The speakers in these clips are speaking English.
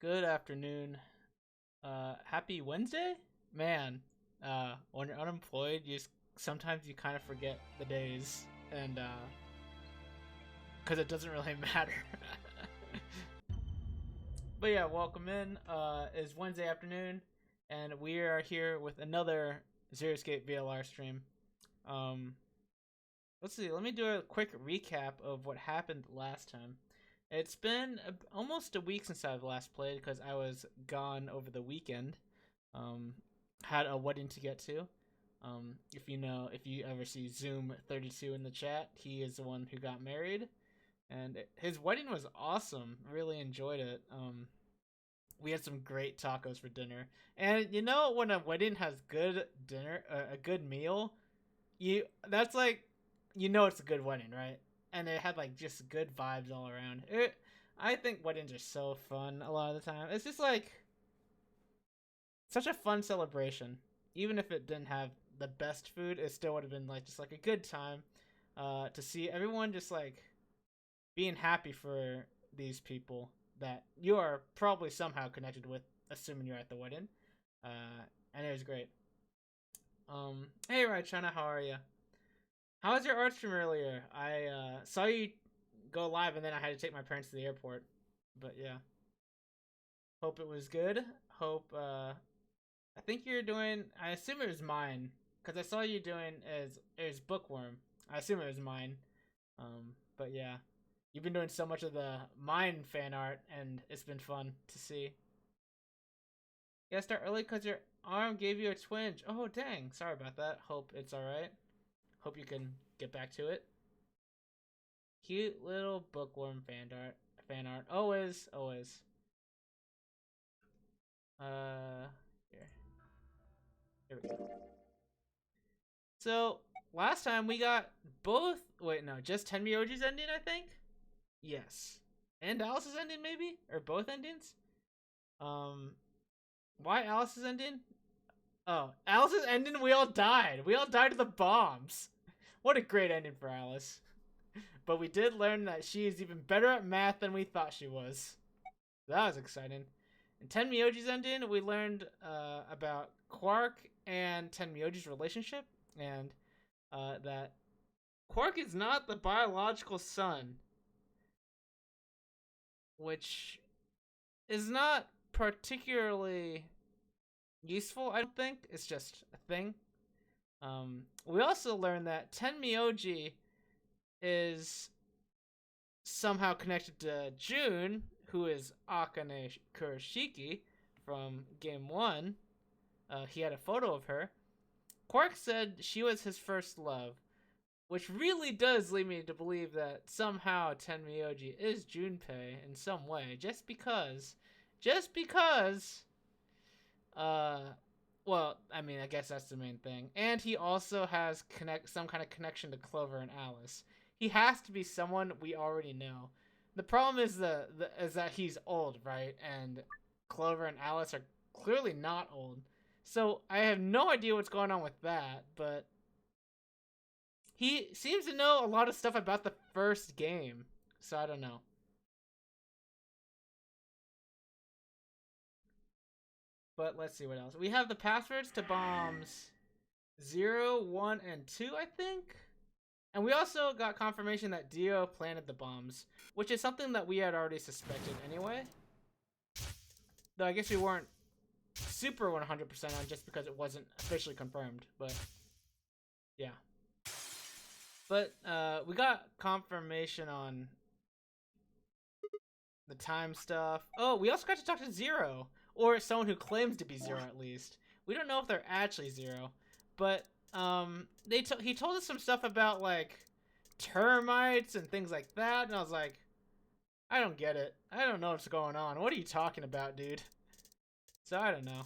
Good afternoon. Happy Wednesday? Man, when you're unemployed, sometimes you kind of forget the days and cuz it doesn't really matter. But yeah, welcome in. It's Wednesday afternoon and we are here with another Zero Escape VLR stream. Um let's see. Let me do a quick recap of what happened last time. It's been almost a week since I've last played because I was gone over the weekend. Um, had a wedding to get to. If you ever see Zoom32 in the chat, he is the one who got married, and his wedding was awesome. Really enjoyed it. We had some great tacos for dinner, and you know when a wedding has good dinner, a good meal, that's like, it's a good wedding, right? And it had like just good vibes all around. I think weddings are so fun a lot of the time. It's just like such a fun celebration. Even if it didn't have the best food, it still would have been like just like a good time. To see everyone just like being happy for these people that you are probably somehow connected with, assuming you're at the wedding. And it was great. Hey, China, how are you? How was your art stream earlier? I saw you go live, and then I had to take my parents to the airport. But yeah, hope it was good. Hope I think you're doing. I assume it was mine because I saw you doing as Bookworm. I assume it was mine. But yeah, you've been doing so much of the mine fan art, and it's been fun to see. You gotta start early because your arm gave you a twinge. Oh dang, sorry about that. Hope it's all right. Hope you can get back to it. Cute little Bookworm fan art. Fan art. Always, always. Here. Here we go. So last time we got both. Wait, no, just Tenmyoji's ending, I think. Yes, and Alice's ending, maybe, or both endings. Um, why Alice's ending? Oh, Alice's ending. We all died. We all died to the bombs. What a great ending for Alice. But we did learn that she is even better at math than we thought she was. That was exciting. In Tenmyoji's ending, we learned about Quark and Tenmyoji's relationship, and that Quark is not the biological son, which is not particularly useful, I don't think. It's just a thing. We also learned that Tenmyoji is somehow connected to June, who is Akane Kurashiki from Game 1. He had a photo of her. Quark said she was his first love, which really does lead me to believe that somehow Tenmyoji is Junpei in some way, just because, uh, well, I mean, I guess that's the main thing. And he also has some kind of connection to Clover and Alice. He has to be someone we already know. The problem is is that he's old, right? And Clover and Alice are clearly not old. So I have no idea what's going on with that, but he seems to know a lot of stuff about the first game. So I don't know. But let's see what else. We have the passwords to bombs 0, 1, and 2, I think. And we also got confirmation that Dio planted the bombs, which is something that we had already suspected anyway. Though I guess we weren't super 100% on just because it wasn't officially confirmed. But yeah. But we got confirmation on the time stuff. Oh, we also got to talk to Zero, or someone who claims to be Zero at least. We don't know if they're actually Zero, but he told us some stuff about like termites and things like that, and I was like, I don't get it. I don't know what's going on. What are you talking about, dude? So I don't know.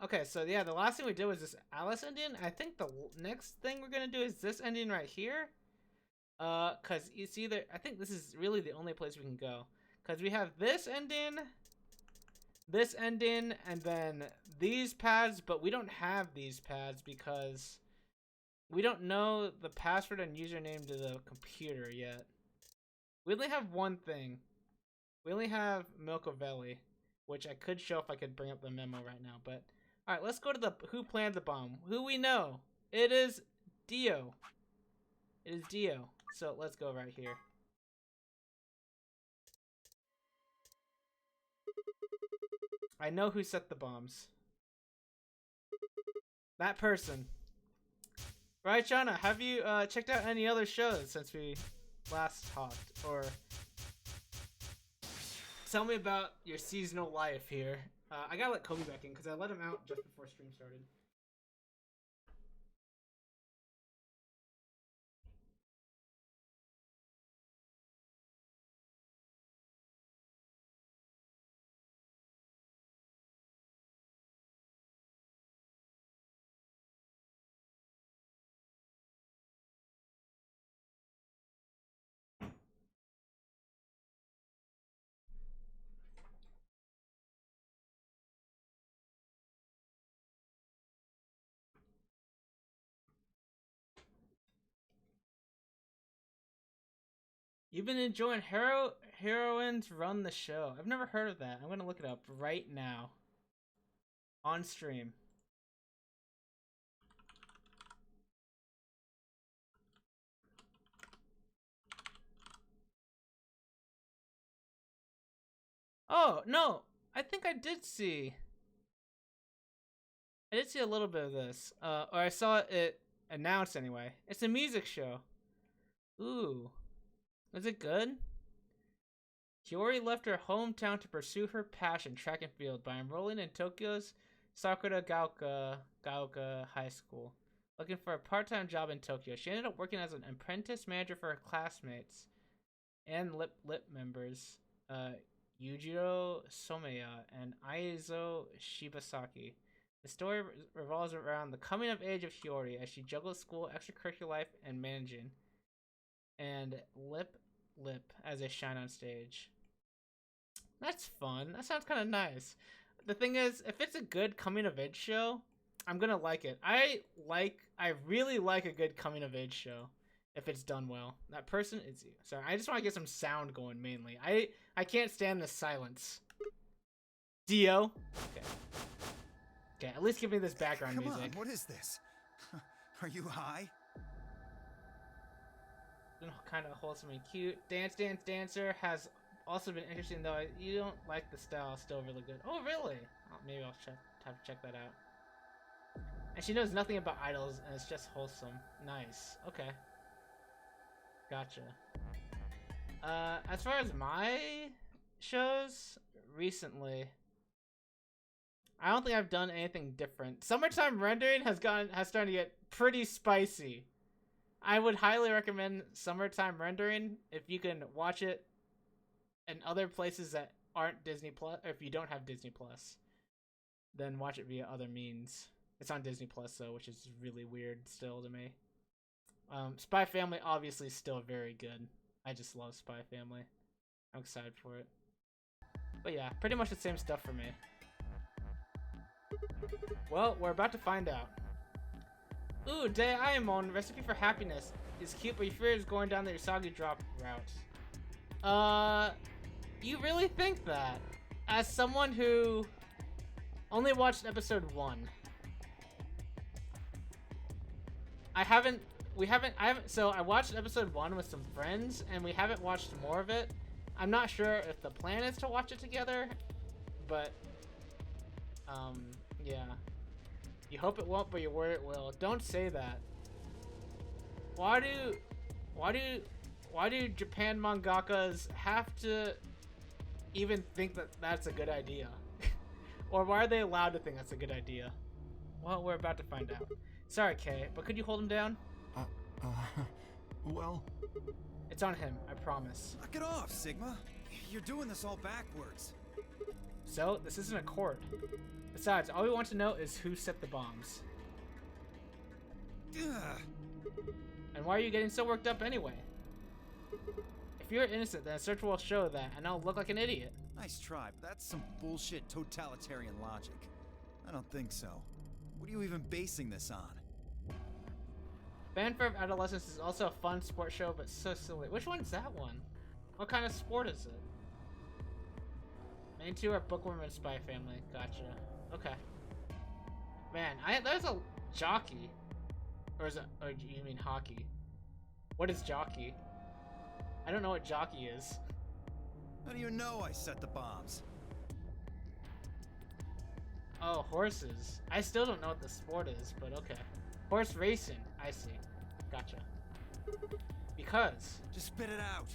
Okay, so yeah, the last thing we did was this Alice ending. I think the next thing we're gonna do is this ending right here. Cause it's either, I think this is really the only place we can go. Cause we have this ending, and then these pads, but we don't have these pads because we don't know the password and username to the computer yet. We only have one thing. We only have Milkovelli, which I could show if I could bring up the memo right now. But all right, let's go to the who planted the bomb. Who we know? It is Dio. It is Dio. So let's go right here. I know who set the bombs. That person. Right, Shauna, have you checked out any other shows since we last talked? Or tell me about your seasonal life here. I gotta let Kobe back in because I let him out just before stream started. You've been enjoying Heroines Run the Show. I've never heard of that. I'm gonna look it up right now. On stream. Oh, no. I think I did see. I did see a little bit of this. Or I saw it announced anyway. It's a music show. Ooh. Is it good? Hiyori left her hometown to pursue her passion, track and field, by enrolling in Tokyo's Sakura Gaoka High School. Looking for a part-time job in Tokyo, she ended up working as an apprentice manager for her classmates and lip members, Yujiro Someya and Aizo Shibasaki. The story revolves around the coming of age of Hiyori as she juggles school, extracurricular life, and managing. And lip as they shine on stage. That's fun. That sounds kind of nice. The thing is, if it's a good coming of age show, I'm gonna like it. I really like a good coming of age show if it's done well. That person is you. Sorry, I just want to get some sound going mainly. I can't stand the silence. Dio. Okay. Okay, at least give me this background music. Come on, what is this? Are you high? Kind of wholesome and cute. Dance Dancer has also been interesting, though. You don't like the style, still really good. Oh, really? Oh, maybe I'll have to check that out. And she knows nothing about idols, and it's just wholesome. Nice. Okay. Gotcha. As far as my shows recently, I don't think I've done anything different. Summertime Rendering has started to get pretty spicy. I would highly recommend Summertime Rendering if you can watch it in other places that aren't Disney Plus, or if you don't have Disney Plus, then watch it via other means. It's on Disney Plus though, which is really weird still to me. Spy Family obviously still very good. I just love Spy Family. I'm excited for it. But yeah, pretty much the same stuff for me. Well, we're about to find out. Ooh, Daimon, Recipe for Happiness is cute, but you fear it's going down the Usagi drop route. You really think that? As someone who only watched episode 1. So I watched episode 1 with some friends, and we haven't watched more of it. I'm not sure if the plan is to watch it together, but, yeah. You hope it won't, but you worry it will. Don't say that. Why do Japan mangakas have to even think that that's a good idea? Or why are they allowed to think that's a good idea? Well, we're about to find out. Sorry, Kay, but could you hold him down? Well... It's on him, I promise. Knock it off, Sigma. You're doing this all backwards. So, this isn't a court. Besides, all we want to know is who set the bombs. Ugh. And why are you getting so worked up anyway? If you're innocent, then a search will show that, and I'll look like an idiot. Nice try, but that's some bullshit totalitarian logic. I don't think so. What are you even basing this on? Fanfare of Adolescence is also a fun sports show, but so silly. Which one's that one? What kind of sport is it? Main two are Bookworm and Spy Family. Gotcha. Okay. Man, there's a jockey. Or is it, or you mean hockey? What is jockey? I don't know what jockey is. How do you know I set the bombs? Oh, horses. I still don't know what the sport is, but okay. Horse racing. I see. Gotcha. Because Just spit it out.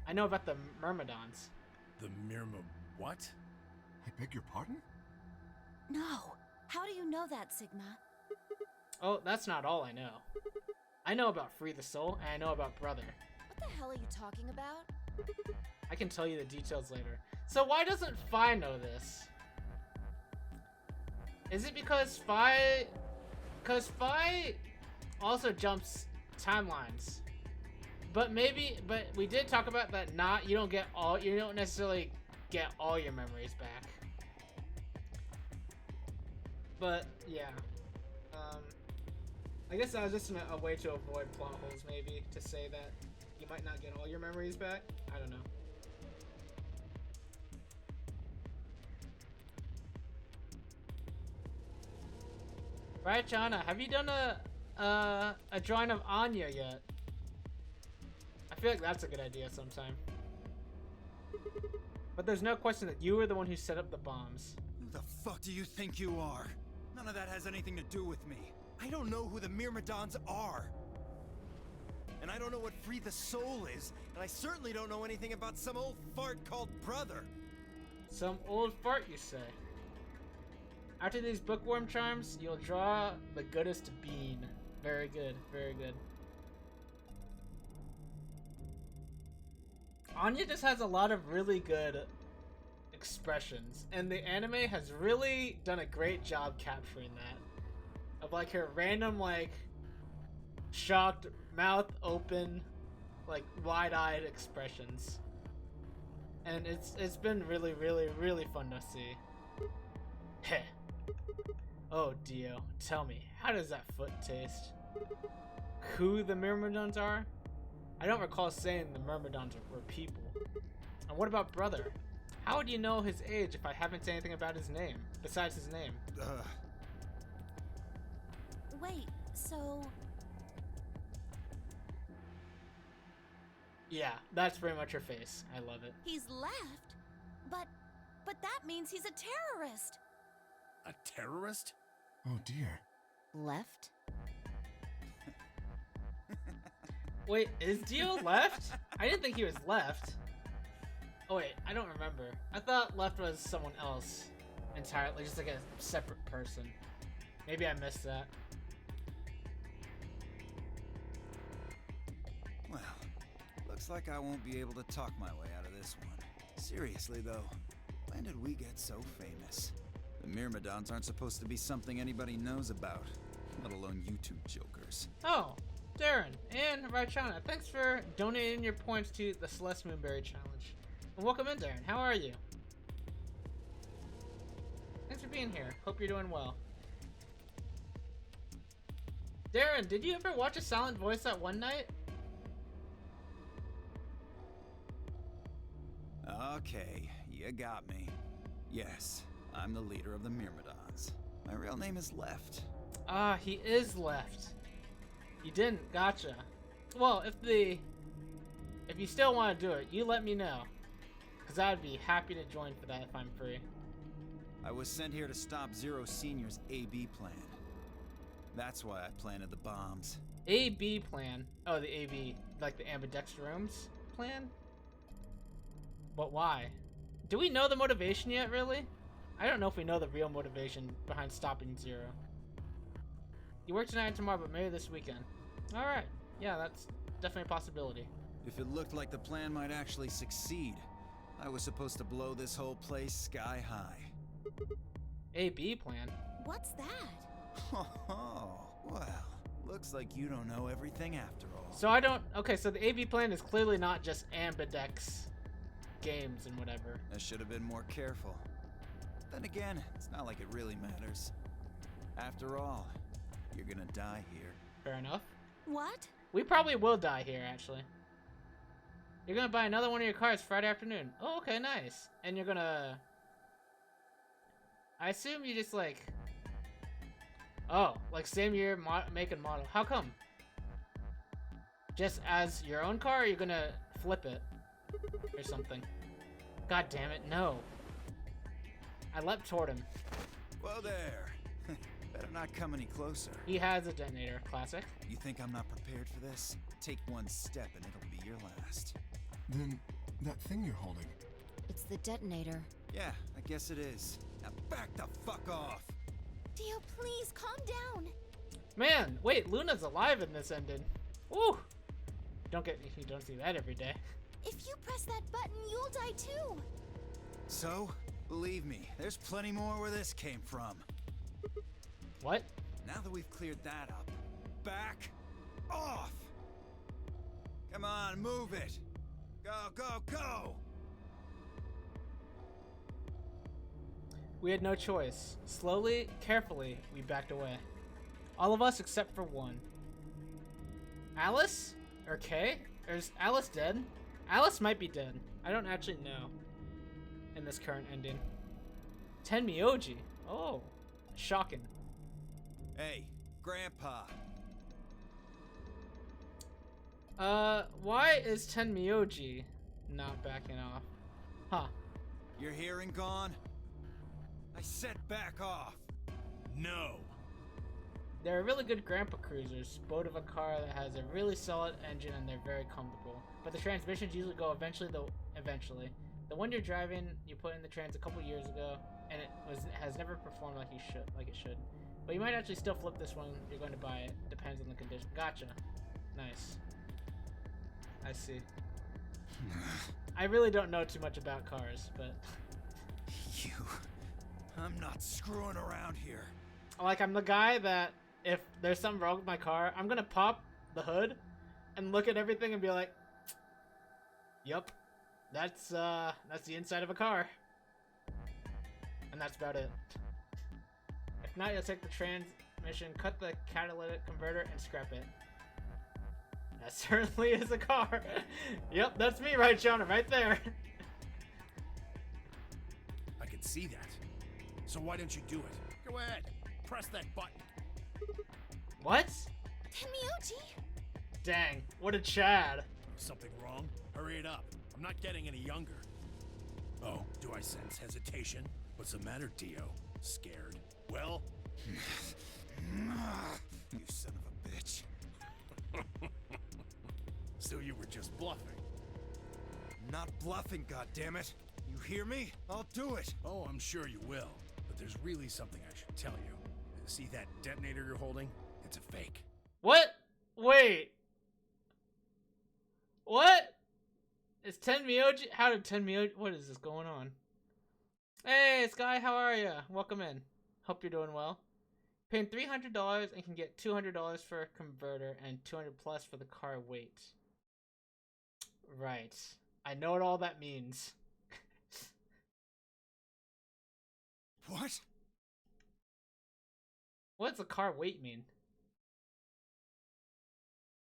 I know about the Myrmidons. The what? I beg your pardon? No. How do you know that, Sigma? Oh, that's not all I know. I know about Free the Soul, and I know about Brother. What the hell are you talking about? I can tell you the details later. So why doesn't Fi know this? Is it because Fi... Because Fi also jumps timelines. But we did talk about that you don't necessarily get all your memories back. But, yeah. I guess that was just a way to avoid plot holes, maybe, to say that you might not get all your memories back. I don't know. Right, Jana, have you done a drawing of Anya yet? I feel like that's a good idea sometime. But there's no question that you were the one who set up the bombs. Who the fuck do you think you are? None of that has anything to do with me. I don't know who the Myrmidons are. And I don't know what Free the Soul is, and I certainly don't know anything about some old fart called Brother. Some old fart, you say? After these bookworm charms, you'll draw the goodest bean. Very good, very good. Anya just has a lot of really good expressions, and the anime has really done a great job capturing that. Of like her random, like, shocked, mouth open, like wide-eyed expressions. And it's been really, really, really fun to see. Heh. Oh, Dio, tell me, how does that foot taste? Who the Myrmidons are? I don't recall saying the Myrmidons were people. And what about Brother? How would you know his age if I haven't said anything about his name, besides his name? Wait, so... Yeah, that's pretty much her face. I love it. He's left? But that means he's a terrorist! A terrorist? Oh dear. Left? Wait, is Dio left? I didn't think he was left. Oh wait, I don't remember. I thought left was someone else entirely, just like a separate person. Maybe I missed that. Well, looks like I won't be able to talk my way out of this one. Seriously though, when did we get so famous? The Myrmidons aren't supposed to be something anybody knows about, let alone you two jokers. Oh, Darren and Raichana, thanks for donating your points to the Celeste Moonberry Challenge. And welcome in, Darren. How are you? Thanks for being here. Hope you're doing well. Darren, did you ever watch A Silent Voice that one night? Okay, you got me. Yes, I'm the leader of the Myrmidons. My real name is Left. Ah, he is left. You didn't, gotcha. Well, if you still want to do it, you let me know. Because I'd be happy to join for that if I'm free. I was sent here to stop Zero Senior's AB plan. That's why I planted the bombs. AB plan? Oh, the AB, like the ambidextrons plan? But why? Do we know the motivation yet, really? I don't know if we know the real motivation behind stopping Zero. You work tonight and tomorrow, but maybe this weekend. Alright. Yeah, that's definitely a possibility. If it looked like the plan might actually succeed, I was supposed to blow this whole place sky high. AB plan? What's that? Oh, well, looks like you don't know everything after all. So I don't... Okay, so the AB plan is clearly not just ambidex games and whatever. I should have been more careful. Then again, it's not like it really matters. After all, you're gonna die here. Fair enough. What? We probably will die here, actually. You're gonna buy another one of your cars Friday afternoon. Oh, okay, nice. And you're gonna... I assume you just like... Oh, like same year, make and model. How come? Just as your own car, or you're gonna flip it? Or something. God damn it, no. I leapt toward him. Whoa there. Better not come any closer. He has a detonator, classic. You think I'm not prepared for this? Take one step and it'll be your last. Then, that thing you're holding. It's the detonator. Yeah, I guess it is. Now back the fuck off! Dio, please, calm down. Man, wait, Luna's alive in this ending. Woo! You don't see that every day. If you press that button, you'll die too. So, believe me, there's plenty more where this came from. What? Now that we've cleared that up, back off! Come on, move it! Go, go, go! We had no choice. Slowly, carefully, we backed away. All of us except for one. Alice? Or Kay? Or is Alice dead? Alice might be dead. I don't actually know. In this current ending. Tenmyoji. Oh. Shocking. Hey, Grandpa. Why is Tenmyoji not backing off? Huh. Your hearing gone? I said back off! No. They're really good grandpa cruisers, boat of a car that has a really solid engine and they're very comfortable. But the transmissions usually go eventually. The one you're driving, you put in the trans a couple years ago, and has never performed like it should. But you might actually still flip this one. You're going to buy it. Depends on the condition. Gotcha. Nice. I see. I really don't know too much about cars, but I'm not screwing around here. like I'm the guy that if there's something wrong with my car, I'm gonna pop the hood and look at everything and be like, "Yup, that's the inside of a car," and that's about it. If not, you'll take the transmission, cut the catalytic converter, and scrap it. That certainly is a car. Yep, that's me, right, Jonah, right there. I can see that. So why don't you do it? Go ahead. Press that button. What? Tenmyoji! Dang, what a Chad. Something wrong? Hurry it up. I'm not getting any younger. Oh, do I sense hesitation? What's the matter, Dio? Scared? Well? You son of a bitch. So you were just bluffing. Not bluffing, goddammit. You hear me? I'll do it. Oh, I'm sure you will. But there's really something I should tell you. See that detonator you're holding? It's a fake. What? Wait. What? Is Tenmyoji? How did Tenmyoji? What is this going on? Hey, Sky, how are ya? Welcome in. Hope you're doing well. Paying $300 and can get $200 for a converter and $200 plus for the car weight. Right. I know what all that means. What? What does the car weight mean?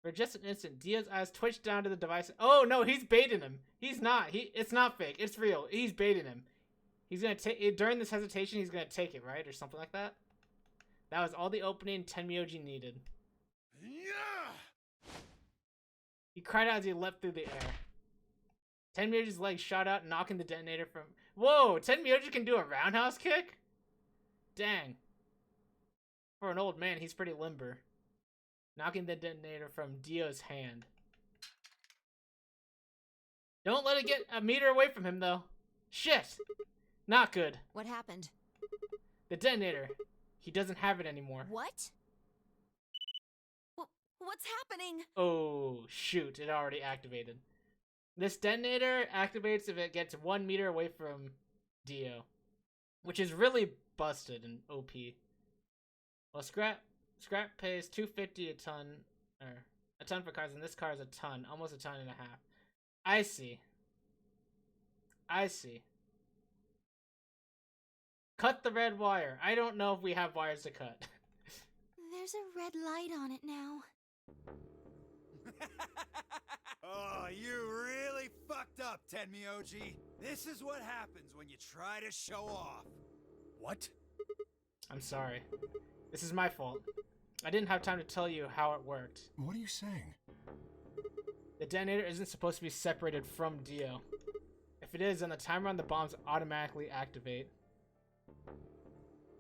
For just an instant, Dio's eyes twitched down to the device. Oh no, he's baiting him. He's not. It's not fake. It's real. He's baiting him. He's gonna take during this hesitation. He's gonna take it, right, or something like that. That was all the opening Tenmyoji needed. Yeah! He cried out as he leapt through the air. Tenmyoji's legs shot out, knocking the detonator from. Whoa! Tenmyoji can do a roundhouse kick? Dang. For an old man, he's pretty limber. Knocking the detonator from Dio's hand. Don't let it get a meter away from him, though. Shit! Not good. What happened? The detonator. He doesn't have it anymore. What? What's happening? Oh, shoot. It already activated. This detonator activates if it gets 1 meter away from Dio. Which is really busted and OP. Well, scrap pays $250 a ton, or a ton for cars, and this car is a ton, almost a ton and a half. I see. Cut the red wire. I don't know if we have wires to cut. There's a red light on it now. Oh, you really fucked up, Tenmyoji. This is what happens when you try to show off. What? I'm sorry. This is my fault. I didn't have time to tell you how it worked. What are you saying? The detonator isn't supposed to be separated from Dio. If it is, then the timer on the bombs automatically activate.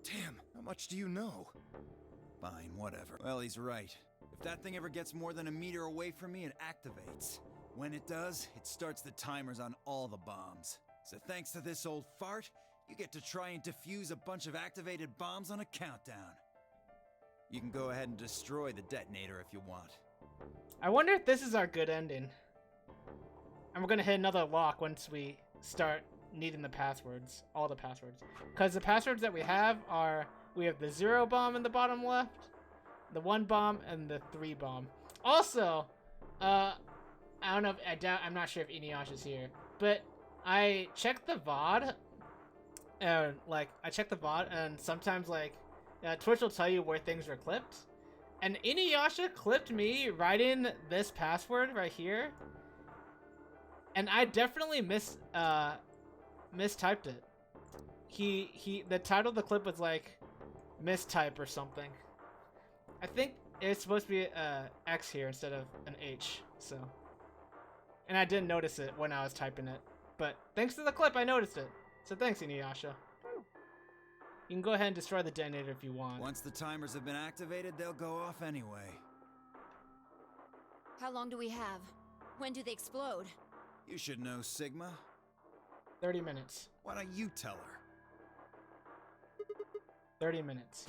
Damn, how much do you know? Fine, whatever. Well, he's right. If that thing ever gets more than a meter away from me, it activates. When it does, it starts the timers on all the bombs. So thanks to this old fart, you get to try and defuse a bunch of activated bombs on a countdown. You can go ahead and destroy the detonator if you want. I wonder if this is our good ending. And we're gonna hit another lock once we start needing the passwords. All the passwords. Because the passwords that we have are... We have the 0 bomb in the bottom left, the 1 bomb, and the 3 bomb. Also, I don't know if... I'm not sure if Inuyasha's here. But I checked the VOD. And, like, I checked the VOD, and sometimes, like, Twitch will tell you where things were clipped. And Inuyasha clipped me writing this password right here. And I definitely mistyped it. The title of the clip was like mistype or something. I think it's supposed to be X here instead of an H, so. And I didn't notice it when I was typing it. But thanks to the clip, I noticed it. So thanks, Inuyasha. You can go ahead and destroy the detonator if you want. Once the timers have been activated, they'll go off anyway. How long do we have? When do they explode? You should know, Sigma. 30 minutes. Why don't you tell her? 30 minutes.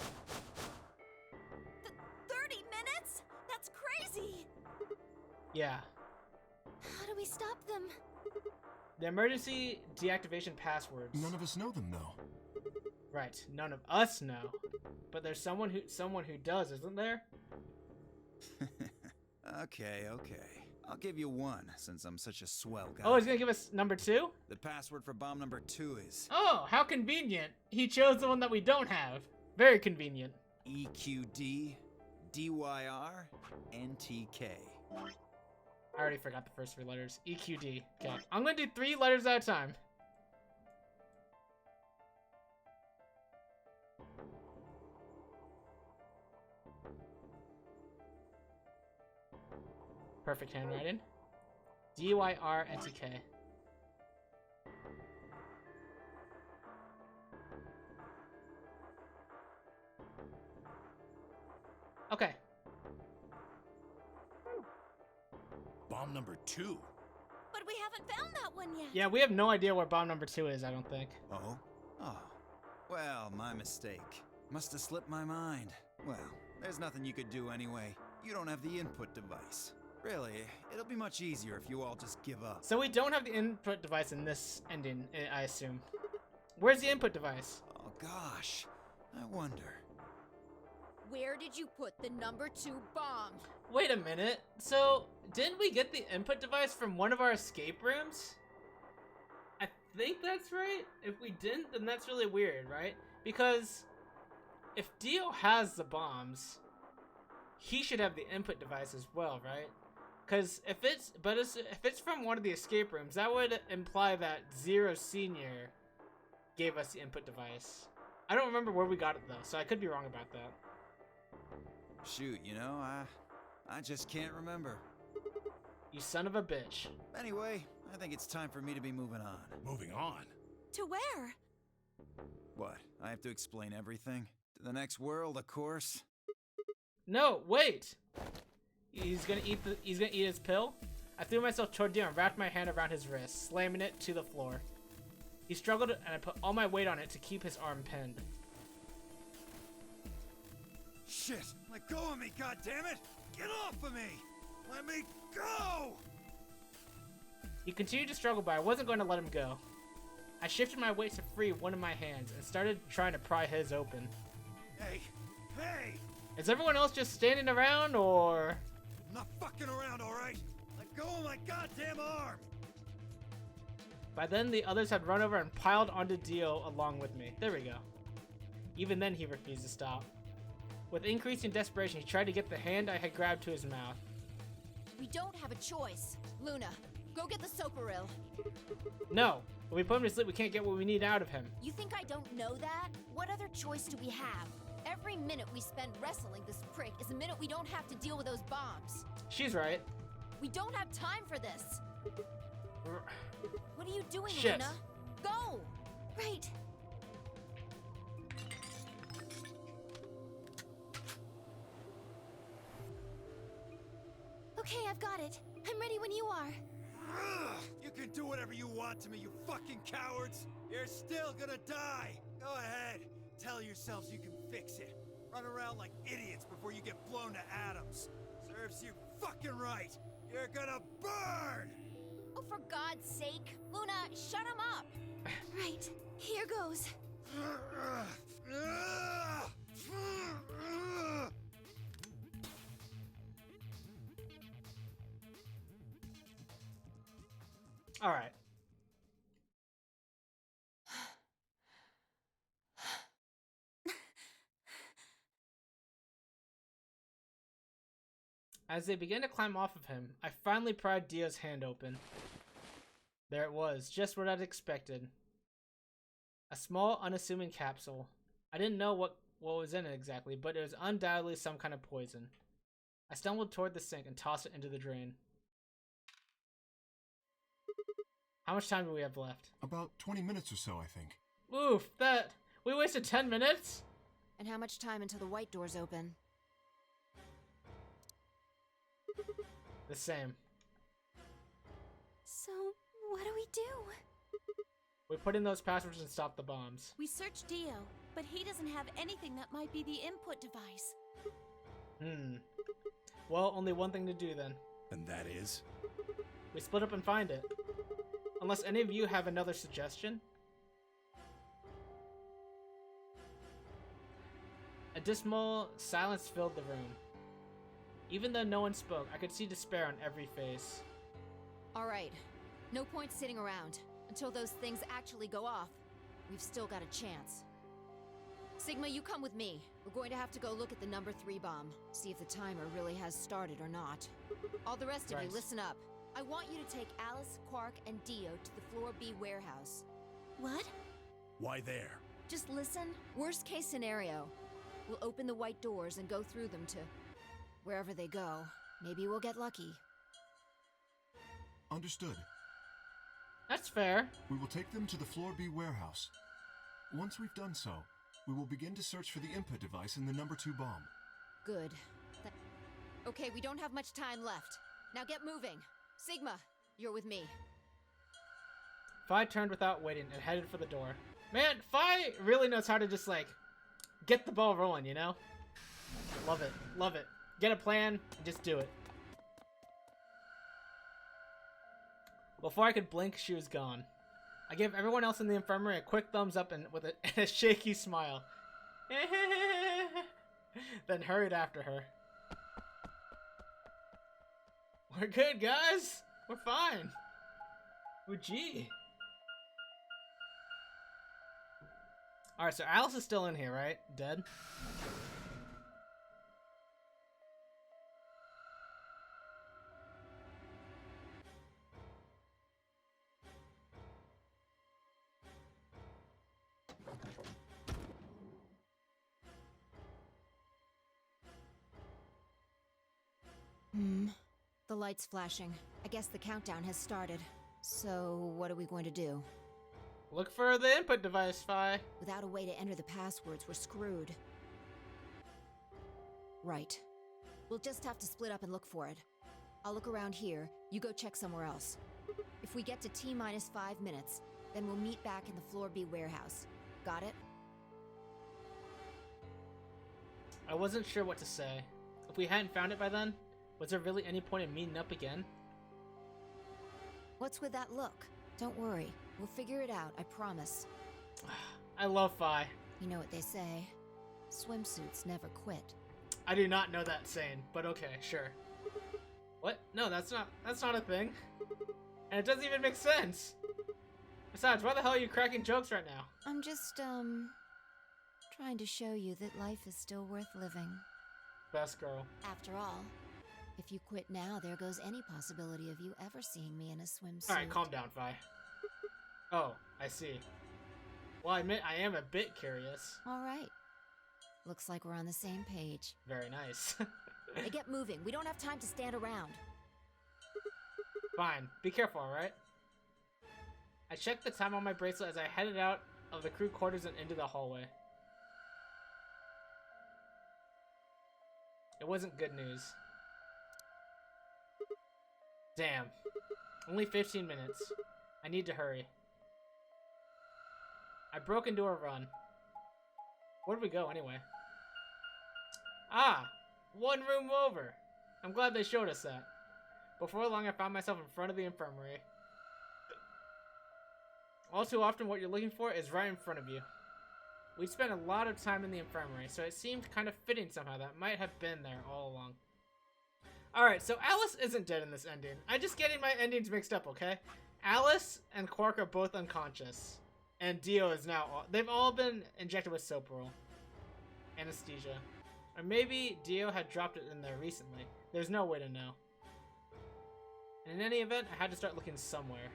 30 minutes? That's crazy! Yeah. How do we stop them? The emergency deactivation passwords. None of us know them, though. Right. None of us know. But there's someone who does, isn't there? Okay. I'll give you one, since I'm such a swell guy. Oh, he's gonna give us number 2? The password for bomb number 2 is Oh, how convenient. He chose the one that we don't have. Very convenient. EQD DYR NTK. I already forgot the first 3 letters. EQD. Okay. I'm gonna do 3 letters at a time. Perfect handwriting. DYRNTK. Okay. Bomb number 2. But we haven't found that one yet. Yeah, we have no idea where bomb number 2 is, I don't think. Oh? Oh. Well, my mistake. Must have slipped my mind. Well, there's nothing you could do anyway. You don't have the input device. Really, it'll be much easier if you all just give up. So we don't have the input device in this ending, I assume. Where's the input device? Oh gosh, I wonder. Where did you put the number 2 bomb? Wait a minute. So, didn't we get the input device from one of our escape rooms? I think that's right. If we didn't, then that's really weird, right? Because if Dio has the bombs, he should have the input device as well, right? Because if it's from one of the escape rooms, that would imply that Zero Senior gave us the input device. I don't remember where we got it though, so I could be wrong about that. Shoot, you know, I just can't remember. You son of a bitch. Anyway, I think it's time for me to be moving on. Moving on. To where? What? I have to explain everything? To the next world, of course. No, wait! He's gonna eat his pill? I threw myself toward Dio and wrapped my hand around his wrist, slamming it to the floor. He struggled and I put all my weight on it to keep his arm pinned. Shit! Let go of me, goddammit! Get off of me! Let me go! He continued to struggle, but I wasn't going to let him go. I shifted my weight to free one of my hands and started trying to pry his open. Hey! Hey! Is everyone else just standing around, or...? I'm not fucking around, alright? Let go of my goddamn arm! By then, the others had run over and piled onto Dio along with me. There we go. Even then, he refused to stop. With increasing desperation, he tried to get the hand I had grabbed to his mouth. We don't have a choice. Luna, go get the Soparil. No. When we put him to sleep, we can't get what we need out of him. You think I don't know that? What other choice do we have? Every minute we spend wrestling this prick is a minute we don't have to deal with those bombs. She's right. We don't have time for this. What are you doing, Shit. Luna? Go! Right. Okay, I've got it. I'm ready when you are. You can do whatever you want to me, you fucking cowards! You're still gonna die! Go ahead, tell yourselves you can fix it. Run around like idiots before you get blown to atoms. Serves you fucking right! You're gonna burn! Oh, for God's sake. Luna, shut him up. Right. Here goes. All right. As they began to climb off of him, I finally pried Dio's hand open. There it was, just what I'd expected. A small, unassuming capsule. I didn't know what was in it exactly, but it was undoubtedly some kind of poison. I stumbled toward the sink and tossed it into the drain. How much time do we have left? About 20 minutes or so, I think. Oof, we wasted 10 minutes? And how much time until the white doors open? The same. So, what do we do? We put in those passwords and stop the bombs. We searched Dio, but he doesn't have anything that might be the input device. Well, only one thing to do then. And that is? We split up and find it. Unless any of you have another suggestion? A dismal silence filled the room. Even though no one spoke, I could see despair on every face. All right. No point sitting around. Until those things actually go off, we've still got a chance. Sigma, you come with me. We're going to have to go look at the number 3 bomb. See if the timer really has started or not. All the rest of you, listen up. I want you to take Alice, Quark, and Dio to the Floor B warehouse. What? Why there? Just listen. Worst case scenario. We'll open the white doors and go through them to wherever they go. Maybe we'll get lucky. Understood. That's fair. We will take them to the Floor B warehouse. Once we've done so, we will begin to search for the input device in the number 2 bomb. Good. Okay, we don't have much time left. Now get moving. Sigma, you're with me. Phi turned without waiting and headed for the door. Man, Phi really knows how to just, like, get the ball rolling, you know? Love it. Love it. Get a plan and just do it. Before I could blink, she was gone. I gave everyone else in the infirmary a quick thumbs up and with a shaky smile. Then hurried after her. We're good, guys. We're fine. Oh, gee. Alright, so Alice is still in here, right? Dead? The light's flashing. I guess the countdown has started. So, what are we going to do? Look for the input device, Phi. Without a way to enter the passwords, we're screwed. Right. We'll just have to split up and look for it. I'll look around here, you go check somewhere else. If we get to T-minus 5 minutes, then we'll meet back in the Floor B warehouse. Got it? I wasn't sure what to say. If we hadn't found it by then, was there really any point in meeting up again? What's with that look? Don't worry. We'll figure it out, I promise. I love Phi. You know what they say. Swimsuits never quit. I do not know that saying, but okay, sure. What? No, that's not a thing. And it doesn't even make sense. Besides, why the hell are you cracking jokes right now? I'm just, trying to show you that life is still worth living. Best girl. After all, If you quit now, there goes any possibility of you ever seeing me in a swimsuit. Alright, calm down, Vi. Oh, I see. Well, I admit I am a bit curious. Alright. Looks like we're on the same page. Very nice. Hey, get moving. We don't have time to stand around. Fine. Be careful, alright? I checked the time on my bracelet as I headed out of the crew quarters and into the hallway. It wasn't good news. Damn. Only 15 minutes. I need to hurry. I broke into a run. Where'd we go, anyway? Ah! One room over! I'm glad they showed us that. Before long, I found myself in front of the infirmary. All too often, what you're looking for is right in front of you. We'd spent a lot of time in the infirmary, so it seemed kind of fitting somehow that might have been there all along. Alright, so Alice isn't dead in this ending. I'm just getting my endings mixed up, okay? Alice and Quark are both unconscious. And Dio is now... They've all been injected with Sopril. Anesthesia. Or maybe Dio had dropped it in there recently. There's no way to know. And in any event, I had to start looking somewhere.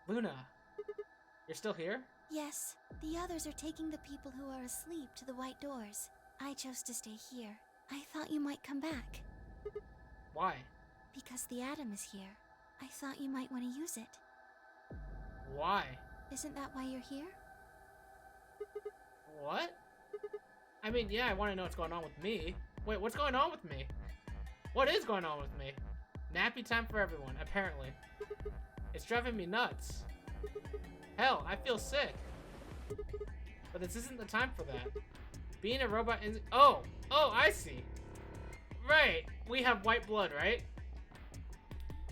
Luna, you're still here? Yes, the others are taking the people who are asleep to the White Doors. I chose to stay here. I thought you might come back. Why? Because the atom is here. I thought you might want to use it. Why? Isn't that why you're here? What? I mean, yeah, I want to know what's going on with me. Wait, what's going on with me? What is going on with me? Nappy time for everyone, apparently. It's driving me nuts. Hell, I feel sick. But this isn't the time for that. Being a robot is... Oh, I see. Right, we have white blood, right?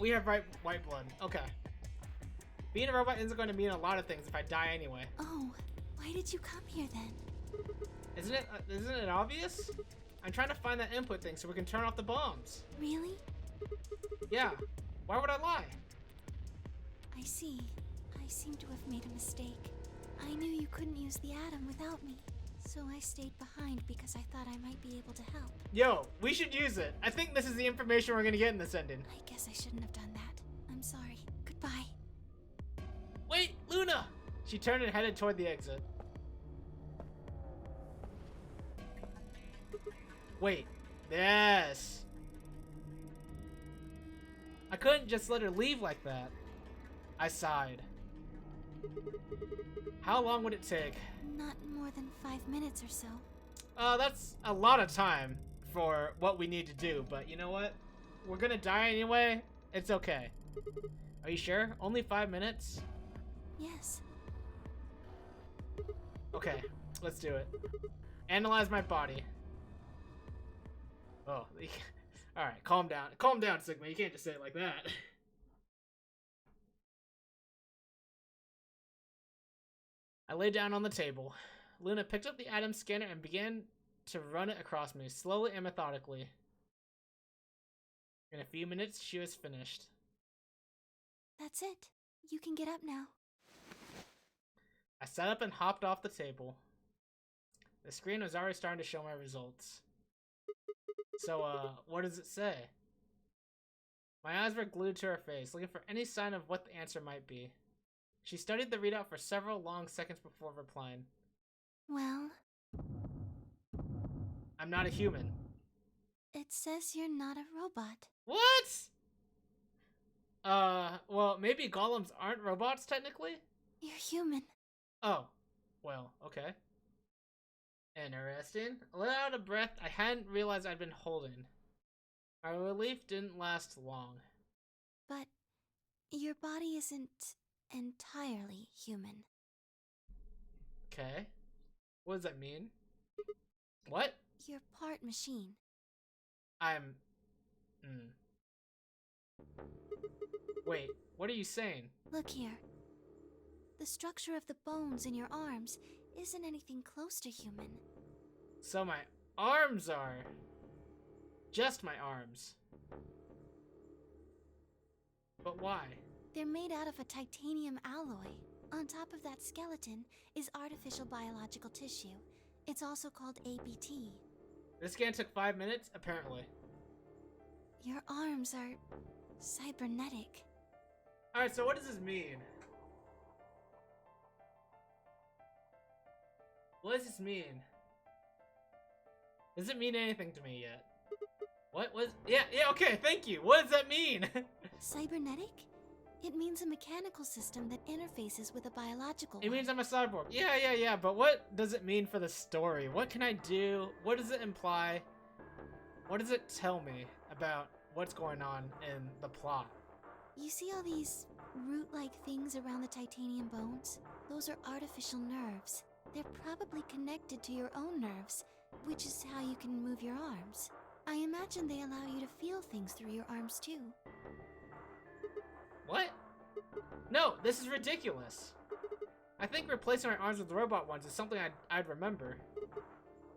We have white blood, okay. Being a robot isn't going to mean a lot of things if I die anyway. Oh, why did you come here then? Isn't it obvious? I'm trying to find that input thing so we can turn off the bombs. Really? Yeah, why would I lie? I see. I seem to have made a mistake. I knew you couldn't use the atom without me, so I stayed behind because I thought I might be able to help. Yo, we should use it. I think this is the information we're gonna get in this ending. I guess I shouldn't have done that. I'm sorry. Goodbye. Wait, Luna! She turned and headed toward the exit. Wait, yes. I couldn't just let her leave like that. I sighed. How long would it take? Not more than 5 minutes or so. That's a lot of time for what we need to do, but you know what? We're gonna die anyway. It's okay. Are you sure? Only 5 minutes? Yes. Okay, let's do it. Analyze my body. Oh, alright, calm down. Calm down, Sigma. You can't just say it like that. I lay down on the table. Luna picked up the atom scanner and began to run it across me, slowly and methodically. In a few minutes, she was finished. That's it. You can get up now. I sat up and hopped off the table. The screen was already starting to show my results. So, what does it say? My eyes were glued to her face, looking for any sign of what the answer might be. She studied the readout for several long seconds before replying. Well, I'm not a human. it says you're not a robot. What? Well, maybe golems aren't robots technically? You're human. Oh, well, okay. Interesting. I let out a breath I hadn't realized I'd been holding. My relief didn't last long. But your body isn't entirely human. Okay. What does that mean? What? You're part machine. I'm... Wait, what are you saying? Look here. The structure of the bones in your arms isn't anything close to human. So my arms are... just my arms. But why? They're made out of a titanium alloy. On top of that skeleton is artificial biological tissue. It's also called ABT. This scan took 5 minutes? Apparently. Your arms are cybernetic. Alright, so what does this mean? What does this mean? Does it mean anything to me yet? What was... Yeah, okay, thank you. What does that mean? Cybernetic? It means a mechanical system that interfaces with a biological It one. means I'm a cyborg. Yeah, but what does it mean for the story? What can I do? What does it imply? What does it tell me about what's going on in the plot? You see all these root-like things around the titanium bones? Those are artificial nerves. They're probably connected to your own nerves, which is how you can move your arms. I imagine they allow you to feel things through your arms too. What? No, this is ridiculous. I think replacing my arms with robot ones is something I'd remember.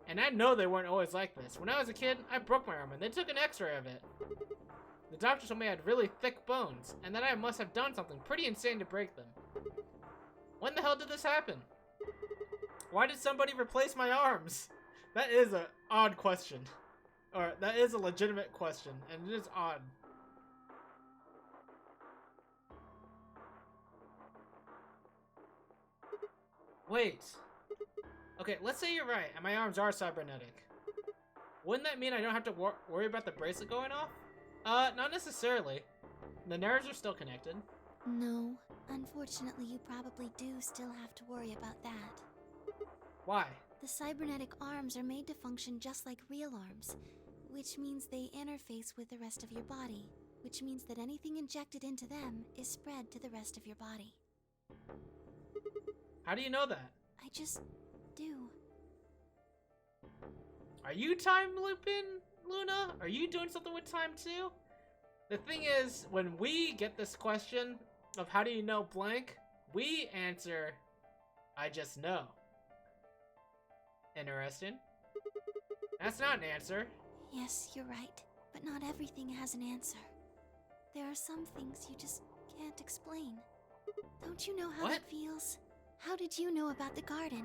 And I know they weren't always like this. When I was a kid, I broke my arm and they took an x-ray of it. The doctor told me I had really thick bones, and that I must have done something pretty insane to break them. When the hell did this happen? Why did somebody replace my arms? That is an odd question. Or, that is a legitimate question, and it is odd. Wait. Okay, let's say you're right, and my arms are cybernetic. Wouldn't that mean I don't have to worry about the bracelet going off? Not necessarily. The nerves are still connected. No, unfortunately you probably do still have to worry about that. Why? The cybernetic arms are made to function just like real arms, which means they interface with the rest of your body, which means that anything injected into them is spread to the rest of your body. How do you know that? I just do. Are you time looping, Luna? Are you doing something with time too? The thing is, when we get this question of how do you know blank, we answer, I just know. Interesting. That's not an answer. Yes, you're right, but not everything has an answer. There are some things you just can't explain. Don't you know how that feels? How did you know about the garden?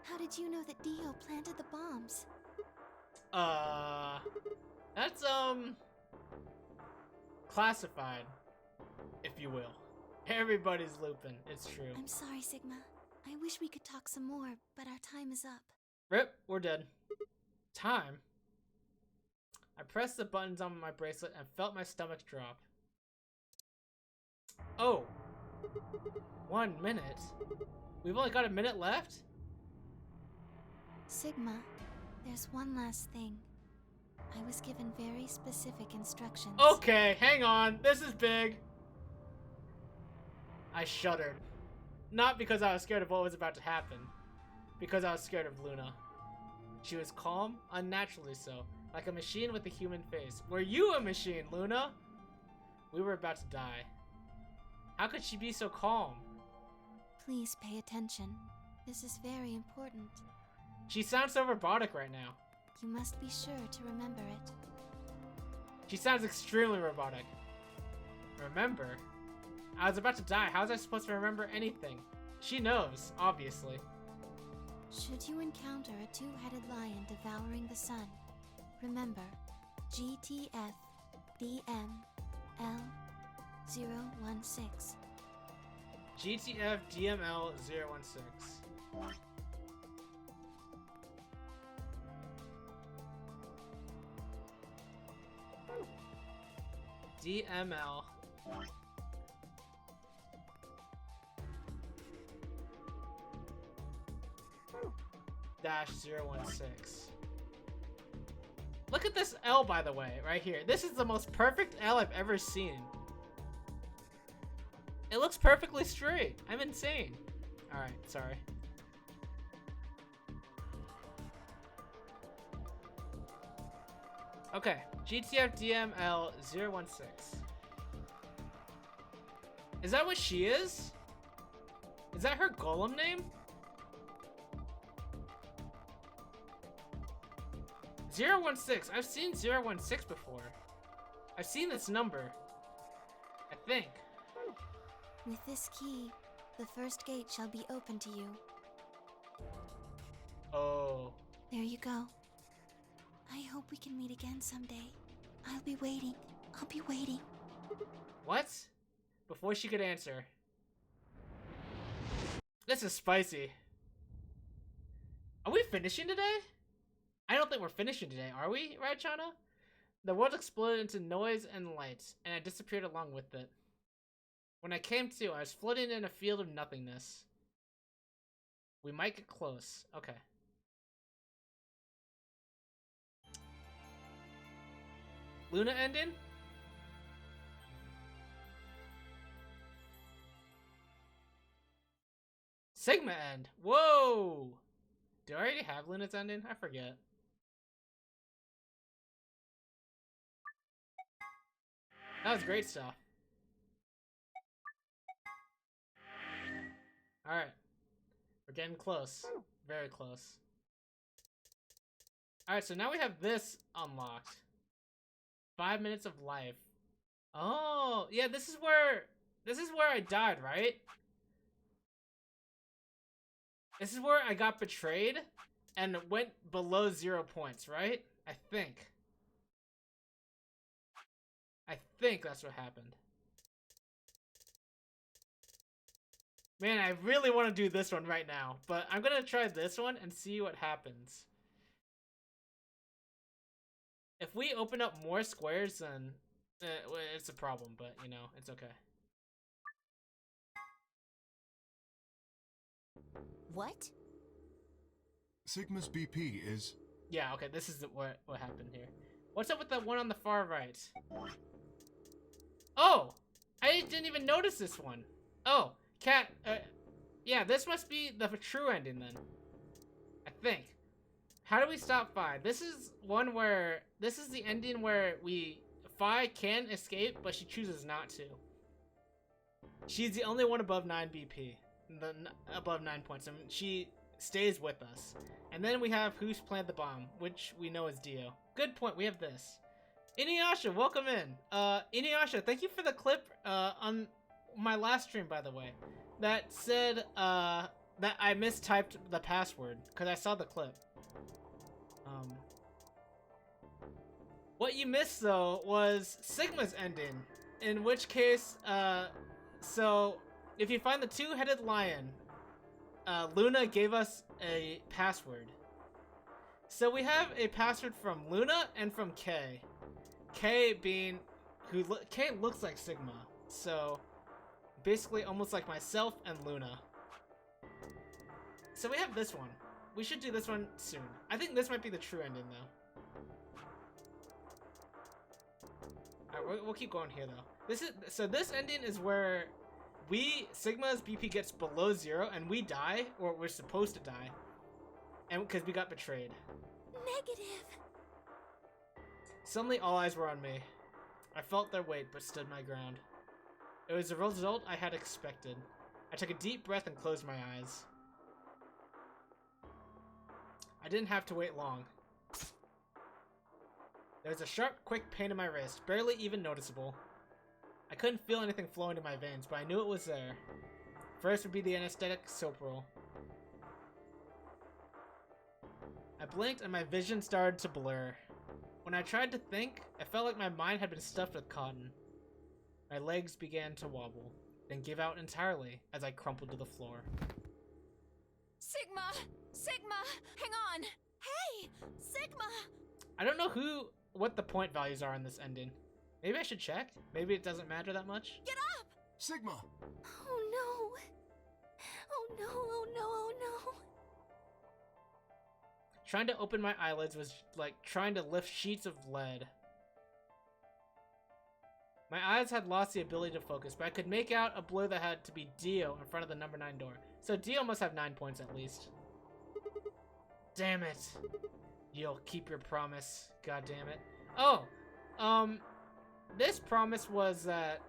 How did you know that Dio planted the bombs? That's, classified, if you will. Everybody's looping, it's true. I'm sorry, Sigma. I wish we could talk some more, but our time is up. Rip, we're dead. Time? I pressed the buttons on my bracelet and felt my stomach drop. Oh. 1 minute? We've only got a minute left? Sigma, there's one last thing. I was given very specific instructions. Okay, hang on. This is big. I shuddered. Not because I was scared of what was about to happen. Because I was scared of Luna. She was calm, unnaturally so, like a machine with a human face. Were you a machine, Luna? We were about to die. How could she be so calm? Please pay attention. This is very important. She sounds so robotic right now. You must be sure to remember it. She sounds extremely robotic. Remember? I was about to die. How was I supposed to remember anything? She knows, obviously. Should you encounter a two-headed lion devouring the sun, remember GTF DML 016. GTF DML 016. DML -016. Look at this L, by the way, right here. This is the most perfect L I've ever seen. It looks perfectly straight. I'm insane. Alright, sorry. Okay, GTF DML 016. Is that what she is? Is that her golem name? 016. I've seen 016 before. I've seen this number. think. With this key, the first gate shall be open to you. Oh. There you go. I hope we can meet again someday. I'll be waiting. I'll be waiting. What? Before she could answer. This is spicy. Are we finishing today? I don't think we're finishing today, are we, right, Chana? The world exploded into noise and light, and I disappeared along with it. When I came to, I was floating in a field of nothingness. We might get close. Okay. Luna ending? Sigma end. Whoa! Do I already have Luna's ending? I forget. That was great stuff. Alright. We're getting close. Very close. Alright, so now we have this unlocked. 5 minutes of life. Oh, yeah, this is where I died, right? This is where I got betrayed and went below 0 points, right? I think that's what happened. Man, I really want to do this one right now, but I'm gonna try this one and see what happens. If we open up more squares, then it's a problem, but you know, it's okay. What? Sigma's BP is... Yeah, okay, this is what happened here. What's up with the one on the far right? Oh! I didn't even notice this one. Oh, cat, yeah, this must be the true ending then. I think. How do we stop Fi? This is one where, this is the ending where Fi can escape, but she chooses not to. She's the only one above 9 BP. Above 9 points, and she stays with us. And then we have who's planted the bomb, which we know is Dio. Good point, we have this. Inuyasha, welcome in. Inuyasha, thank you for the clip on my last stream, by the way, that said that I mistyped the password, because I saw the clip. What you missed, though, was Sigma's ending, in which case, so if you find the two-headed lion, Luna gave us a password. So we have a password from Luna and from Kay. Kay being Kay looks like Sigma, so basically almost like myself and Luna. So we have this one. We should do this one soon. I think this might be the true ending, though. Alright, we'll keep going here, though. This ending is where Sigma's BP gets below 0 and we die, or we're supposed to die, and because we got betrayed. Negative. Suddenly all eyes were on me. I felt their weight but stood my ground. It was the result I had expected. I took a deep breath and closed my eyes. I didn't have to wait long. There was a sharp, quick pain in my wrist, barely even noticeable. I couldn't feel anything flowing in my veins, but I knew it was there. First would be the anesthetic soap roll. I blinked and my vision started to blur. When I tried to think, I felt like my mind had been stuffed with cotton. My legs began to wobble, then give out entirely as I crumpled to the floor. Sigma! Sigma! Hang on! Hey! Sigma! I don't know what the point values are in this ending. Maybe I should check? Maybe it doesn't matter that much? Get up! Sigma! Oh no! Oh no, oh no, oh no! Trying to open my eyelids was like trying to lift sheets of lead. My eyes had lost the ability to focus, but I could make out a blur that had to be Dio in front of the number 9 door. So Dio must have 9 points at least. Damn it. You'll keep your promise. God damn it. Oh, this promise was that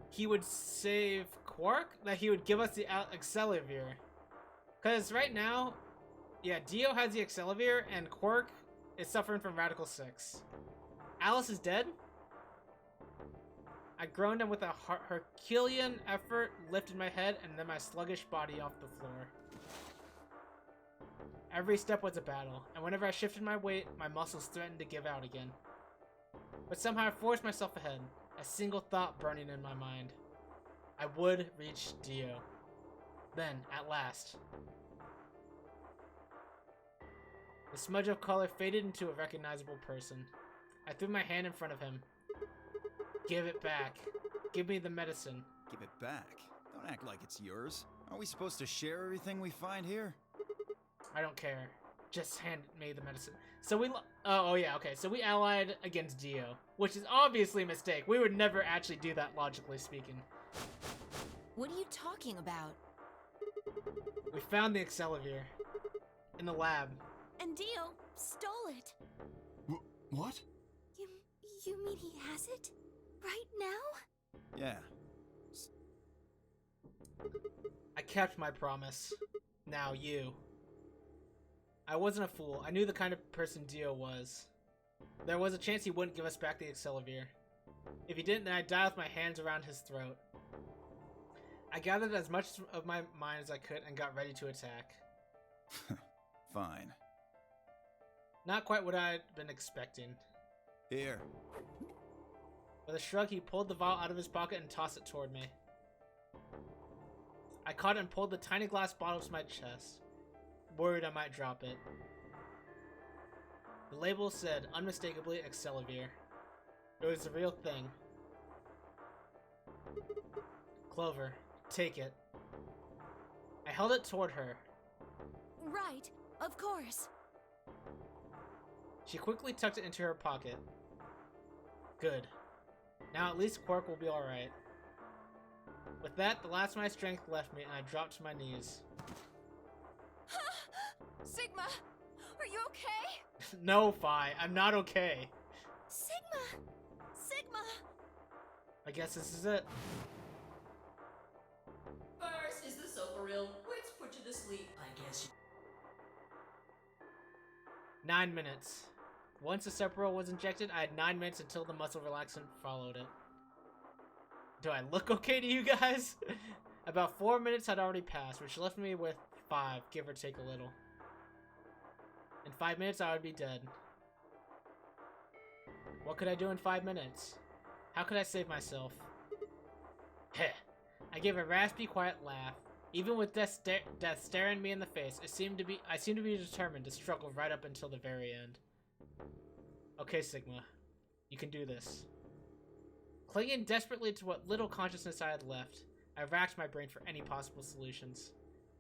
he would save Quark, that he would give us the Accelavir. Because right now, yeah, Dio has the Accelavir and Quark is suffering from Radical 6. Alice is dead? I groaned and with a Herculean effort lifted my head and then my sluggish body off the floor. Every step was a battle, and whenever I shifted my weight, my muscles threatened to give out again. But somehow I forced myself ahead, a single thought burning in my mind. I would reach Dio. Then, at last. The smudge of color faded into a recognizable person. I threw my hand in front of him. Give it back. Give me the medicine. Give it back. Don't act like it's yours. Aren't we supposed to share everything we find here? I don't care. Just hand me the medicine. So we oh yeah, okay. So we allied against Dio, which is obviously a mistake. We would never actually do that, logically speaking. What are you talking about? We found the Excelivir in the lab. And Dio stole it. What? You mean he has it? Right now? Yeah. I kept my promise. Now you. I wasn't a fool. I knew the kind of person Dio was. There was a chance he wouldn't give us back the Excelivir. If he didn't, then I'd die with my hands around his throat. I gathered as much of my mind as I could and got ready to attack. Fine. Not quite what I'd been expecting. Here. With a shrug, he pulled the vial out of his pocket and tossed it toward me. I caught it and pulled the tiny glass bottle to my chest, worried I might drop it. The label said, unmistakably, Excelivir. It was the real thing. Clover, take it. I held it toward her. Right, of course. She quickly tucked it into her pocket. Good. Now at least Quark will be alright. With that, the last of my strength left me and I dropped to my knees. Sigma, are you okay? No, Phi, I'm not okay. Sigma! Sigma! I guess this is it. First, is this so for real? Let's put you to sleep, I guess. 9 minutes. Once the Sephiroth was injected, I had 9 minutes until the muscle relaxant followed it. Do I look okay to you guys? About 4 minutes had already passed, which left me with 5, give or take a little. In 5 minutes, I would be dead. What could I do in 5 minutes? How could I save myself? Heh. I gave a raspy, quiet laugh. Even with death staring me in the face, I seemed to be determined to struggle right up until the very end. Okay, Sigma. You can do this. Clinging desperately to what little consciousness I had left, I racked my brain for any possible solutions.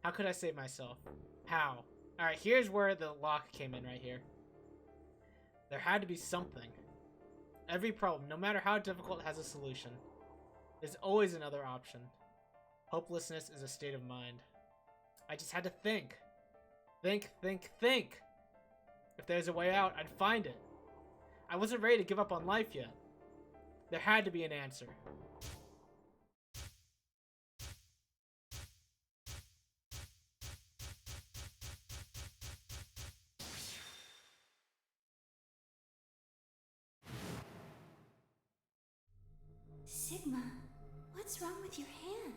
How could I save myself? How? Alright, here's where the lock came in right here. There had to be something. Every problem, no matter how difficult, has a solution. There's always another option. Hopelessness is a state of mind. I just had to think. Think, think, think! If there's a way out, I'd find it. I wasn't ready to give up on life yet. There had to be an answer. Sigma, what's wrong with your hand?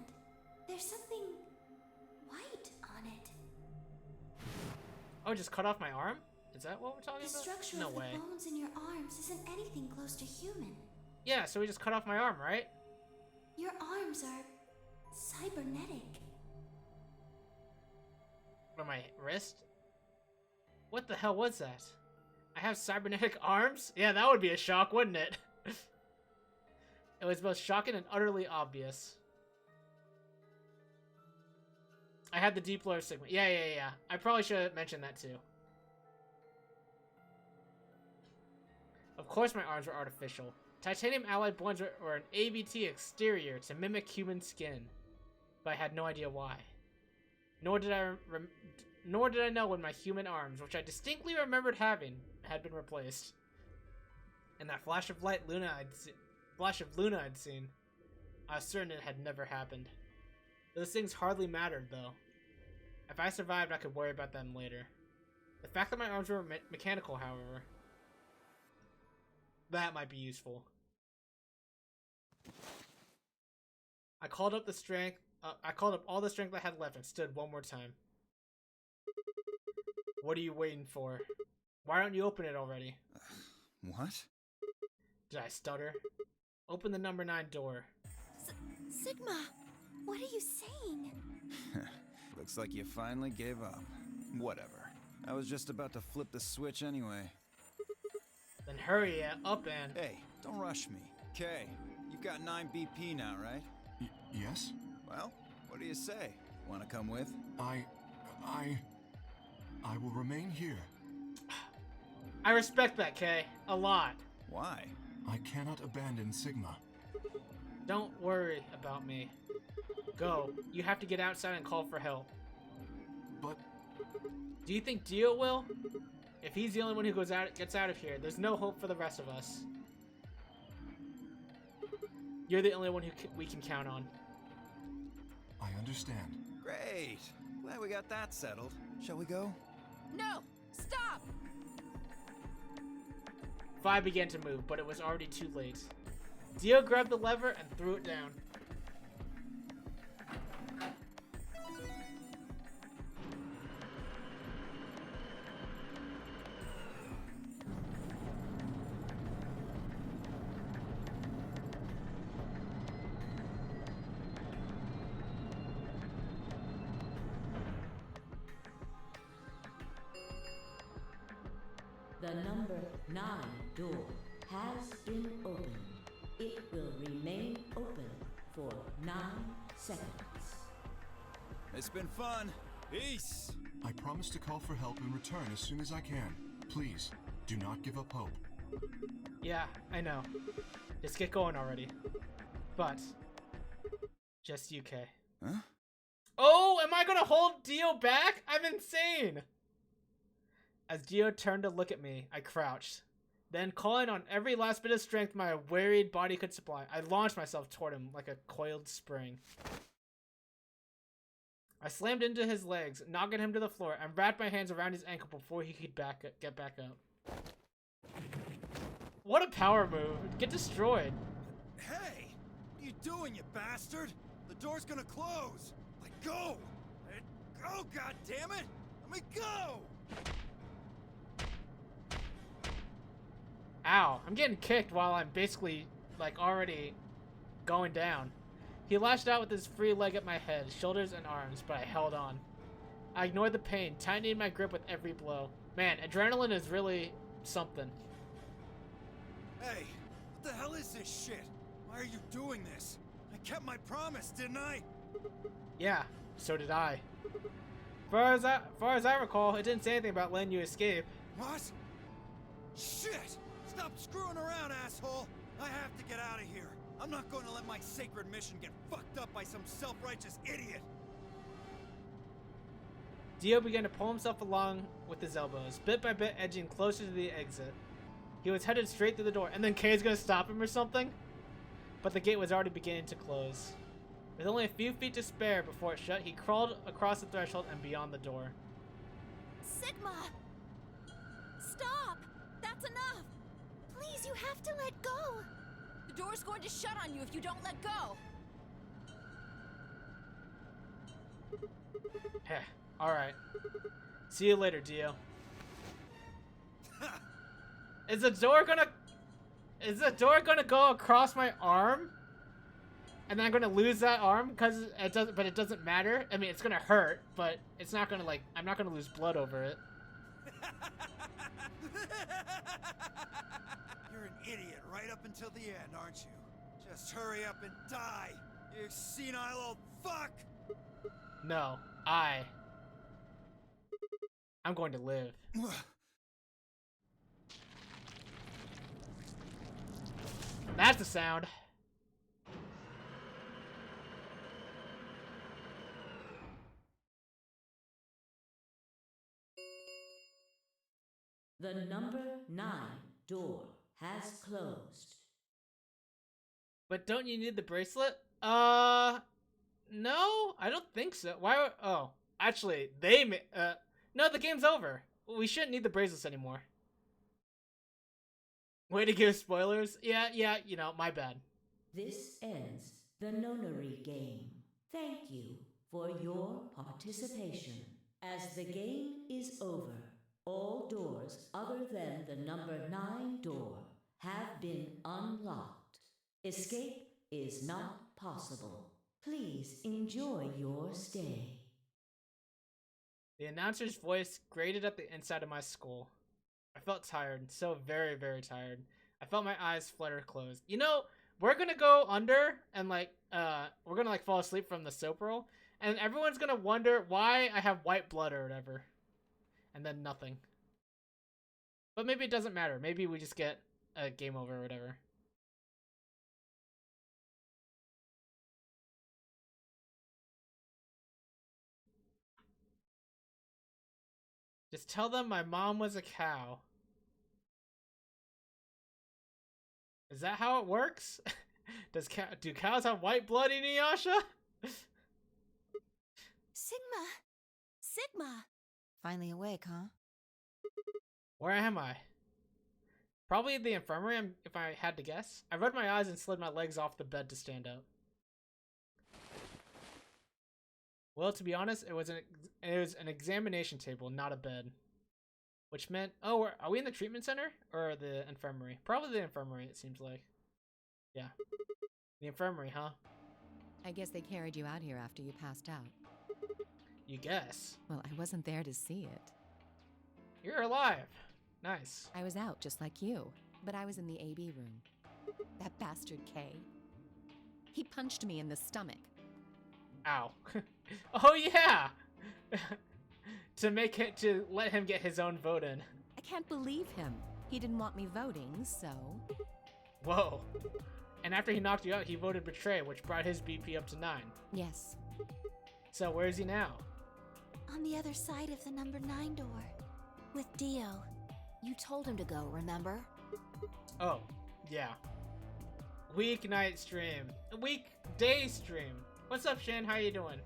There's something white on it. Oh, just cut off my arm? Is that what we're talking The about? structure No of way. the bones in your arms isn't anything close to human. Yeah, so we just cut off my arm, right? Your arms are cybernetic. Or my wrist? What the hell was that? I have cybernetic arms? Yeah, that would be a shock, wouldn't it? It was both shocking and utterly obvious. I had the deep lower Sigma. Yeah. I probably should have mentioned that too. Of course my arms were artificial. Titanium alloyed bones were an ABT exterior to mimic human skin. But I had no idea why. Nor did I know when my human arms, which I distinctly remembered having, had been replaced. And that flash of Luna I'd seen, I was certain it had never happened. Those things hardly mattered, though. If I survived, I could worry about them later. The fact that my arms were mechanical, however, that might be useful. I called up the strength. I called up all the strength I had left and stood one more time. What are you waiting for? Why don't you open it already? What? Did I stutter? Open the number 9 door. Sigma, what are you saying? Looks like you finally gave up. Whatever. I was just about to flip the switch anyway. Then hurry up and... Hey, don't rush me. Kay, you've got 9 BP now, right? Yes? Well, what do you say? Wanna come with? I will remain here. I respect that, Kay. A lot. Why? I cannot abandon Sigma. Don't worry about me. Go. You have to get outside and call for help. But Do you think Dio will? If he's the only one who gets out of here, there's no hope for the rest of us. You're the only one we can count on. I understand. Great. Glad we got that settled. Shall we go? No! Stop! Vi began to move, but it was already too late. Dio grabbed the lever and threw it down. The number 9 door has been opened. It will remain open for 9 seconds. It's been fun. Peace. I promise to call for help and return as soon as I can. Please, do not give up hope. Yeah, I know. Just get going already. But, just UK. Huh? Oh, am I gonna hold Dio back? I'm insane! As Dio turned to look at me, I crouched. Then, calling on every last bit of strength my wearied body could supply, I launched myself toward him like a coiled spring. I slammed into his legs, knocking him to the floor, and wrapped my hands around his ankle before he could get back up. What a power move. Get destroyed. Hey! What are you doing, you bastard? The door's gonna close! Let go! Let go, goddammit! Let me go! Ow, I'm getting kicked while I'm basically, like, already going down. He lashed out with his free leg at my head, shoulders, and arms, but I held on. I ignored the pain, tightening my grip with every blow. Man, adrenaline is really something. Hey, what the hell is this shit? Why are you doing this? I kept my promise, didn't I? Yeah, so did I. Far as I recall, it didn't say anything about letting you escape. What? Shit! Stop screwing around, asshole! I have to get out of here. I'm not going to let my sacred mission get fucked up by some self-righteous idiot. Dio began to pull himself along with his elbows, bit by bit edging closer to the exit. He was headed straight through the door, and then Kay's gonna stop him or something? But the gate was already beginning to close. With only a few feet to spare before it shut, he crawled across the threshold and beyond the door. Sigma! Stop! That's enough! Please, you have to let go! The door's going to shut on you if you don't let go! Heh, alright. See you later, Dio. Is the door gonna go across my arm? And then I'm gonna lose that arm because it doesn't matter. I mean, it's gonna hurt, but it's not gonna, like, I'm not gonna lose blood over it. You're an idiot right up until the end, aren't you? Just hurry up and die, you senile old fuck! No, I'm going to live. That's the sound. The number 9 door has closed. But don't you need the bracelet? No, I don't think so. Why? Oh, actually, no, the game's over. We shouldn't need the bracelets anymore. Way to give spoilers. Yeah, you know, my bad. This ends the nonary game. Thank you for your participation. As the game is over, all doors other than the number 9 door have been unlocked. Escape is not possible. Please enjoy your stay. The announcer's voice grated at the inside of my skull. I felt tired, so very, very tired. I felt my eyes flutter closed. You know, we're gonna go under and we're gonna fall asleep from the soap roll, and everyone's gonna wonder why I have white blood or whatever. And then nothing. But maybe it doesn't matter. Maybe we just get a game over or whatever. Just tell them my mom was a cow. Is that how it works? Do cows have white blood, Inuyasha? Sigma! Sigma! Finally awake, huh? Where am I? Probably the infirmary, if I had to guess. I rubbed my eyes and slid my legs off the bed to stand up. Well, to be honest, it was an examination table, not a bed. Which meant, oh, are we in the treatment center or the infirmary? Probably the infirmary, it seems like. Yeah. The infirmary, huh? I guess they carried you out here after you passed out. You guess. Well, I wasn't there to see it. You're alive. Nice. I was out just like you, but I was in the AB room. That bastard K. He punched me in the stomach. Ow. Oh yeah! to let him get his own vote in. I can't believe him. He didn't want me voting, so... Whoa. And after he knocked you out, he voted betray, which brought his BP up to 9. Yes. So where is he now? On the other side of the number 9 door. With Dio. You told him to go, remember? Oh, yeah. Weeknight stream. Weekday stream. What's up, Shan? How you doing?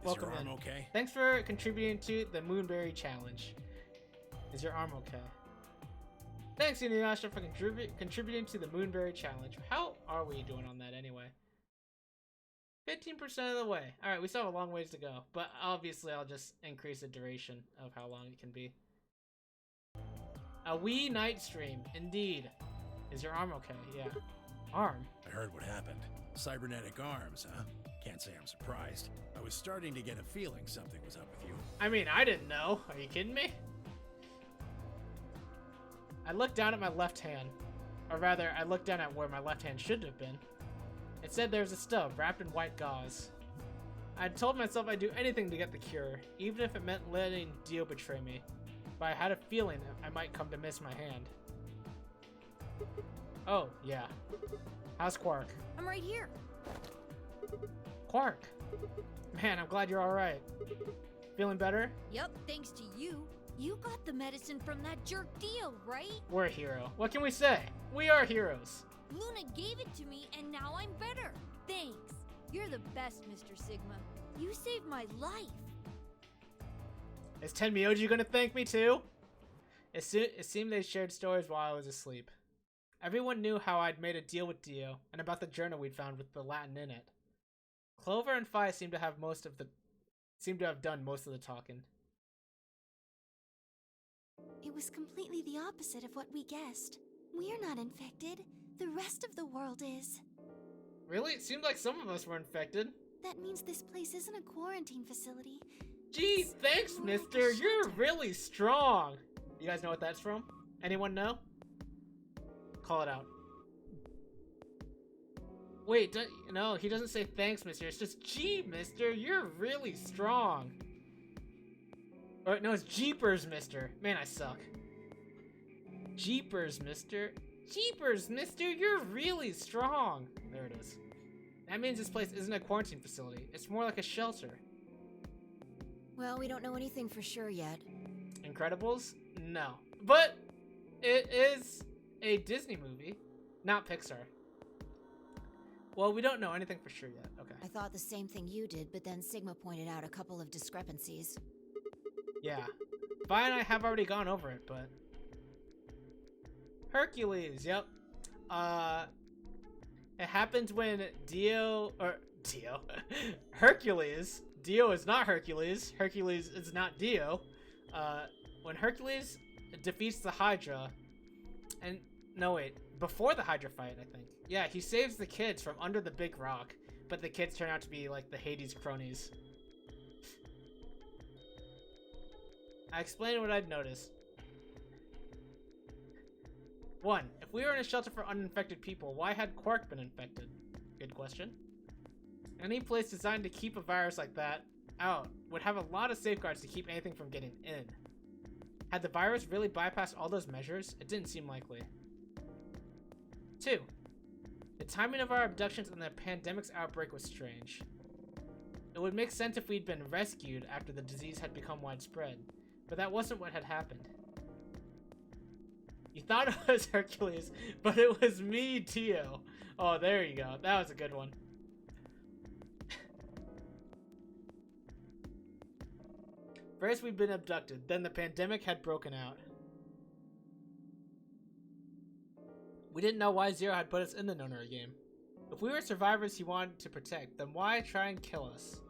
Welcome Is your arm in. okay? Thanks for contributing to the Moonberry Challenge. Is your arm okay? Thanks, Inuyasha, for contributing to the Moonberry Challenge. How are we doing on that anyway? 15% of the way. Alright, we still have a long ways to go. But obviously, I'll just increase the duration of how long it can be. A wee night stream. Indeed. Is your arm okay? Yeah. Arm? I heard what happened. Cybernetic arms, huh? Can't say I'm surprised. I was starting to get a feeling something was up with you. I mean, I didn't know. Are you kidding me? I looked down at my left hand. Or rather, I looked down at where my left hand should have been. It said there was a stub wrapped in white gauze. I had told myself I'd do anything to get the cure, even if it meant letting Dio betray me. But I had a feeling I might come to miss my hand. Oh, yeah. How's Quark? I'm right here. Quark! Man, I'm glad you're alright. Feeling better? Yep, thanks to you. You got the medicine from that jerk Dio, right? We're a hero. What can we say? We are heroes. Luna gave it to me, and now I'm better. Thanks. You're the best, Mr. Sigma. You saved my life. Is Tenmyoji gonna thank me too? It seemed they shared stories while I was asleep. Everyone knew how I'd made a deal with Dio, and about the journal we'd found with the Latin in it. Clover and Phi seemed to have done most of the talking. It was completely the opposite of what we guessed. We're not infected. The rest of the world is. Really? It seemed like some of us were infected. That means this place isn't a quarantine facility. Gee, thanks, mister. You're really strong. You guys know what that's from? Anyone know? Call it out. Wait, no, he doesn't say thanks, mister. It's just, gee, mister, you're really strong. Or, no, it's jeepers, mister. Man, I suck. Jeepers, mister. Jeepers, mister, you're really strong. There it is. That means this place isn't a quarantine facility. It's more like a shelter. Well, we don't know anything for sure yet. Incredibles? No. But it is a Disney movie, not Pixar. Well, we don't know anything for sure yet. Okay. I thought the same thing you did, but then Sigma pointed out a couple of discrepancies. Yeah. Vi and I have already gone over it, but... Hercules, yep. It happens when Hercules. Dio is not Hercules. Hercules is not Dio. When Hercules defeats the Hydra, and no wait, before the Hydra fight, I think. Yeah, he saves the kids from under the big rock, but the kids turn out to be like the Hades cronies. I explained what I'd noticed. 1. If we were in a shelter for uninfected people, why had Quark been infected? Good question. Any place designed to keep a virus like that out would have a lot of safeguards to keep anything from getting in. Had the virus really bypassed all those measures? It didn't seem likely. 2. The timing of our abductions and the pandemic's outbreak was strange. It would make sense if we'd been rescued after the disease had become widespread, but that wasn't what had happened. You thought it was Hercules, but it was me, Dio. Oh, there you go. That was a good one. First, we'd been abducted, then the pandemic had broken out. We didn't know why Zero had put us in the Nonary game. If we were survivors he wanted to protect, then why try and kill us?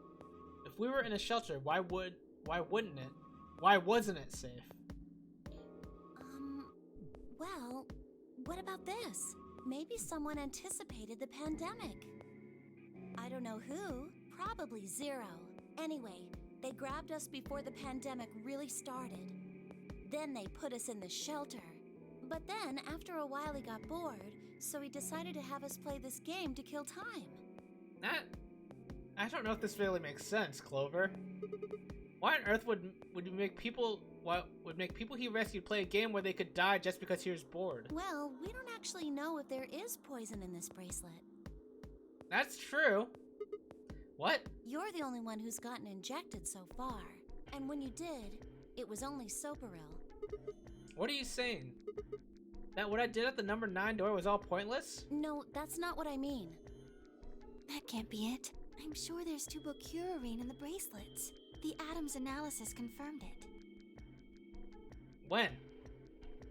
If we were in a shelter, why wouldn't it? Why wasn't it safe? Well, what about this? Maybe someone anticipated the pandemic. I don't know who, probably Zero. Anyway, they grabbed us before the pandemic really started. Then they put us in the shelter. But then, after a while, he got bored, so he decided to have us play this game to kill time. I don't know if this really makes sense, Clover. Why on earth would make people he rescued play a game where they could die just because he was bored? Well, we don't actually know if there is poison in this bracelet. That's true. What? You're the only one who's gotten injected so far. And when you did, it was only Soparil. What are you saying? That what I did at the number 9 door was all pointless? No, that's not what I mean. That can't be it. I'm sure there's tubocurarine in the bracelets. The Adams analysis confirmed it. When?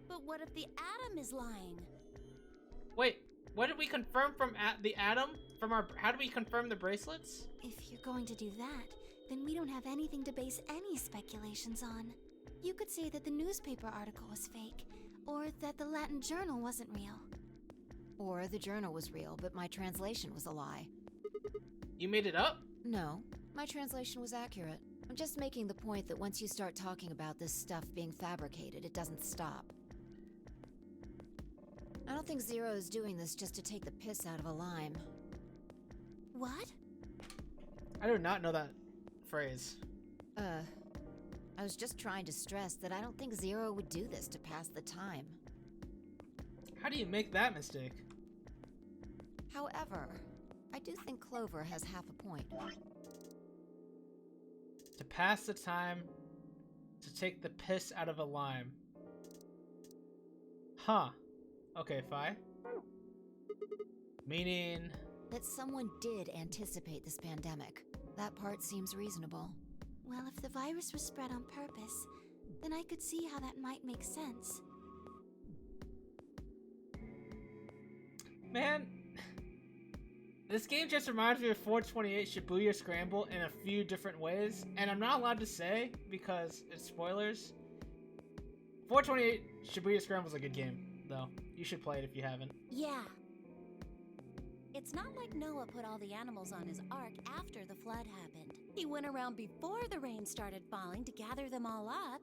But what if the Atom is lying? Wait, what did we confirm from the Atom? How do we confirm the bracelets? If you're going to do that, then we don't have anything to base any speculations on. You could say that the newspaper article was fake, or that the Latin journal wasn't real. Or the journal was real, but my translation was a lie. You made it up? No, my translation was accurate. I'm just making the point that once you start talking about this stuff being fabricated, it doesn't stop. I don't think Zero is doing this just to take the piss out of a lime. What? I do not know that phrase. I was just trying to stress that I don't think Zero would do this to pass the time. How do you make that mistake? However, I do think Clover has half a point. To pass the time, to take the piss out of a lime. Huh. Okay, Fi. Meaning... that someone did anticipate this pandemic. That part seems reasonable. Well, if the virus was spread on purpose, then I could see how that might make sense. Man, this game just reminds me of 428 Shibuya Scramble in a few different ways, and I'm not allowed to say because it's spoilers. 428 Shibuya Scramble is a good game, though. You should play it if you haven't. Yeah. It's not like Noah put all the animals on his ark after the flood happened. He went around before the rain started falling to gather them all up,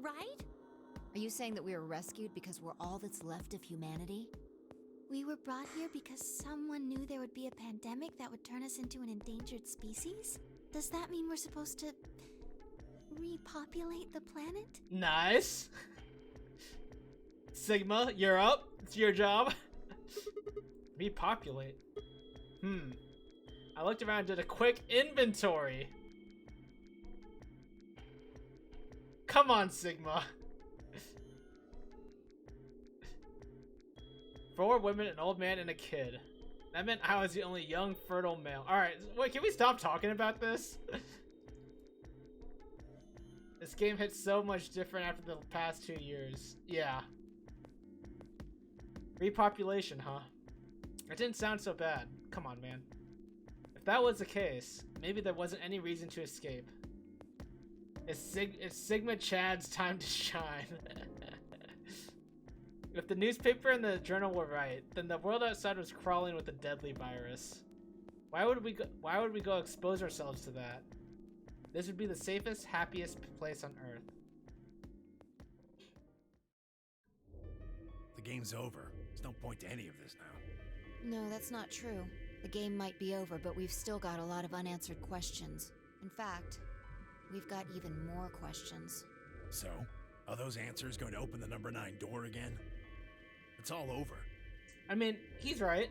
right? Are you saying that we were rescued because we're all that's left of humanity? We were brought here because someone knew there would be a pandemic that would turn us into an endangered species? Does that mean we're supposed to repopulate the planet? Nice. Sigma, you're up. It's your job. Repopulate. I looked around and did a quick inventory. Come on, Sigma. 4 women, an old man, and a kid. That meant I was the only young, fertile male. Alright, wait, can we stop talking about this? This game hits so much different after the past 2 years. Yeah. Repopulation, huh? It didn't sound so bad. Come on, man. If that was the case, maybe there wasn't any reason to escape. It's Sigma Chad's time to shine. If the newspaper and the journal were right, then the world outside was crawling with a deadly virus. Why would we go expose ourselves to that? This would be the safest, happiest place on Earth. The game's over. There's no point to any of this now. No, that's not true. The game might be over, but we've still got a lot of unanswered questions. In fact, we've got even more questions. So, are those answers going to open the number 9 door again? It's all over. I mean, he's right.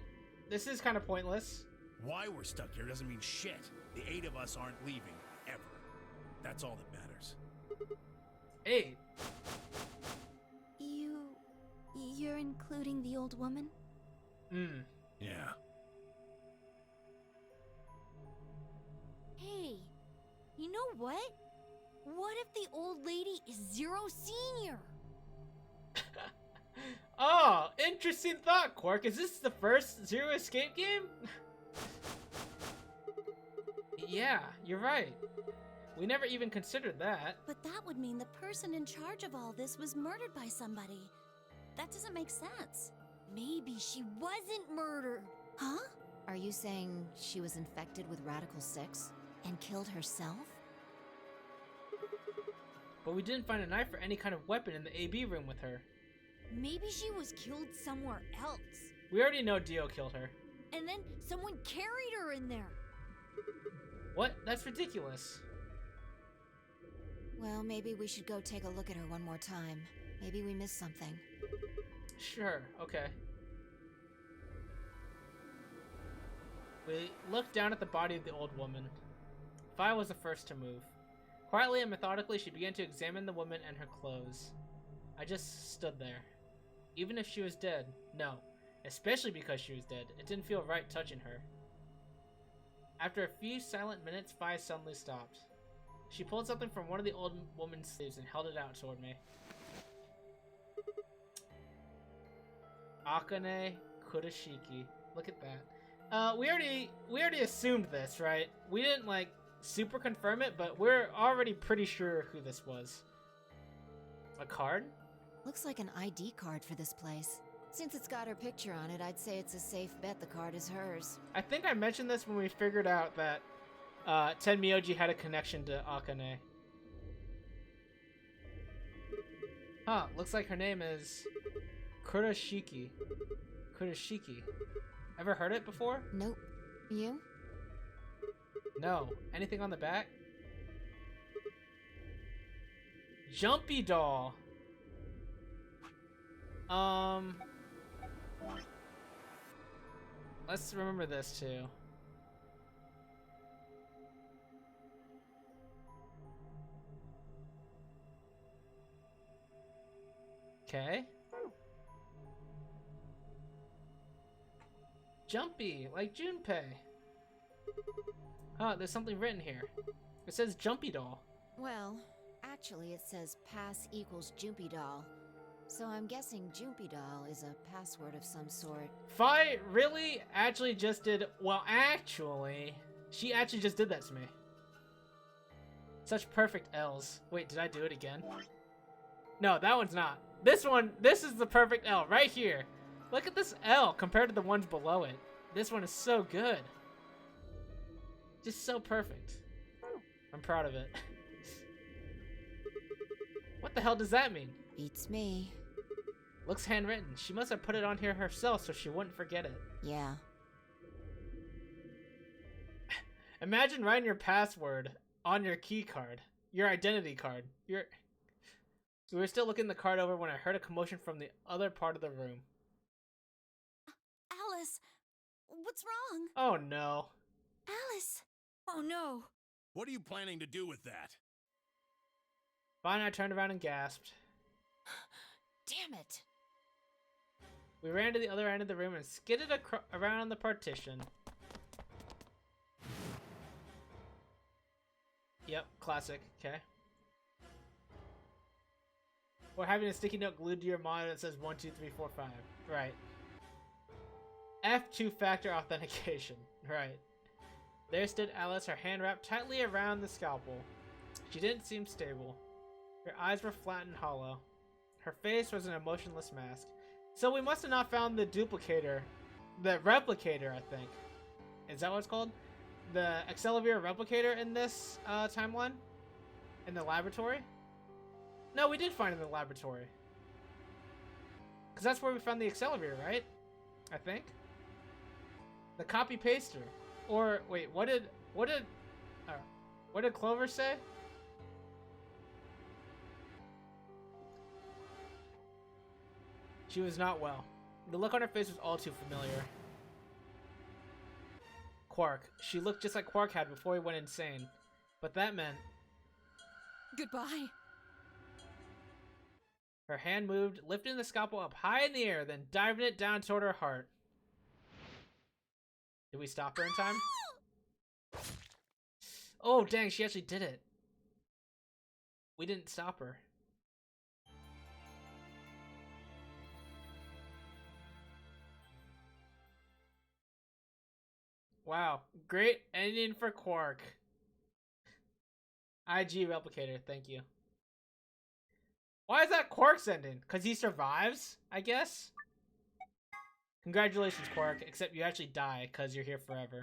This is kind of pointless. Why we're stuck here doesn't mean shit. The 8 of us aren't leaving, ever. That's all that matters. 8? You're including the old woman? Yeah. Hey, you know what? What if the old lady is Zero Senior? Oh, interesting thought, Quark. Is this the first Zero Escape game? Yeah, you're right. We never even considered that. But that would mean the person in charge of all this was murdered by somebody. That doesn't make sense. Maybe she wasn't murdered. Huh? Are you saying she was infected with Radical 6 and killed herself? But we didn't find a knife or any kind of weapon in the AB room with her. Maybe she was killed somewhere else. We already know Dio killed her. And then someone carried her in there. What? That's ridiculous. Well, maybe we should go take a look at her one more time. Maybe we missed something. Sure, okay. We looked down at the body of the old woman. Vi was the first to move. Quietly and methodically, she began to examine the woman and her clothes. I just stood there. Even if she was dead, no. Especially because she was dead, it didn't feel right touching her. After a few silent minutes, Vi suddenly stopped. She pulled something from one of the old woman's sleeves and held it out toward me. Akane Kurashiki. Look at that. We already assumed this, right? We didn't like super confirm it, but we're already pretty sure who this was. A card? Looks like an ID card for this place. Since it's got her picture on it, I'd say it's a safe bet the card is hers. I think I mentioned this when we figured out that Tenmyoji had a connection to Akane. Huh, looks like her name is Kurashiki. Kurashiki. Ever heard it before? Nope. You? No. Anything on the back? Jumpy doll. Let's remember this too. Okay. Jumpy, like Junpei. Huh, there's something written here. It says Jumpy doll. Well, actually it says pass equals Jumpy doll. So I'm guessing Jumpy doll is a password of some sort. Vi really actually just did, well actually, she actually just did that to me. Such perfect L's. Wait, did I do it again? No, that one's not. This one, this is the perfect L right here. Look at this L compared to the ones below it. This one is so good. Just so perfect. I'm proud of it. What the hell does that mean? Beats me. Looks handwritten. She must have put it on here herself so she wouldn't forget it. Yeah. Imagine writing your password on your key card. Your identity card. We were still looking the card over when I heard a commotion from the other part of the room. Alice, what's wrong? Oh no. Alice! Oh no. What are you planning to do with that? Vi and I turned around and gasped. Damn it. We ran to the other end of the room and skidded around the partition. Yep, classic, okay. Or having a sticky note glued to your monitor that says 1, 2, 3, 4, 5. Right. F two-factor authentication. Right. There stood Alice, her hand wrapped tightly around the scalpel. She didn't seem stable. Her eyes were flat and hollow. Her face was an emotionless mask. So we must have not found the duplicator. The replicator, I think. Is that what it's called? The Accelavir replicator in this timeline? In the laboratory? No, we did find it in the laboratory. Because that's where we found the Accelavir, right? I think. The copy paster. Or wait, what did Clover say? She was not well. The look on her face was all too familiar. Quark. She looked just like Quark had before he went insane. But that meant... Goodbye. Her hand moved, lifting the scalpel up high in the air, then diving it down toward her heart. Did we stop her in time? Oh, dang, she actually did it. We didn't stop her. Wow, great ending for Quark. IG replicator, thank you. Why is that Quark's ending? Because he survives, I guess? Congratulations, Quark, except you actually die because you're here forever.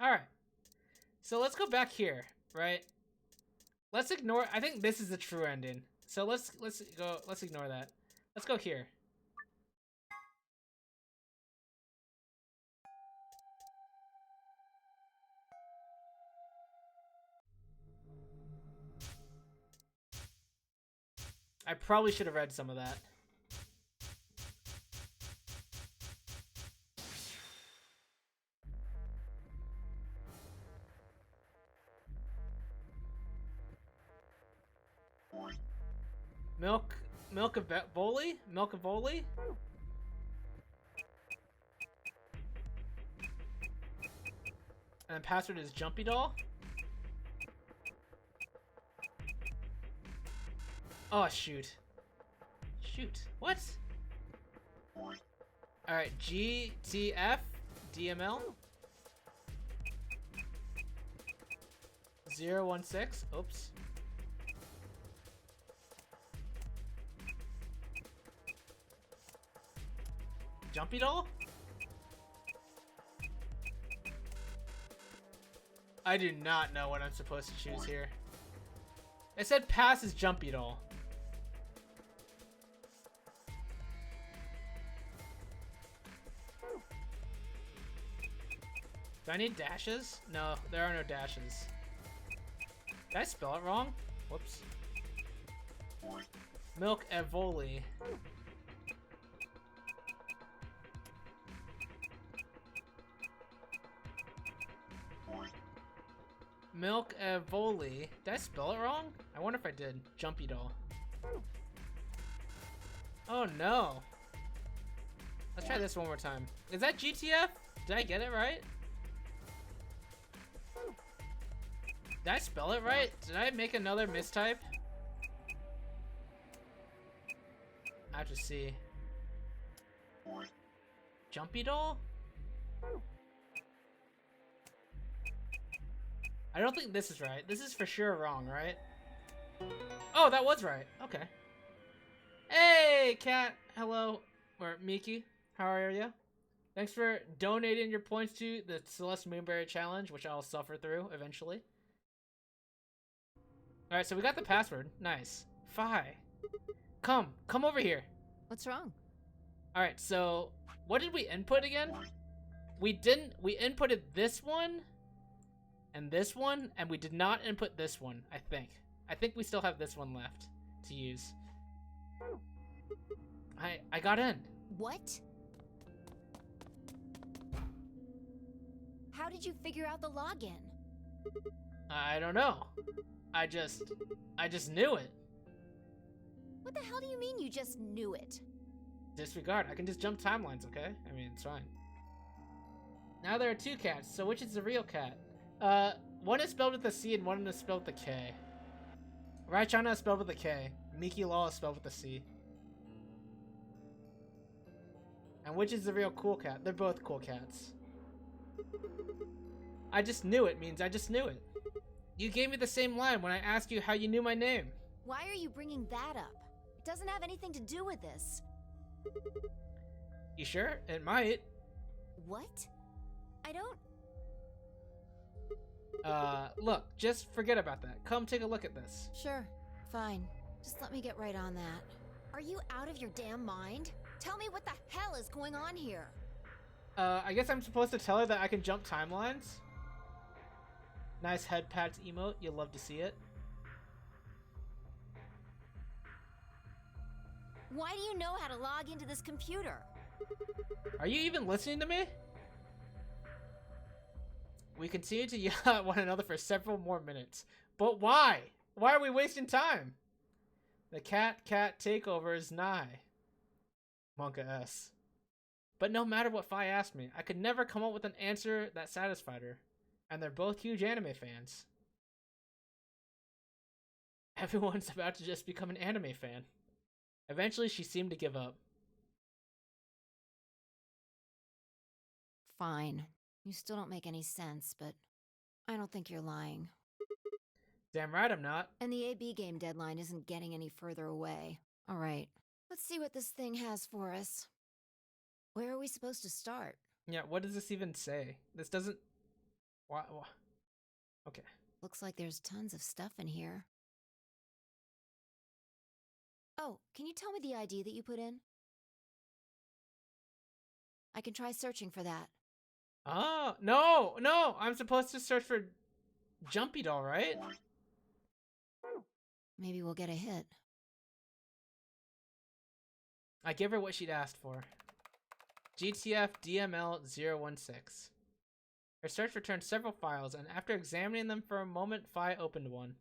Alright. So let's go back here, right? Let's ignore... I think this is the true ending. So let's ignore that. Let's go here. I probably should have read some of that. Milk-a-voli? Milk-a-voli? And the password is Jumpy Doll? Oh, shoot. Shoot. What? Alright, GTF DML 016. Oops. Jumpy Doll? I do not know what I'm supposed to choose here. It said pass is Jumpy Doll. Do I need dashes? No, there are no dashes. Did I spell it wrong? Whoops. Milk-a-voli. Milk-a-voli. Did I spell it wrong? I wonder if I did. Jumpy Doll. Oh no. Let's try this one more time. Is that GTF? Did I get it right? Did I spell it right? Did I make another mistype? I have to see. Jumpy Doll? I don't think this is right. This is for sure wrong, right? Oh, that was right. Okay. Hey, Cat. Hello. Or Miki. How are you? Thanks for donating your points to the Celeste Moonberry Challenge, which I'll suffer through eventually. Alright, so we got the password. Nice. Fi. Come over here. What's wrong? Alright, so what did we input again? We inputted this one and we did not input this one, I think. I think we still have this one left to use. I got in. What? How did you figure out the login? I don't know. I just knew it. What the hell do you mean you just knew it? Disregard. I can just jump timelines, okay? I mean, it's fine. Now there are two cats, so which is the real cat? One is spelled with a C and one is spelled with a K. Raichana is spelled with a K. Miki Law is spelled with a C. And which is the real cool cat? They're both cool cats. I just knew it means I just knew it. You gave me the same line when I asked you how you knew my name. Why are you bringing that up? It doesn't have anything to do with this. You sure? It might. What? I don't... Look, just forget about that. Come take a look at this. Sure, fine. Just let me get right on that. Are you out of your damn mind? Tell me what the hell is going on here. I guess I'm supposed to tell her that I can jump timelines? Nice head pats emote. You'll love to see it. Why do you know how to log into this computer? Are you even listening to me? We continue to yell at one another for several more minutes. But why? Why are we wasting time? The cat takeover is nigh. Monka S. But no matter what Fi asked me, I could never come up with an answer that satisfied her. And they're both huge anime fans. Everyone's about to just become an anime fan. Eventually, she seemed to give up. Fine. You still don't make any sense, but I don't think you're lying. Damn right I'm not. And the AB game deadline isn't getting any further away. All right, let's see what this thing has for us. Where are we supposed to start? Yeah, what does this even say? This doesn't... Why? Okay. Looks like there's tons of stuff in here. Oh, can you tell me the ID that you put in? I can try searching for that. Oh, no! I'm supposed to search for Jumpy Doll, right? Maybe we'll get a hit. I give her what she'd asked for. GTF DML016. Her search returned several files, and after examining them for a moment, Fi opened one.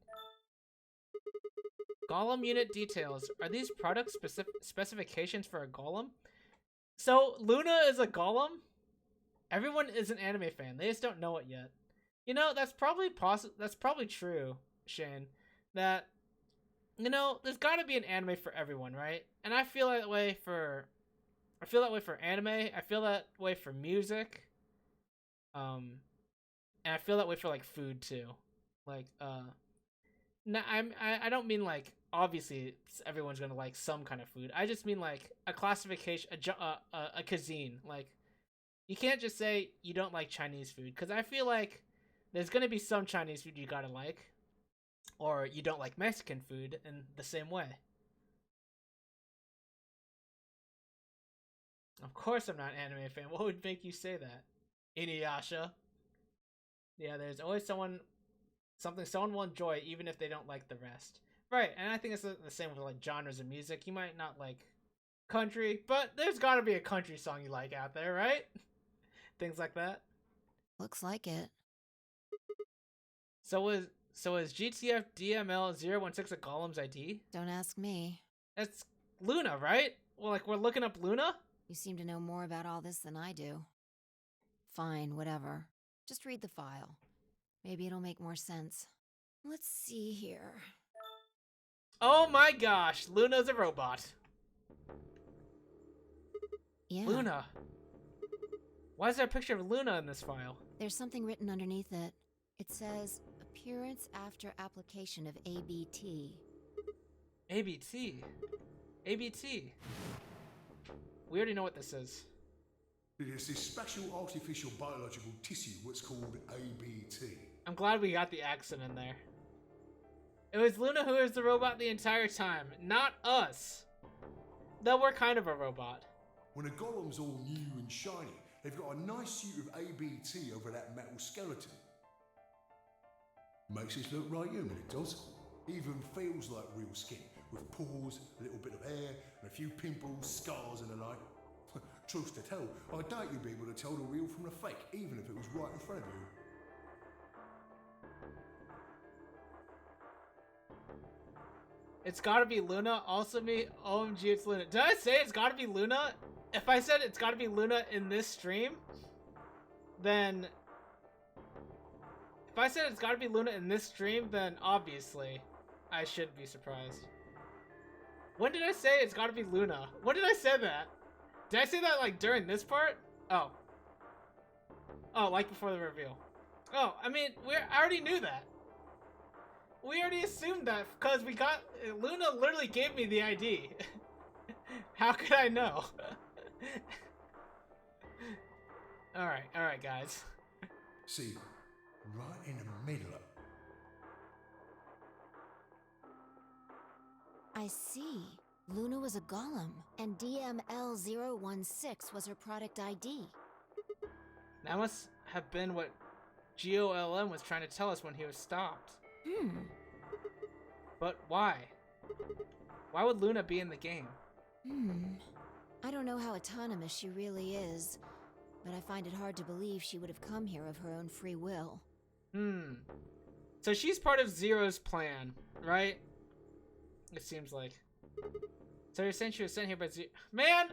Golem unit details. Are these product specifications for a golem? So, Luna is a golem? Everyone is an anime fan. They just don't know it yet. You know, that's probably true, Shane. That, you know, there's gotta be an anime for everyone, right? And I feel that way for anime. I feel that way for music. And I feel that way for like food too. Like, no, I don't mean like obviously everyone's gonna like some kind of food. I just mean like a classification, a cuisine. Like, you can't just say you don't like Chinese food, because I feel like there's gonna be some Chinese food you gotta like, or you don't like Mexican food in the same way. Of course I'm not an anime fan. What would make you say that? Inuyasha. Yeah, there's always something someone will enjoy even if they don't like the rest. Right, and I think it's the same with like genres of music. You might not like country, but there's gotta be a country song you like out there, right? Things like that. Looks like it. So is GTF DML016 a Golem's ID? Don't ask me. It's Luna, right? Well, like, we're looking up Luna? You seem to know more about all this than I do. Fine, whatever. Just read the file. Maybe it'll make more sense. Let's see here. Oh my gosh, Luna's a robot. Yeah. Luna. Why is there a picture of Luna in this file? There's something written underneath it. It says, appearance after application of ABT. ABT? ABT? We already know what this is. It's this special artificial biological tissue, what's called ABT. I'm glad we got the accent in there. It was Luna who was the robot the entire time, not us. Though we're kind of a robot. When a golem's all new and shiny, they've got a nice suit of ABT over that metal skeleton. Makes us look right human, it does. Even feels like real skin, with pores, a little bit of hair, and a few pimples, scars and the like. Truth to tell, I doubt you'd be able to tell the real from the fake, even if it was right in front of you. It's gotta be Luna. Also me. OMG, it's Luna. Did I say it's gotta be Luna? If I said it's gotta be Luna in this stream, then... If I said it's gotta be Luna in this stream, then obviously I shouldn't be surprised. When did I say it's gotta be Luna? When did I say that? Did I say that like during this part? Oh. Oh, like before the reveal. Oh, I mean, I already knew that. We already assumed that because we got Luna literally gave me the ID. How could I know? Alright, guys. See, right in the middle of... I see. Luna was a golem, and DML016 was her product ID. That must have been what GOLM was trying to tell us when he was stopped. But why? Why would Luna be in the game? I don't know how autonomous she really is, but I find it hard to believe she would have come here of her own free will. So she's part of Zero's plan, right? It seems like. So you're saying she was sent here by Zero? Man,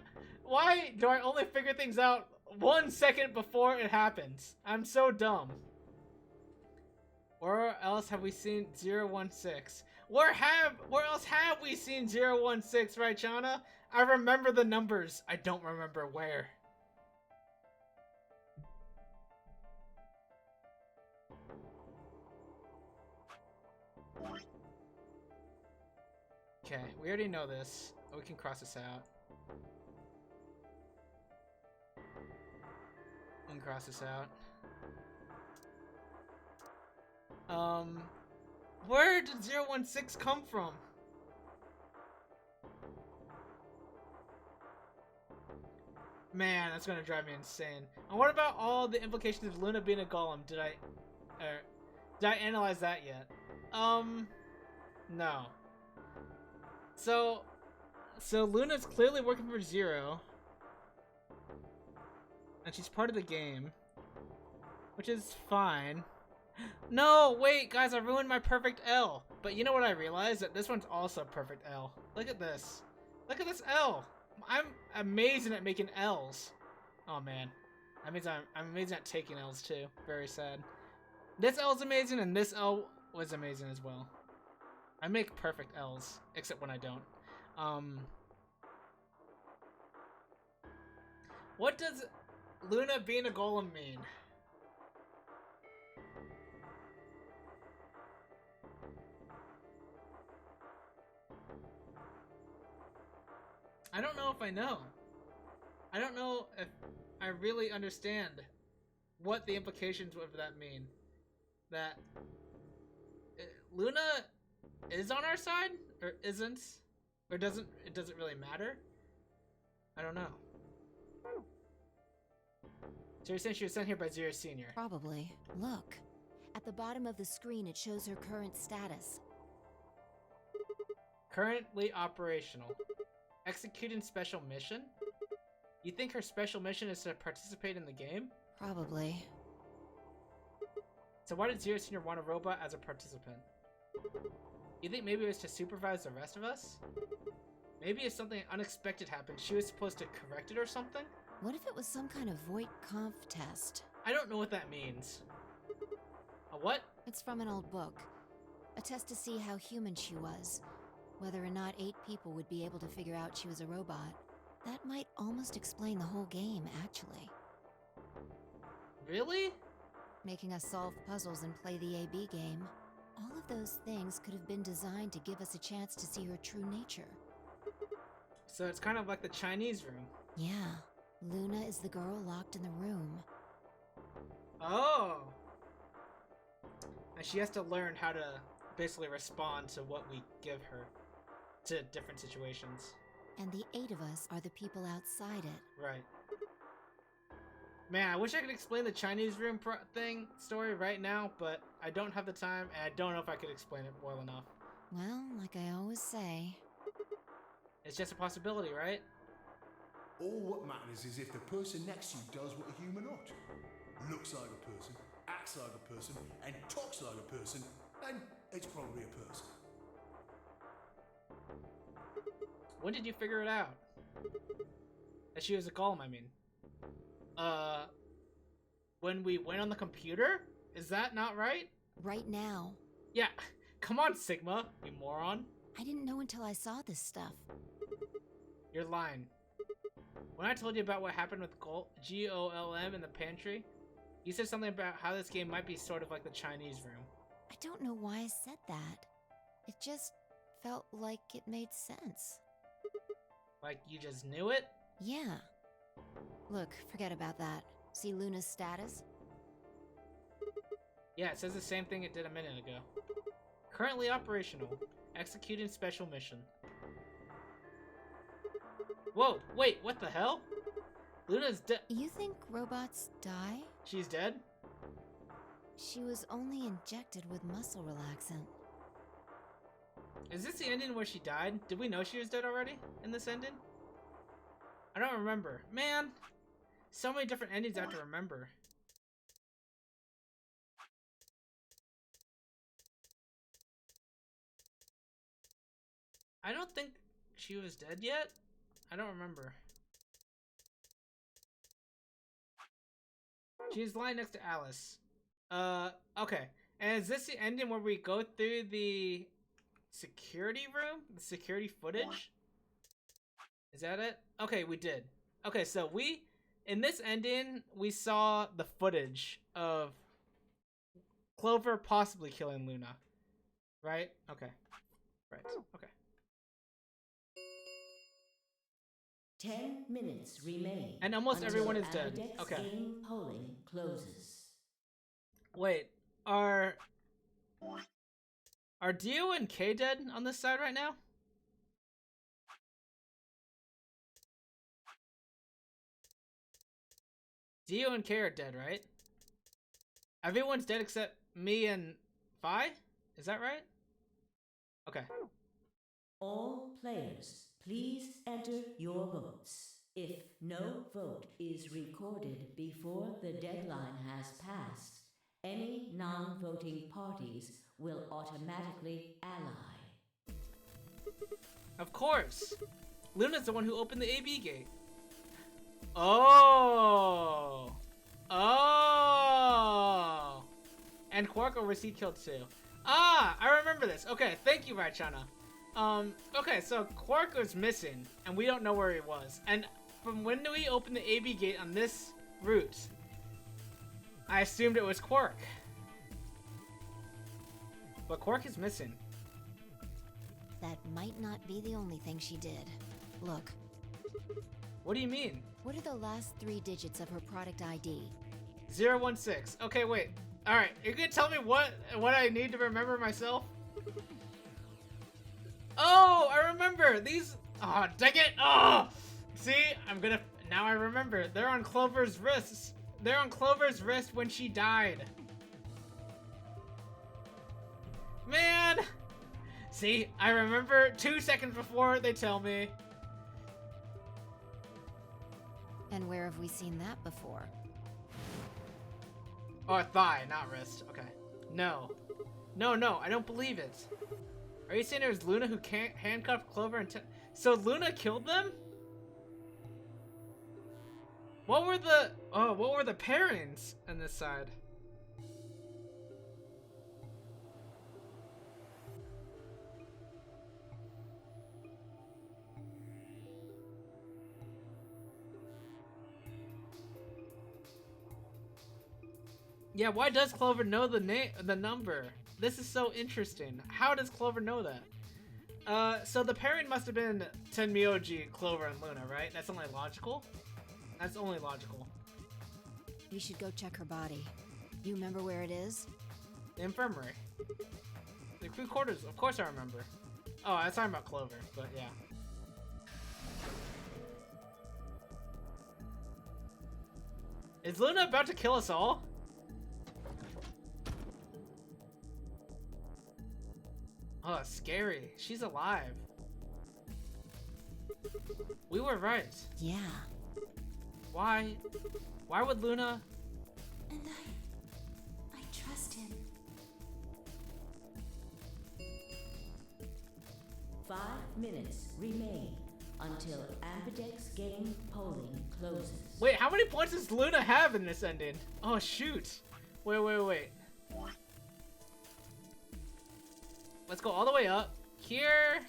why do I only figure things out 1 second before it happens? I'm so dumb. Where else have we seen 016? Where else have we seen 016, right, Chana? I remember the numbers. I don't remember where. Okay, we already know this. We can cross this out. We can cross this out. Where did 016 come from? Man, that's gonna drive me insane. And what about all the implications of Luna being a golem? Did I analyze that yet? No. So Luna's clearly working for Zero. And she's part of the game. Which is fine. No, wait, guys, I ruined my perfect L. But you know what I realized? That this one's also perfect L. Look at this. Look at this L. I'm amazing at making L's. Oh, man. That means I'm amazing at taking L's, too. Very sad. This L's amazing, and this L was amazing as well. I make perfect L's, except when I don't. What does Luna being a golem mean? I don't know if I know. I don't know if I really understand what the implications of that mean. That Luna is on our side or isn't, or it doesn't really matter. I don't know. So you're saying she was sent here by Zero Senior? Probably. Look. At the bottom of the screen, it shows her current status. Currently operational. Executing special mission? You think her special mission is to participate in the game? Probably. So why did Zero Senior want a robot as a participant? You think maybe it was to supervise the rest of us? Maybe if something unexpected happened, she was supposed to correct it or something? What if it was some kind of Voight-Kampff test? I don't know what that means. A what? It's from an old book. A test to see how human she was. Whether or not 8 people would be able to figure out she was a robot. That might almost explain the whole game, actually. Really? Making us solve puzzles and play the AB game. All of those things could have been designed to give us a chance to see her true nature. So it's kind of like the Chinese room. Yeah. Luna is the girl locked in the room. Oh! And she has to learn how to basically respond to what we give her. To different situations. And the 8 of us are the people outside it. Right. Man, I wish I could explain the Chinese room story right now, but I don't have the time, and I don't know if I could explain it well enough. Well, like I always say... It's just a possibility, right? All what matters is if the person next to you does what a human ought. Looks like a person, acts like a person, and talks like a person, then it's probably a person. When did you figure it out? That she was a golem, I mean. When we went on the computer? Is that not right? Right now. Yeah, come on, Sigma, you moron. I didn't know until I saw this stuff. You're lying. When I told you about what happened with GOLM in the pantry, you said something about how this game might be sort of like the Chinese room. I don't know why I said that. It just felt like it made sense. Like you just knew it? Yeah. Look, forget about that. See Luna's status? Yeah, it says the same thing it did a minute ago. Currently operational. Executing special mission. Whoa, wait, what the hell? Luna's dead. You think robots die? She's dead? She was only injected with muscle relaxant. Is this the ending where she died? Did we know she was dead already in this ending? I don't remember. Man, so many different endings I have to remember. I don't think she was dead yet. I don't remember. She's lying next to Alice. Okay. And is this the ending where we go through the security room? The security footage? Is that it? Okay, we did. Okay, so in this ending, we saw the footage of Clover possibly killing Luna. Right? Okay. Right. Okay. 10 minutes remain. And almost until everyone is dead. Ambidex Okay. game polling closes. Wait, are Dio and Kay dead on this side right now? Dio and Kay are dead, right? Everyone's dead except me and Fi? Is that right? Okay. All players, please enter your votes. If no vote is recorded before the deadline has passed, any non-voting parties will automatically ally. Of course! Luna's the one who opened the AB gate. Oh! Oh! And Quark overseas killed too. Ah! I remember this. Okay, thank you, Raichana. Okay, so Quark was missing, and we don't know where he was. And from when we opened the AB gate on this route, I assumed it was Quark. But Quark is missing. That might not be the only thing she did. Look. What do you mean? What are the last 3 digits of her product ID? 016. Okay, wait. Alright, you're gonna tell me what I need to remember myself? Oh, I remember! These... Oh, dang it! Oh! See? Now I remember. They're on Clover's wrists. They're on Clover's wrist when she died. Man! See? I remember 2 seconds before they tell me. And where have we seen that before? Oh, thigh, not wrist. Okay. No. No, I don't believe it. Are you saying it was Luna who handcuffed Clover and so Luna killed them? What were the pairings on this side? Yeah, why does Clover know the number? This is so interesting. How does Clover know that? So the pairing must have been Tenmyoji, Clover, and Luna, right? That's only logical? That's only logical. We should go check her body. You remember where it is? The infirmary. The crew quarters, of course I remember. Oh, I was talking about Clover, but yeah. Is Luna about to kill us all? Oh, scary. She's alive. We were right. Yeah. Why? Why would Luna? And I trust him. 5 minutes remain until Ambidex game polling closes. Wait, how many points does Luna have in this ending? Oh, shoot. Wait. Let's go all the way up. Here,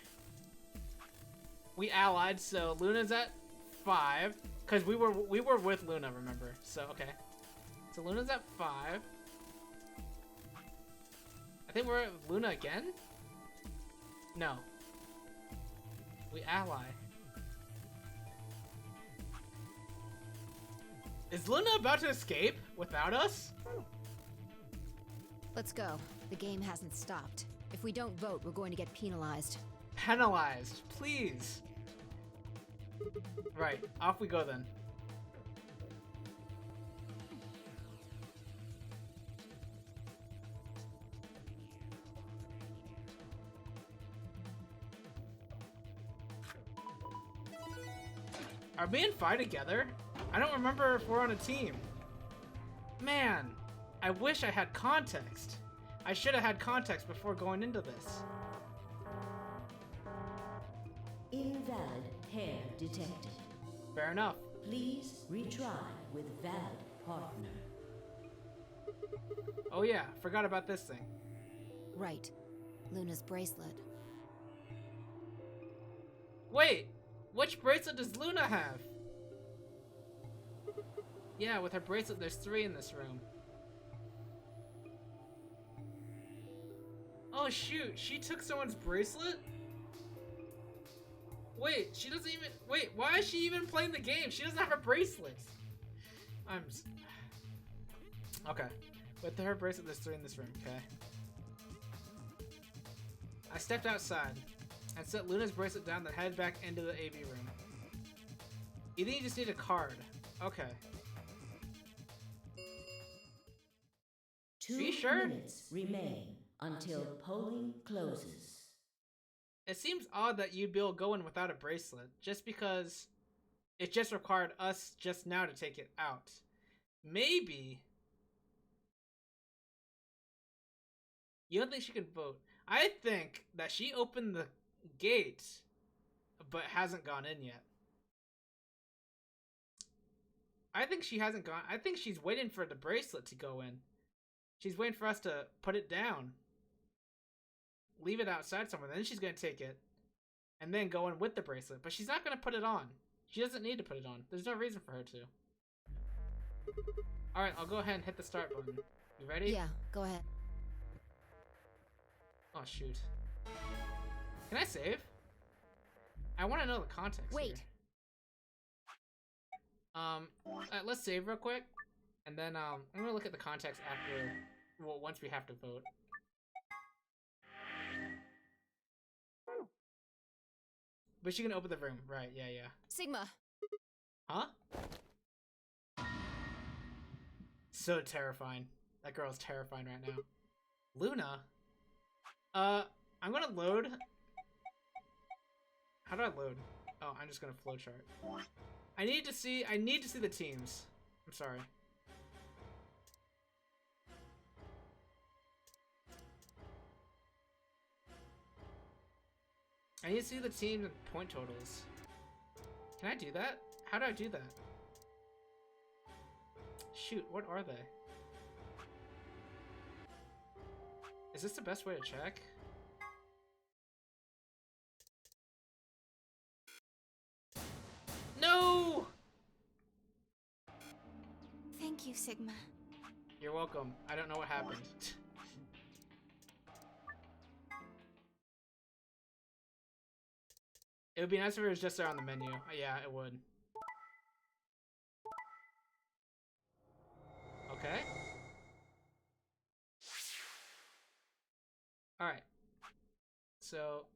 we allied, so Luna's at 5. Cause we were with Luna, remember? So okay. So Luna's at 5. I think we're at Luna again? No. We ally. Is Luna about to escape without us? Let's go. The game hasn't stopped. If we don't vote, we're going to get penalized. Penalized, please. Right, off we go then. Are me and Fi together? I don't remember if we're on a team. Man, I wish I had context. I should have had context before going into this. Invalid pair detected. Fair enough. Please retry with valid partner. Oh yeah, forgot about this thing. Right. Luna's bracelet. Wait, which bracelet does Luna have? Yeah, with her bracelet, there's 3 in this room. Oh shoot, she took someone's bracelet? Wait, she doesn't even... Wait, why is she even playing the game? She doesn't have her bracelet. Okay. With her bracelet, there's 3 in this room, okay. I stepped outside and set Luna's bracelet down, then headed back into the AV room. You think you just need a card. Okay. 2 Be sure? minutes remain until polling closes. It seems odd that you'd be able to go in without a bracelet, just because it just required us just now to take it out. Maybe... You don't think she can vote? I think that she opened the gate, but hasn't gone in yet. I think she hasn't gone... I think she's waiting for the bracelet to go in. She's waiting for us to put it down. Leave it outside somewhere, then she's gonna take it and then go in with the bracelet, but she's not gonna put it on. She doesn't need to put it on. There's no reason for her to. Alright, I'll go ahead and hit the start button. You ready? Yeah, go ahead. Oh shoot. Can I save? I want to know the context. Wait. Here. Let's save real quick, and then I'm gonna look at the context after, well, once we have to vote. But she can open the room, right? Yeah, yeah. Sigma. Huh? So terrifying. That girl's terrifying right now. Luna? I'm gonna load. How do I load? Oh, I'm just gonna flowchart. I need to see the teams. I'm sorry. I need to see the teams and point totals. Can I do that? How do I do that? Shoot, what are they? Is this the best way to check? No! Thank you, Sigma. You're welcome. I don't know what happened. It would be nice if it was just there on the menu. Yeah, it would. Okay. Alright. So...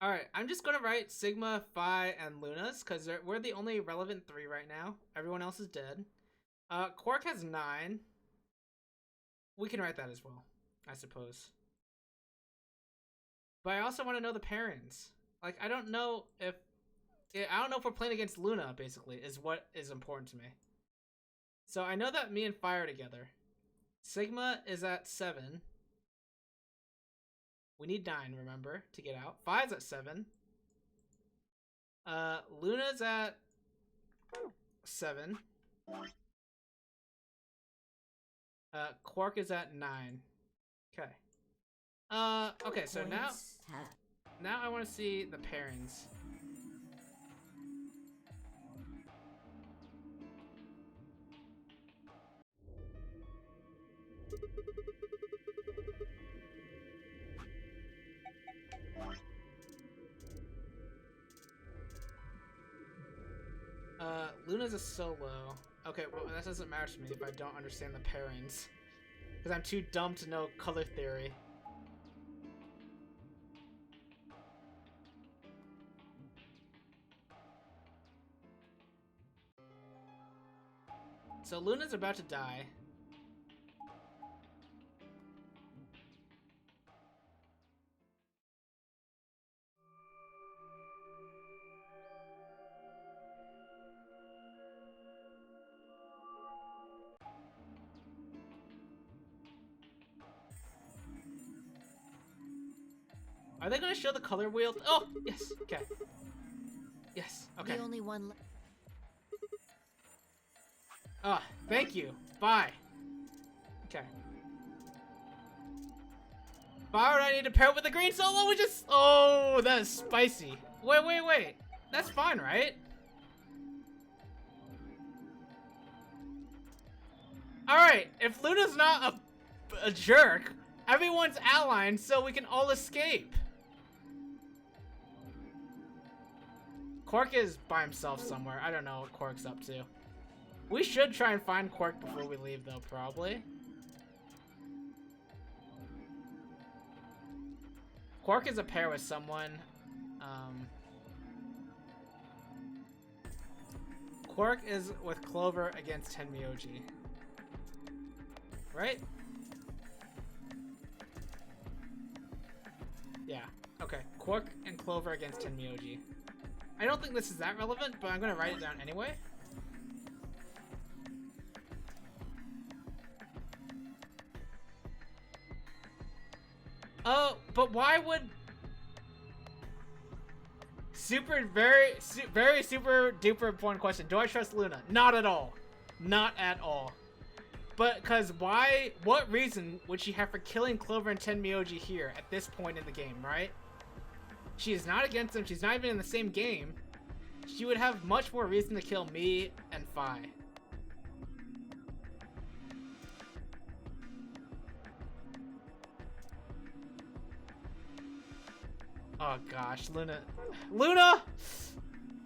Alright, I'm just gonna write Sigma, Phi, and Luna's, because we're the only relevant 3 right now. Everyone else is dead. Quark has 9. We can write that as well, I suppose. But I also want to know the pairings. Like, I don't know if we're playing against Luna, basically, is what is important to me. So I know that me and Phi are together. Sigma is at 7. We need 9, remember, to get out. Phi's at 7. Luna's at 7. Quark is at 9. Okay. Okay, so now... Now I want to see the parents. Luna's a solo. Okay, well, that doesn't matter to me if I don't understand the pairings. Because I'm too dumb to know color theory. So Luna's about to die. Are they gonna show the color wheel? Oh, yes. Okay. Yes. Okay. The only one. Ah, thank you. Bye. Okay. Why would I need to pair with the green solo? We just. Oh, that's spicy. Wait. That's fine, right? Alright, if Luna's not a jerk, everyone's allied so we can all escape. Quark is by himself somewhere. I don't know what Quark's up to. We should try and find Quark before we leave, though, probably. Quark is a pair with someone. Quark is with Clover against Tenmyoji. Right? Yeah. Okay. Quark and Clover against Tenmyoji. I don't think this is that relevant, but I'm gonna write it down anyway. Oh, but why would very super duper important question. Do I trust Luna? Not at all. Not at all. But cause why, what reason would she have for killing Clover and Tenmyoji here at this point in the game, right? She is not against them, she's not even in the same game. She would have much more reason to kill me and Phi. Oh gosh, Luna. Luna!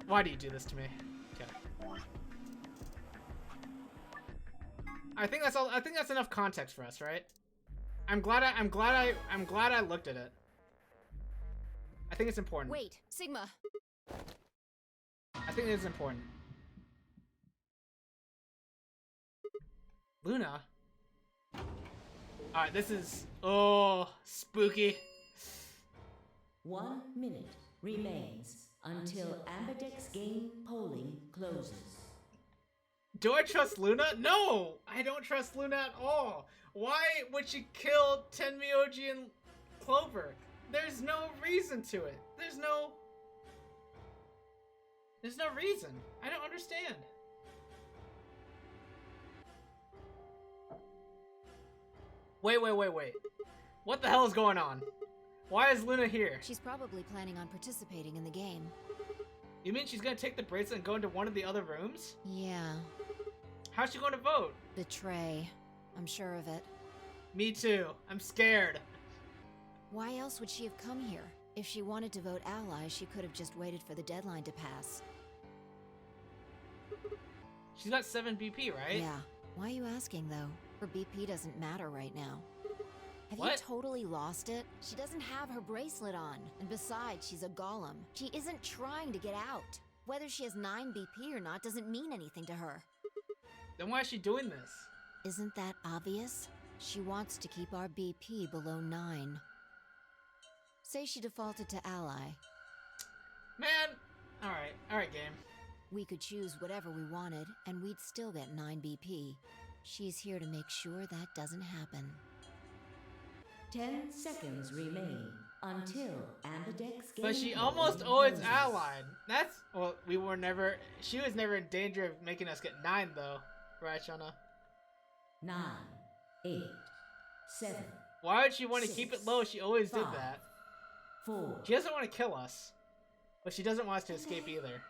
Why do you do this to me? Okay. I think that's all. I think that's enough context for us, right? I'm glad I looked at it. I think it's important. Wait, Sigma. I think it's important. Luna? Alright, this is... Oh, spooky. 1 minute remains until Ambidex game polling closes. Do I trust Luna? No! I don't trust Luna at all. Why would she kill Tenmyoji and Clover? There's no reason to it. There's no reason. I don't understand. Wait. What the hell is going on? Why is Luna here? She's probably planning on participating in the game. You mean she's gonna take the bracelet and go into one of the other rooms? Yeah. How's she going to vote? Betray. I'm sure of it. Me too. I'm scared. Why else would she have come here? If she wanted to vote allies, she could have just waited for the deadline to pass. She's got 7 BP, right? Yeah. Why are you asking, though? Her BP doesn't matter right now. Have What? you totally lost it? She doesn't have her bracelet on. And besides, she's a golem. She isn't trying to get out. Whether she has 9 BP or not doesn't mean anything to her. Then why is she doing this? Isn't that obvious? She wants to keep our BP below 9. Say she defaulted to ally. Man! Alright, game. We could choose whatever we wanted, and we'd still get 9 BP. She's here to make sure that doesn't happen. 10 seconds remain until Ambidex game. But she almost always allied. That's... Well, she was never in danger of making us get 9, though. Right, Shauna? 9, 8, 7. Why would she want to keep it low? She always did that. 4, She doesn't want to kill us, but she doesn't want us to escape either.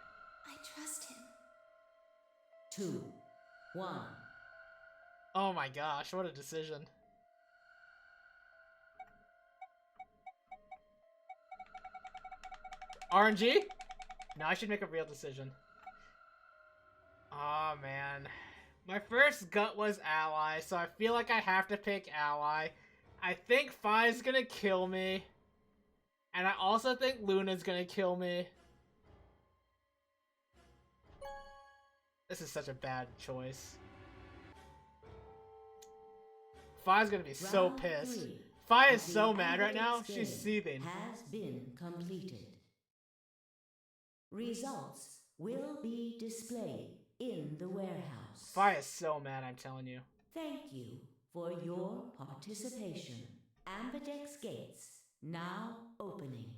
I trust him. 2, 1. Oh my gosh, what a decision. RNG? No, I should make a real decision. Oh man. My first gut was Ally, so I feel like I have to pick Ally. I think Fi's gonna kill me. And I also think Luna's gonna kill me. This is such a bad choice. Fi's gonna be so Round pissed. 3 Fi of is the so mad right Ambidex now, game she's seething. has been completed. Results will be displayed in the warehouse. Fi is so mad, I'm telling you. Thank you for your participation. Ambidex gates now opening.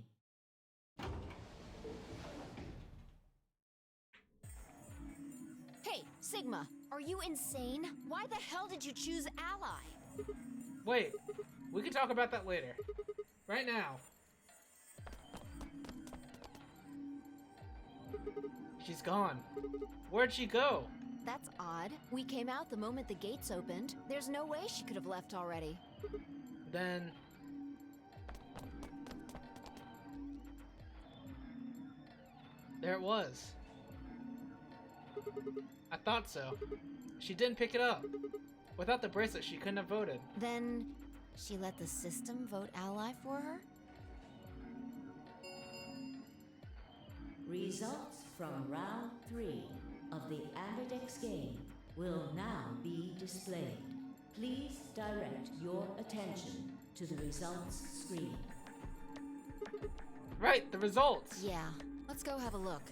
Hey, Sigma, are you insane? Why the hell did you choose Ally? Wait, we can talk about that later. Right now. She's gone. Where'd she go? That's odd. We came out the moment the gates opened. There's no way she could have left already. Then... there it was. I thought so. She didn't pick it up. Without the bracelet, she couldn't have voted. Then she let the system vote Ally for her? Results from round 3 of the Ambidex game will now be displayed. Please direct your attention to the results screen. Right, the results! Yeah, let's go have a look.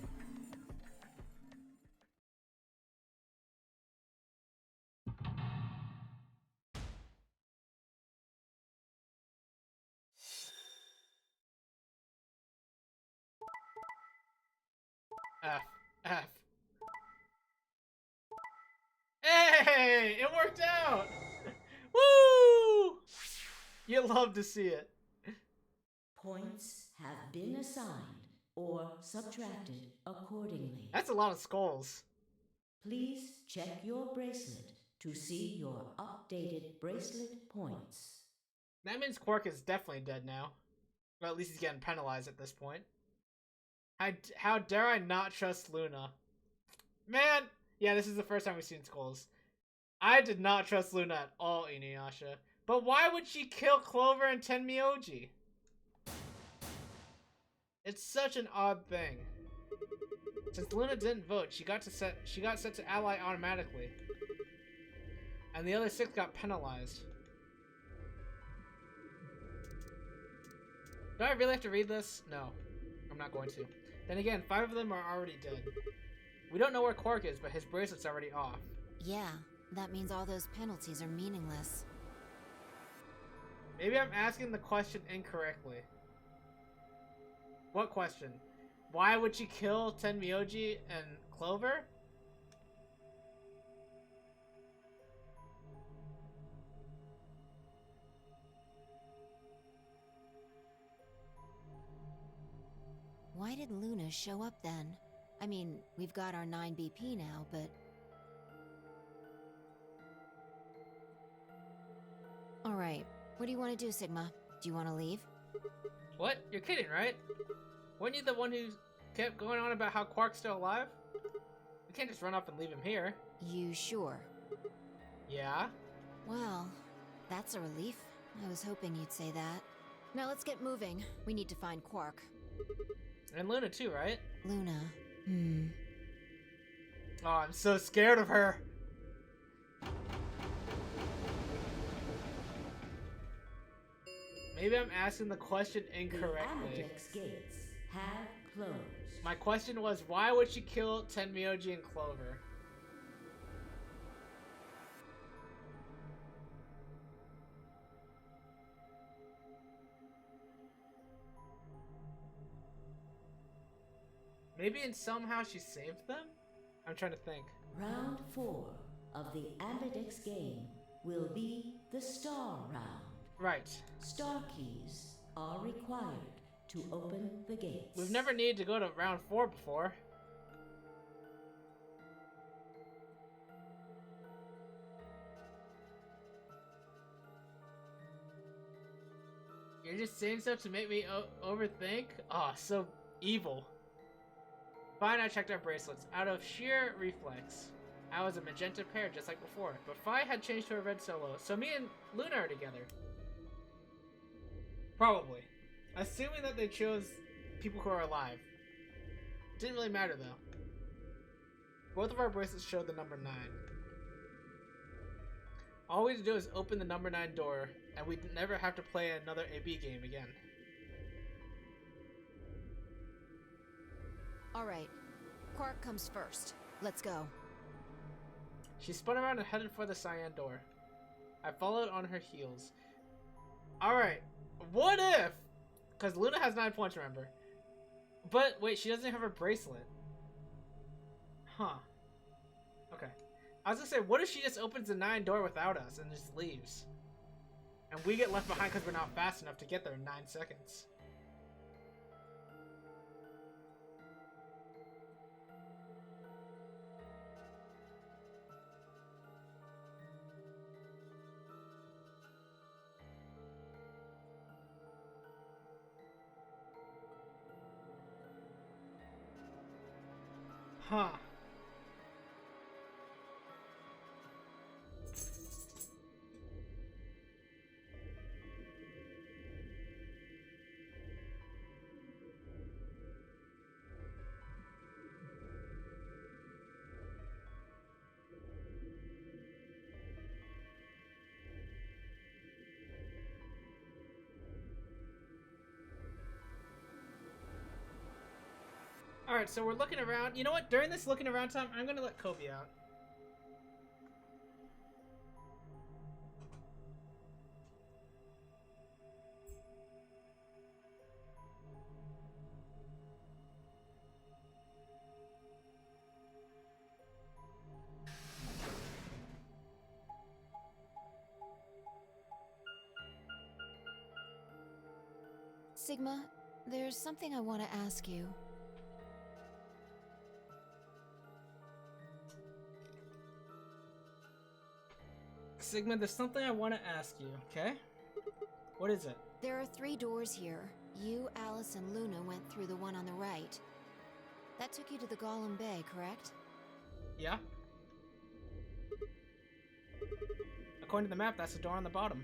F. Hey! It worked out! Woo! You love to see it. Points have been assigned or subtracted accordingly. That's a lot of skulls. Please check your bracelet to see your updated bracelet points. That means Quark is definitely dead now. Or at least he's getting penalized at this point. How dare I not trust Luna? Man! Yeah, this is the first time we've seen skulls. I did not trust Luna at all, Inuyasha. But why would she kill Clover and Tenmyoji? It's such an odd thing. Since Luna didn't vote, she got set to ally automatically. And the other 6 got penalized. Do I really have to read this? No. I'm not going to. Then again, 5 of them are already dead. We don't know where Quark is, but his bracelet's already off. Yeah, that means all those penalties are meaningless. Maybe I'm asking the question incorrectly. What question? Why would she kill Tenmyoji and Clover? Why did Luna show up then? I mean, we've got our 9 BP now, but... Alright, what do you want to do, Sigma? Do you want to leave? What? You're kidding, right? Weren't you the one who kept going on about how Quark's still alive? We can't just run off and leave him here. You sure? Yeah? Well, that's a relief. I was hoping you'd say that. Now let's get moving. We need to find Quark. And Luna too, right? Luna. Oh, I'm so scared of her. Maybe I'm asking the question incorrectly. The Ambidex gates have closed. My question was, why would she kill Tenmyoji and Clover? Maybe in somehow she saved them? I'm trying to think. Round 4 of the Ambidex game will be the Star Round. Right. Star keys are required to open the gates. We've never needed to go to round 4 before. You're just saying stuff to make me overthink? Oh, so evil. Fi and I checked our bracelets. Out of sheer reflex, I was a magenta pair just like before, but Fi had changed to a red solo, so me and Luna are together. Probably. Assuming that they chose people who are alive. Didn't really matter though. Both of our bracelets showed the number 9. All we had to do is open the number 9 door, and we'd never have to play another AB game again. Alright. Quark comes first. Let's go. She spun around and headed for the cyan door. I followed on her heels. Alright. What if? Because Luna has 9 points, remember. But, wait, she doesn't have her bracelet. Huh. Okay. I was gonna say, what if she just opens the 9 door without us and just leaves? And we get left behind because we're not fast enough to get there in 9 seconds. Huh. Alright, so we're looking around. You know what? During this looking around time, I'm gonna let Kobe out. Sigma, there's something I want to ask you. Sigma, there's something I want to ask you, okay? What is it? There are 3 doors here. You, Alice, and Luna went through the one on the right. That took you to the Golem Bay, correct? Yeah. According to the map, that's the door on the bottom.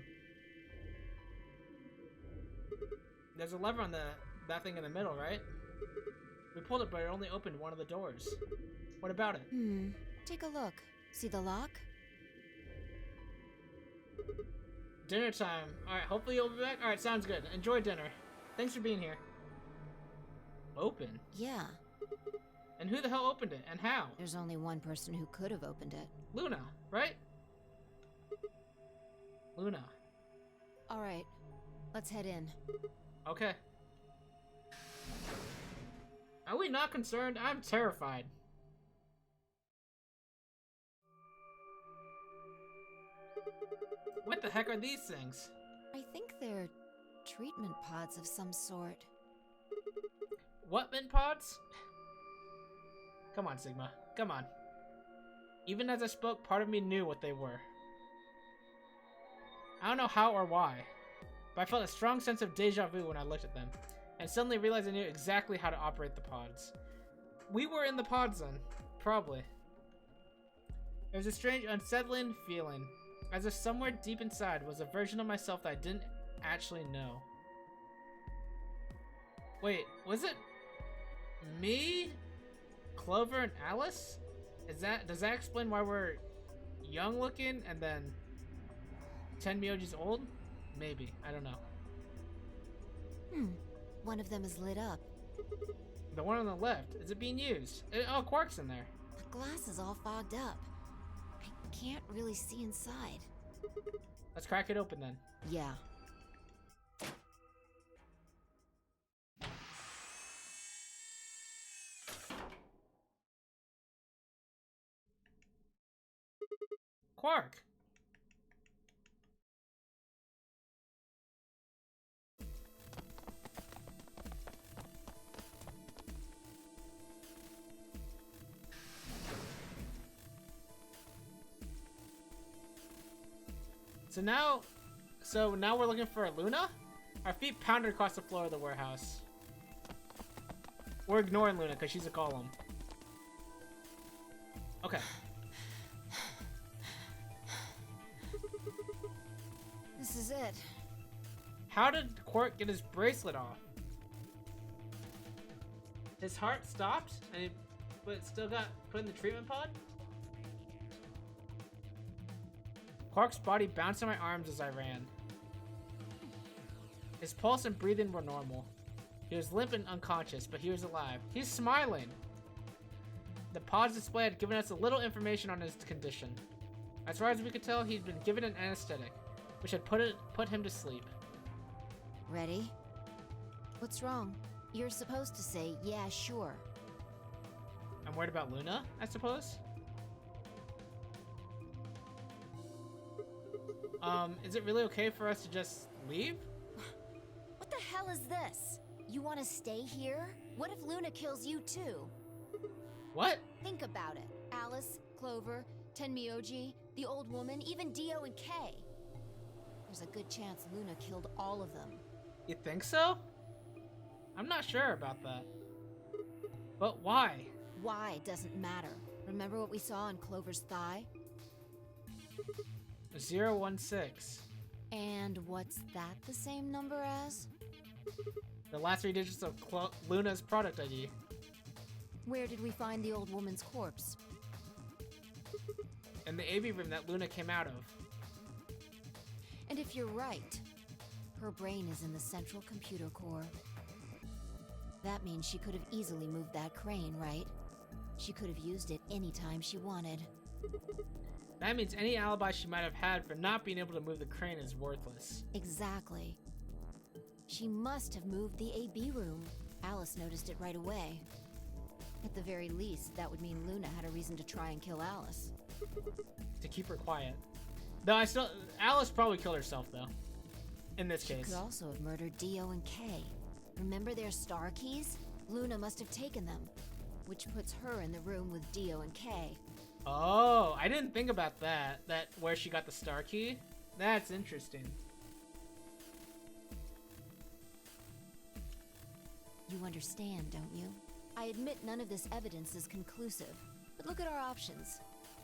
There's a lever on that thing in the middle, right? We pulled it, but it only opened one of the doors. What about it? Take a look. See the lock? Dinner time. Alright, hopefully you'll be back. Alright, sounds good. Enjoy dinner. Thanks for being here. Open? Yeah. And who the hell opened it? And how? There's only one person who could have opened it. Luna, right? Luna. Alright. Let's head in. Okay. Are we not concerned? I'm terrified. What the heck are these things? I think they're treatment pods of some sort. What mint pods? Come on, Sigma. Come on. Even as I spoke, part of me knew what they were. I don't know how or why, but I felt a strong sense of deja vu when I looked at them, and suddenly realized I knew exactly how to operate the pods. We were in the pods then. Probably. There was a strange, unsettling feeling, as if somewhere deep inside was a version of myself that I didn't actually know. Wait, was it me, Clover, and Alice? Does that explain why we're young looking and then 10 Myojis old? Maybe, I don't know. One of them is lit up. The one on the left, is it being used? Oh, Quark's in there. The glass is all fogged up. I can't really see inside. Let's crack it open then. Yeah. Quark! So now we're looking for Luna? Our feet pounded across the floor of the warehouse. We're ignoring Luna because she's a golem. Okay. This is it. How did Quark get his bracelet off? His heart stopped, but it still got put in the treatment pod? Quark's body bounced on my arms as I ran. His pulse and breathing were normal. He was limp and unconscious, but he was alive. He's smiling! The pod's display had given us a little information on his condition. As far as we could tell, he'd been given an anesthetic, which had put him to sleep. Ready? What's wrong? You're supposed to say, yeah, sure. I'm worried about Luna, I suppose? Is it really okay for us to just leave? What the hell is this? You want to stay here? What if Luna kills you too? What? Think about it. Alice, Clover, Tenmyoji, the old woman, even Dio and Kay. There's a good chance Luna killed all of them. You think so? I'm not sure about that. But why? Why doesn't matter. Remember what we saw on Clover's thigh? 016. And what's that the same number as? The last 3 digits of Luna's product ID. Where did we find the old woman's corpse? In the AV room that Luna came out of. And if you're right, her brain is in the central computer core. That means she could have easily moved that crane, right? She could have used it anytime she wanted. That means any alibi she might have had for not being able to move the crane is worthless. Exactly. She must have moved the AB room. Alice noticed it right away. At the very least, that would mean Luna had a reason to try and kill Alice. To keep her quiet. Though Alice probably killed herself though. In this case. She could also have murdered Dio and Kay. Remember their star keys? Luna must have taken them, which puts her in the room with Dio and Kay. Oh, I didn't think about that. Where she got the star key? That's interesting. You understand, don't you? I admit none of this evidence is conclusive, but look at our options.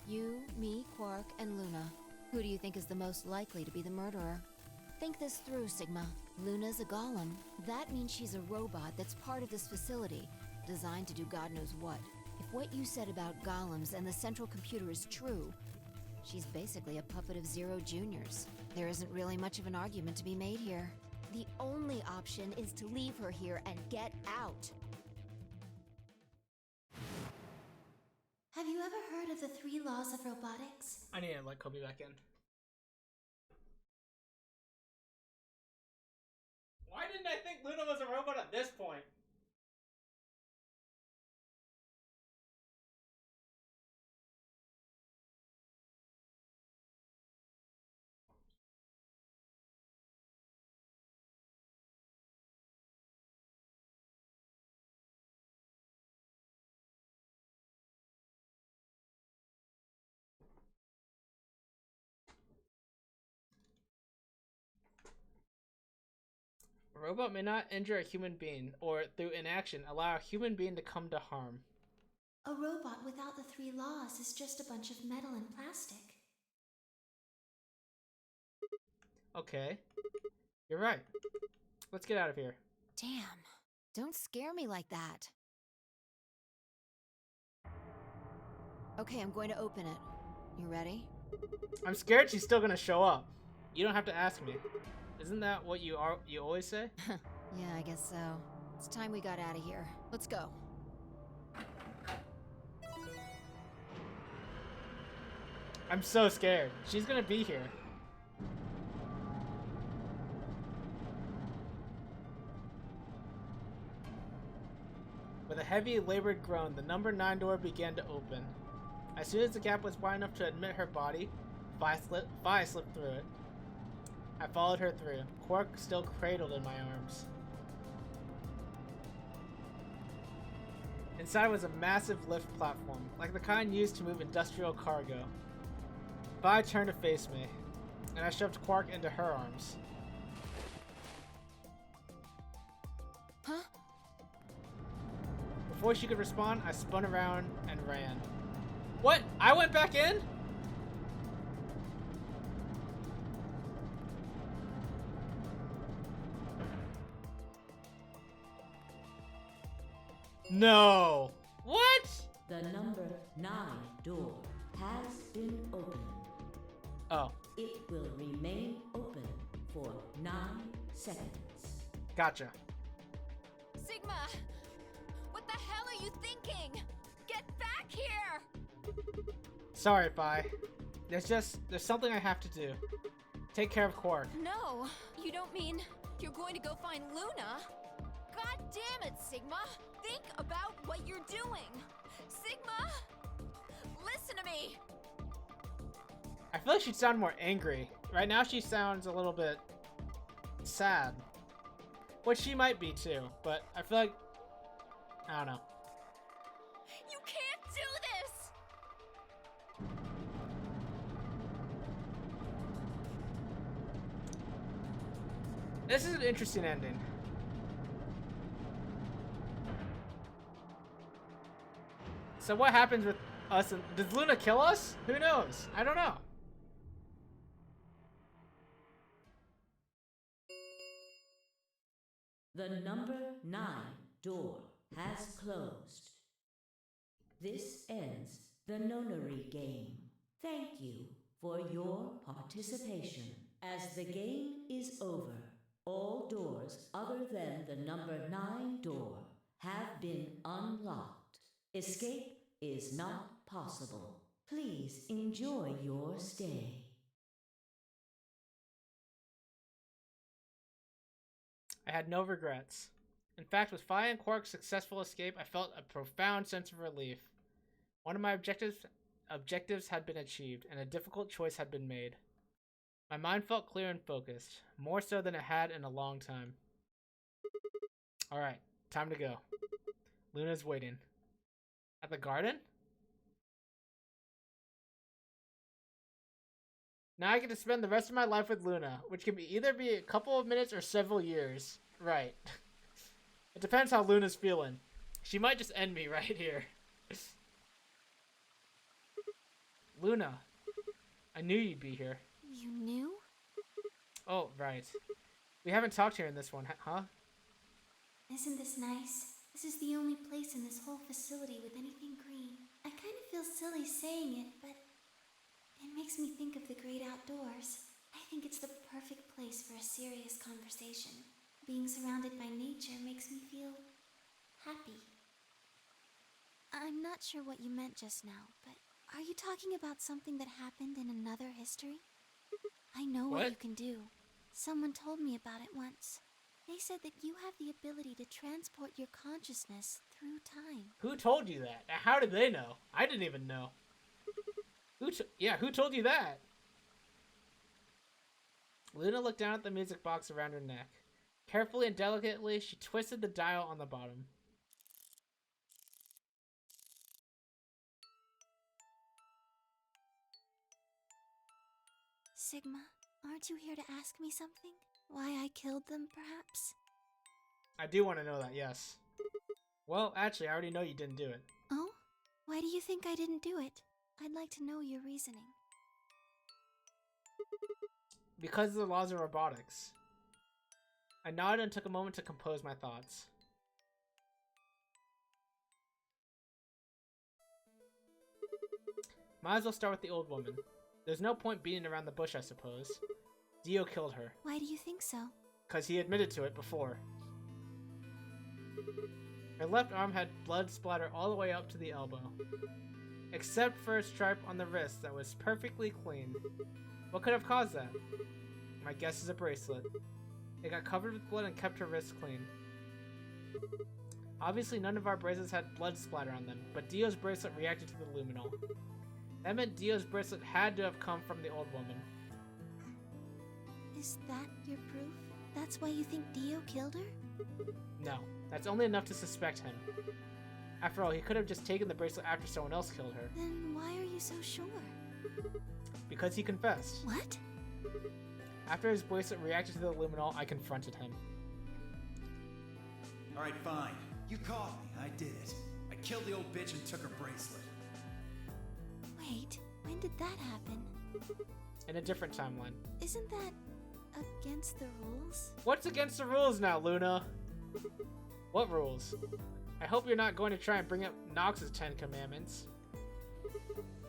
You, me, Quark, and Luna. Who do you think is the most likely to be the murderer? Think this through, Sigma. Luna's a golem. That means she's a robot that's part of this facility, designed to do God knows what. If what you said about golems and the central computer is true, she's basically a puppet of Zero Junior's. There isn't really much of an argument to be made here. The only option is to leave her here and get out. Have you ever heard of the 3 laws of robotics? I need to let Kobe back in. Why didn't I think Luna was a robot at this point? A robot may not injure a human being, or through inaction, allow a human being to come to harm. A robot without the 3 laws is just a bunch of metal and plastic. Okay. You're right. Let's get out of here. Damn. Don't scare me like that. Okay, I'm going to open it. You ready? I'm scared she's still gonna show up. You don't have to ask me. Isn't that what you always say? Yeah, I guess so. It's time we got out of here. Let's go. I'm so scared. She's gonna be here. With a heavy, labored groan, the number 9 door began to open. As soon as the gap was wide enough to admit her body, Fi slipped through it. I followed her through, Quark still cradled in my arms. Inside was a massive lift platform, like the kind used to move industrial cargo. Fi turned to face me. and I shoved Quark into her arms. Huh? Before she could respond, I spun around and ran. What? I went back in? No! What? The number 9 door has been opened. Oh, It will remain open for 9 seconds. gotcha. Sigma! What the hell are you thinking? Get back here! Sorry, Phi. There's something I have to do. Take care of Quark. No, you don't mean you're going to go find Luna? God damn it, Sigma! Think about what you're doing! Sigma! Listen to me! I feel like she'd sound more angry. Right now she sounds a little bit sad. Which she might be too, but I feel like, I don't know. You can't do this! This is an interesting ending. So what happens with us? Does Luna kill us? Who knows? I don't know. The number 9 door has closed. This ends the nonary game. Thank you for your participation. As the game is over, all doors other than the number 9 door have been unlocked. Escape is not possible. Please enjoy your stay. I had no regrets. In fact, with Phi and Quark's successful escape, I felt a profound sense of relief. One of my objectives had been achieved, and a difficult choice had been made. My mind felt clear and focused, more so than it had in a long time. Alright, time to go. Luna's waiting. At the garden? Now I get to spend the rest of my life with Luna, which can either be a couple of minutes or several years. Right. It depends how Luna's feeling. She might just end me right here. Luna, I knew you'd be here. You knew? Oh, right. We haven't talked here in this one, huh? Isn't this nice? This is the only place in this whole facility with anything green. I kind of feel silly saying it, but it makes me think of the great outdoors. I think it's the perfect place for a serious conversation. Being surrounded by nature makes me feel happy. I'm not sure what you meant just now, but are you talking about something that happened in another history? I know what you can do. Someone told me about it once. They said that you have the ability to transport your consciousness through time. Who told you that? How did they know? I didn't even know. Who told you that? Luna looked down at the music box around her neck. Carefully and delicately, she twisted the dial on the bottom. Sigma, aren't you here to ask me something? Why I killed them, perhaps? I do want to know that, yes. Well, actually, I already know you didn't do it. Oh? Why do you think I didn't do it? I'd like to know your reasoning. Because of the laws of robotics. I nodded and took a moment to compose my thoughts. Might as well start with the old woman. There's no point beating around the bush, I suppose. Dio killed her. Why do you think so? Because he admitted to it before. Her left arm had blood splatter all the way up to the elbow. Except for a stripe on the wrist that was perfectly clean. What could have caused that? My guess is a bracelet. It got covered with blood and kept her wrists clean. Obviously none of our bracelets had blood splatter on them, but Dio's bracelet reacted to the luminol. That meant Dio's bracelet had to have come from the old woman. Is that your proof? That's why you think Dio killed her? No, that's only enough to suspect him. After all, he could have just taken the bracelet after someone else killed her. Then why are you so sure? Because he confessed. What? After his bracelet reacted to the luminol, I confronted him. Alright, fine. You caught me. I did it. I killed the old bitch and took her bracelet. Wait, when did that happen? In a different timeline. Isn't that against the rules? What's against the rules now, Luna? What rules? I hope you're not going to try and bring up Nox's 10 Commandments.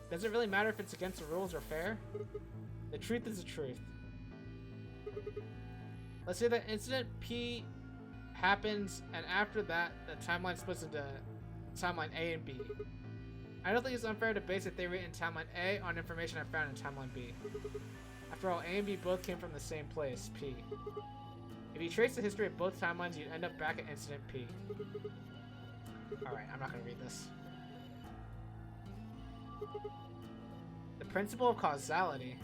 Does it really matter if it's against the rules or fair? The truth is the truth. Let's say that incident P happens, and after that, the timeline splits into timeline A and B. I don't think it's unfair to base a theory in timeline A on information I found in timeline B. After all, A and B both came from the same place, P. If you trace the history of both timelines, you'd end up back at incident P. Alright, I'm not gonna read this. The principle of causality.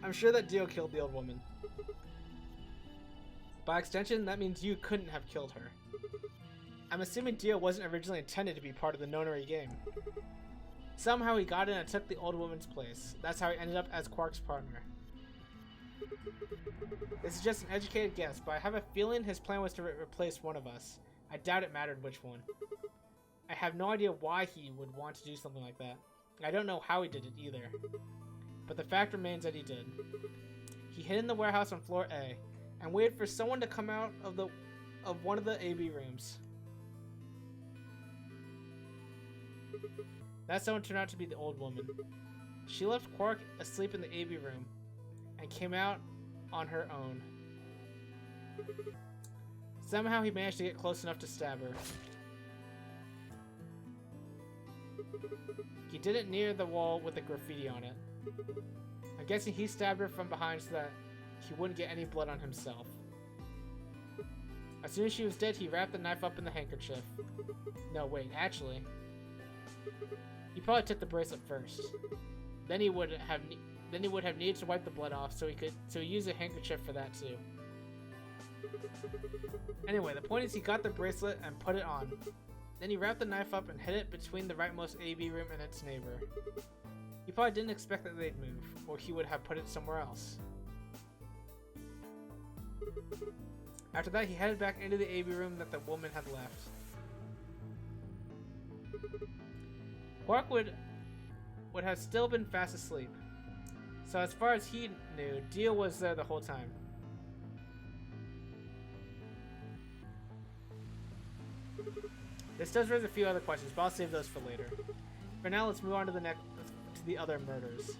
I'm sure that Dio killed the old woman. By extension, that means you couldn't have killed her. I'm assuming Dio wasn't originally intended to be part of the nonary game. Somehow he got in and took the old woman's place. That's how he ended up as Quark's partner. This is just an educated guess, but I have a feeling his plan was to replace one of us. I doubt it mattered which one. I have no idea why he would want to do something like that. I don't know how he did it either. But the fact remains that he did. He hid in the warehouse on floor A and waited for someone to come out of one of the AB rooms. That someone turned out to be the old woman. She left Quark asleep in the AB room and came out on her own. Somehow he managed to get close enough to stab her. He did it near the wall with the graffiti on it. I'm guessing he stabbed her from behind so that he wouldn't get any blood on himself. As soon as she was dead, he wrapped the knife up in the handkerchief. No, wait, actually. He probably took the bracelet first. Then he would have needed to wipe the blood off, so he used a handkerchief for that too. Anyway, the point is he got the bracelet and put it on. Then he wrapped the knife up and hid it between the rightmost AB room and its neighbor. He probably didn't expect that they'd move, or he would have put it somewhere else. After that, he headed back into the AB room that the woman had left. Quark would have still been fast asleep. So as far as he knew, Dio was there the whole time. This does raise a few other questions, but I'll save those for later. For now, let's move on to the other murders.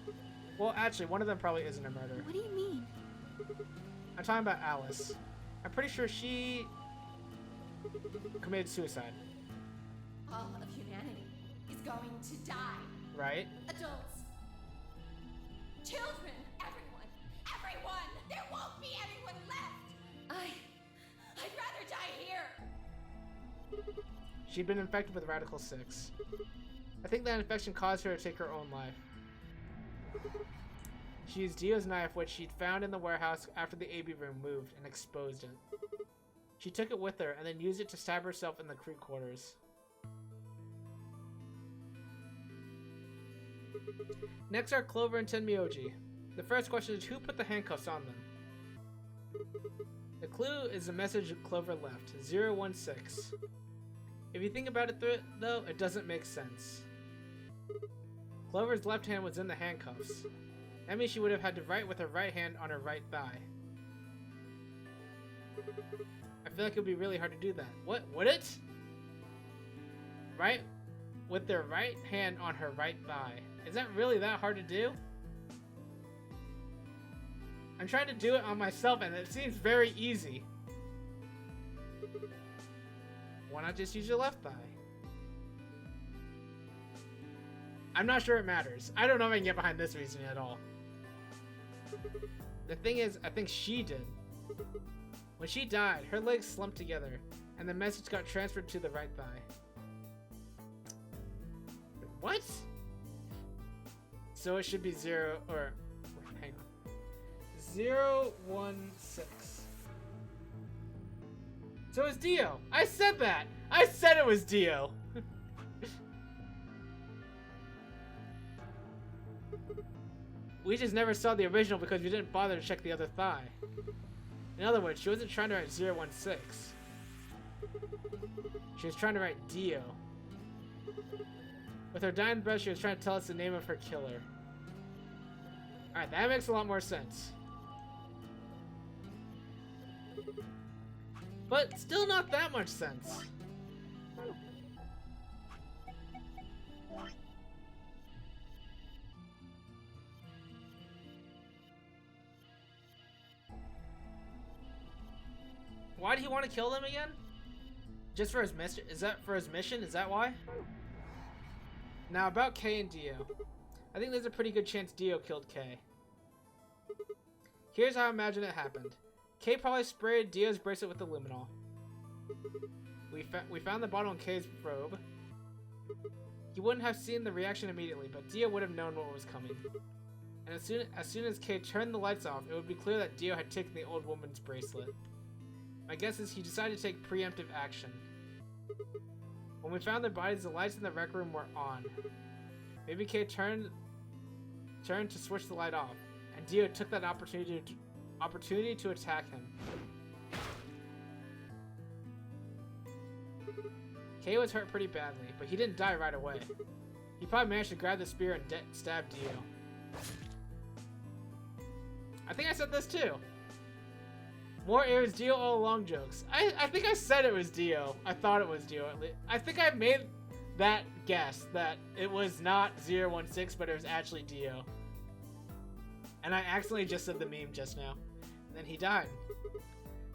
Well, actually, one of them probably isn't a murder. What do you mean? I'm talking about Alice. I'm pretty sure she committed suicide. All of humanity is going to die. Right? Adults. Children. Everyone. There won't be anyone left. I'd rather die here. She'd been infected with Radical 6. I think that infection caused her to take her own life. She used Dio's knife, which she'd found in the warehouse after the AB room moved, and exposed it. She took it with her, and then used it to stab herself in the crew quarters. Next are Clover and Tenmyoji. The first question is, who put the handcuffs on them? The clue is a message Clover left, 016. If you think about it though, it doesn't make sense. Clover's left hand was in the handcuffs. That means she would have had to write with her right hand on her right thigh. I feel like it would be really hard to do that. What? Would it? Right? With their right hand on her right thigh. Is that really that hard to do? I'm trying to do it on myself and it seems very easy. Why not just use your left thigh? I'm not sure it matters. I don't know if I can get behind this reasoning at all. The thing is, I think she did. When she died, her legs slumped together, and the message got transferred to the right thigh. What? So it should be 0, or... hang on. 016. So it's Dio! I said that! I said it was Dio! We just never saw the original because we didn't bother to check the other thigh. In other words, she wasn't trying to write 016. She was trying to write Dio. With her dying breath, she was trying to tell us the name of her killer. Alright, that makes a lot more sense. But still not that much sense. Why did he want to kill them again? Just for his mission? Is that for his mission? Is that why? Now about Kay and Dio. I think there's a pretty good chance Dio killed Kay. Here's how I imagine it happened. Kay probably sprayed Dio's bracelet with the luminol. We found the bottle in Kay's robe. He wouldn't have seen the reaction immediately, but Dio would have known what was coming. And as soon as Kay turned the lights off, it would be clear that Dio had taken the old woman's bracelet. My guess is he decided to take preemptive action. When we found their bodies, the lights in the rec room were on. Maybe Kay turned to switch the light off, and Dio took that opportunity to attack him. Kay was hurt pretty badly, but he didn't die right away. He probably managed to grab the spear and stab Dio. I think I said this too. More it was Dio all along jokes. I think I said it was Dio. I thought it was Dio at least. I think I made that guess that it was not 016, but it was actually Dio. And I accidentally just said the meme just now. And then he died.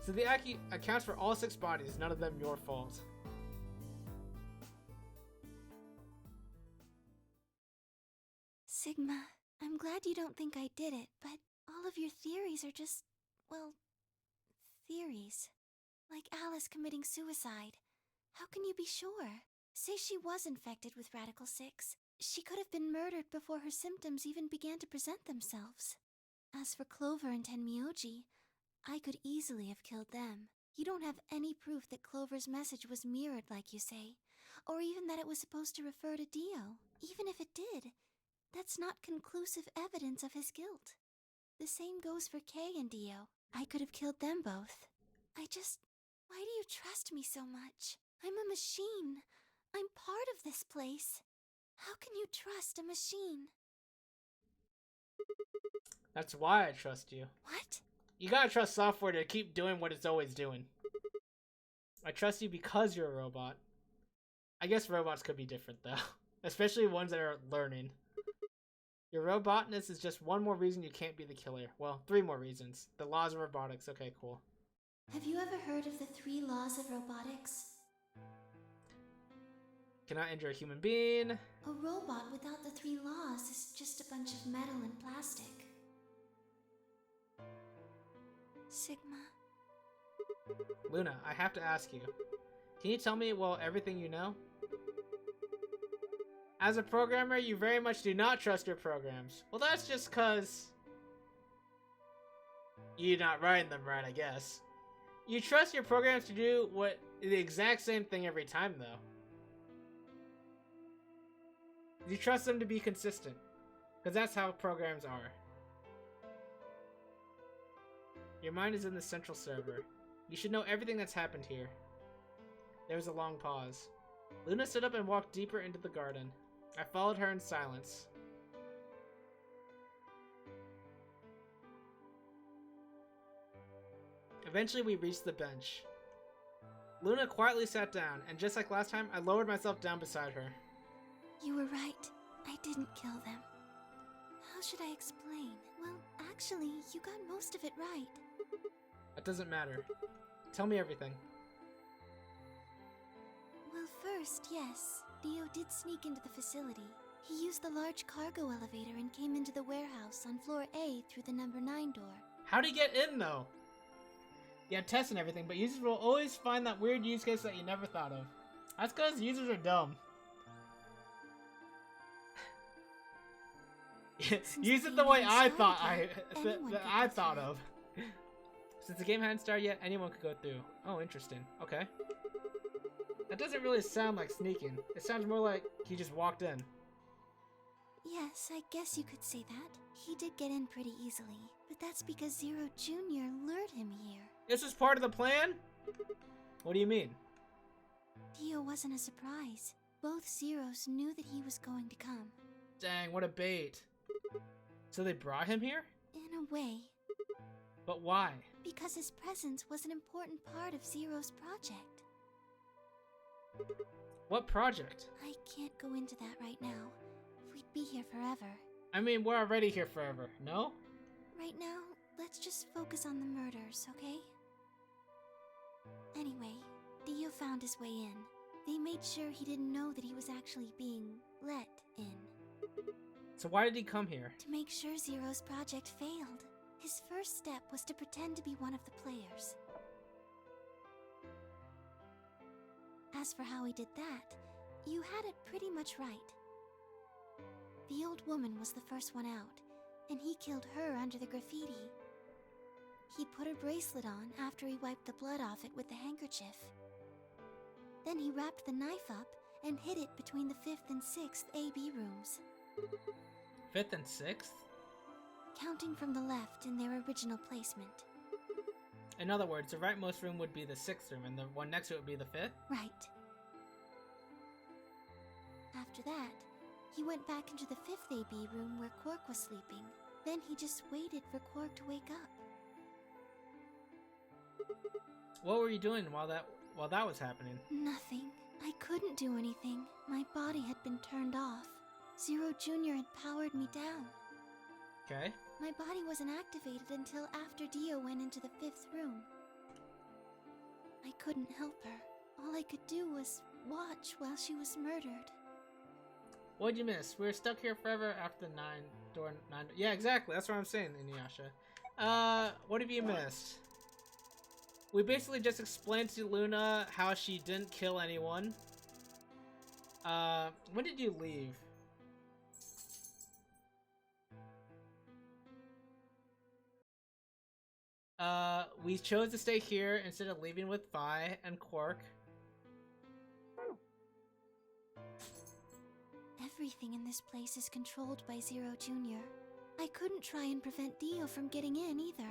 So the Aki accounts for all 6 bodies, none of them your fault. Sigma, I'm glad you don't think I did it, but all of your theories are just, well, theories. Like Alice committing suicide. How can you be sure? Say she was infected with Radical 6. She could have been murdered before her symptoms even began to present themselves. As for Clover and Tenmyoji, I could easily have killed them. You don't have any proof that Clover's message was mirrored like you say, or even that it was supposed to refer to Dio. Even if it did, that's not conclusive evidence of his guilt. The same goes for Kay and Dio. I could have killed them both. Why do you trust me so much? I'm a machine. I'm part of this place. How can you trust a machine? That's why I trust you. What? You gotta trust software to keep doing what it's always doing. I trust you because you're a robot. I guess robots could be different though. Especially ones that are learning. Your robotness is just one more reason you can't be the killer. Well, 3 more reasons. The laws of robotics. Okay, cool. Have you ever heard of the 3 laws of robotics? Cannot injure a human being. A robot without the 3 laws is just a bunch of metal and plastic. Sigma. Luna, I have to ask you. Can you tell me, well, everything you know? As a programmer, you very much do not trust your programs. Well, that's just cause you're not writing them right, I guess. You trust your programs to do the exact same thing every time, though. You trust them to be consistent, because that's how programs are. Your mind is in the central server. You should know everything that's happened here. There was a long pause. Luna stood up and walked deeper into the garden. I followed her in silence. Eventually we reached the bench. Luna quietly sat down, and just like last time, I lowered myself down beside her. You were right. I didn't kill them. How should I explain? Well, actually, you got most of it right. That doesn't matter. Tell me everything. Well, first, yes. Dio did sneak into the facility. He used the large cargo elevator and came into the warehouse on floor A through the number 9 door. How'd he get in, though? You have tests and everything, but users will always find that weird use case that you never thought of. That's because users are dumb. Use it the way I thought I thought of. Since the game hadn't started yet, anyone could go through. Oh, interesting. Okay. That doesn't really sound like sneaking. It sounds more like he just walked in. Yes, I guess you could say that. He did get in pretty easily, but that's because Zero Jr. lured him here. This was part of the plan? What do you mean? Dio wasn't a surprise. Both Zeros knew that he was going to come. Dang, what a bait. So they brought him here? In a way. But why? Because his presence was an important part of Zero's project. What project? I can't go into that right now. We'd be here forever. I mean, we're already here forever, no? Right now, let's just focus on the murders, okay? Anyway, Dio found his way in. They made sure he didn't know that he was actually being let in. So why did he come here? To make sure Zero's project failed. His first step was to pretend to be one of the players. As for how he did that, you had it pretty much right. The old woman was the first one out, and he killed her under the graffiti. He put her bracelet on after he wiped the blood off it with the handkerchief. Then he wrapped the knife up and hid it between the 5th and 6th AB rooms. 5th and 6th? Counting from the left in their original placement. In other words, the rightmost room would be the 6th room, and the one next to it would be the 5th? Right. After that, he went back into the 5th AB room where Quark was sleeping. Then he just waited for Quark to wake up. What were you doing while that was happening? Nothing. I couldn't do anything. My body had been turned off. Zero Jr. had powered me down. Okay. My body wasn't activated until after Dio went into the 5th room. I couldn't help her. All I could do was watch while she was murdered. What'd you miss? We were stuck here forever after the 9 door. Yeah, exactly. That's what I'm saying, Inuyasha. What have you missed? We basically just explained to Luna how she didn't kill anyone. When did you leave? We chose to stay here instead of leaving with Vi and Quark. Everything in this place is controlled by Zero Jr. I couldn't try and prevent Dio from getting in either.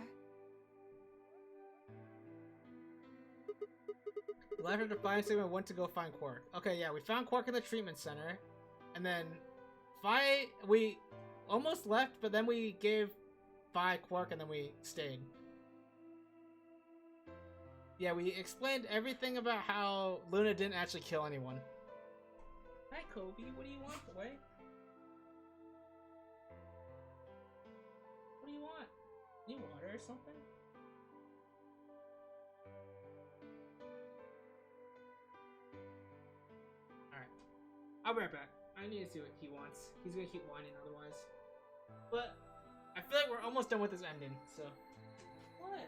We left her to find Sigma and went to go find Quark. Okay, yeah, we found Quark in the treatment center. And then we almost left, but then we gave Vi Quark and then we stayed. Yeah, we explained everything about how Luna didn't actually kill anyone. Hi, Kobe. What do you want, boy? What do you want? Need water or something? Alright. I'll be right back. I need to see what he wants. He's gonna keep whining otherwise. But I feel like we're almost done with this ending, so. What?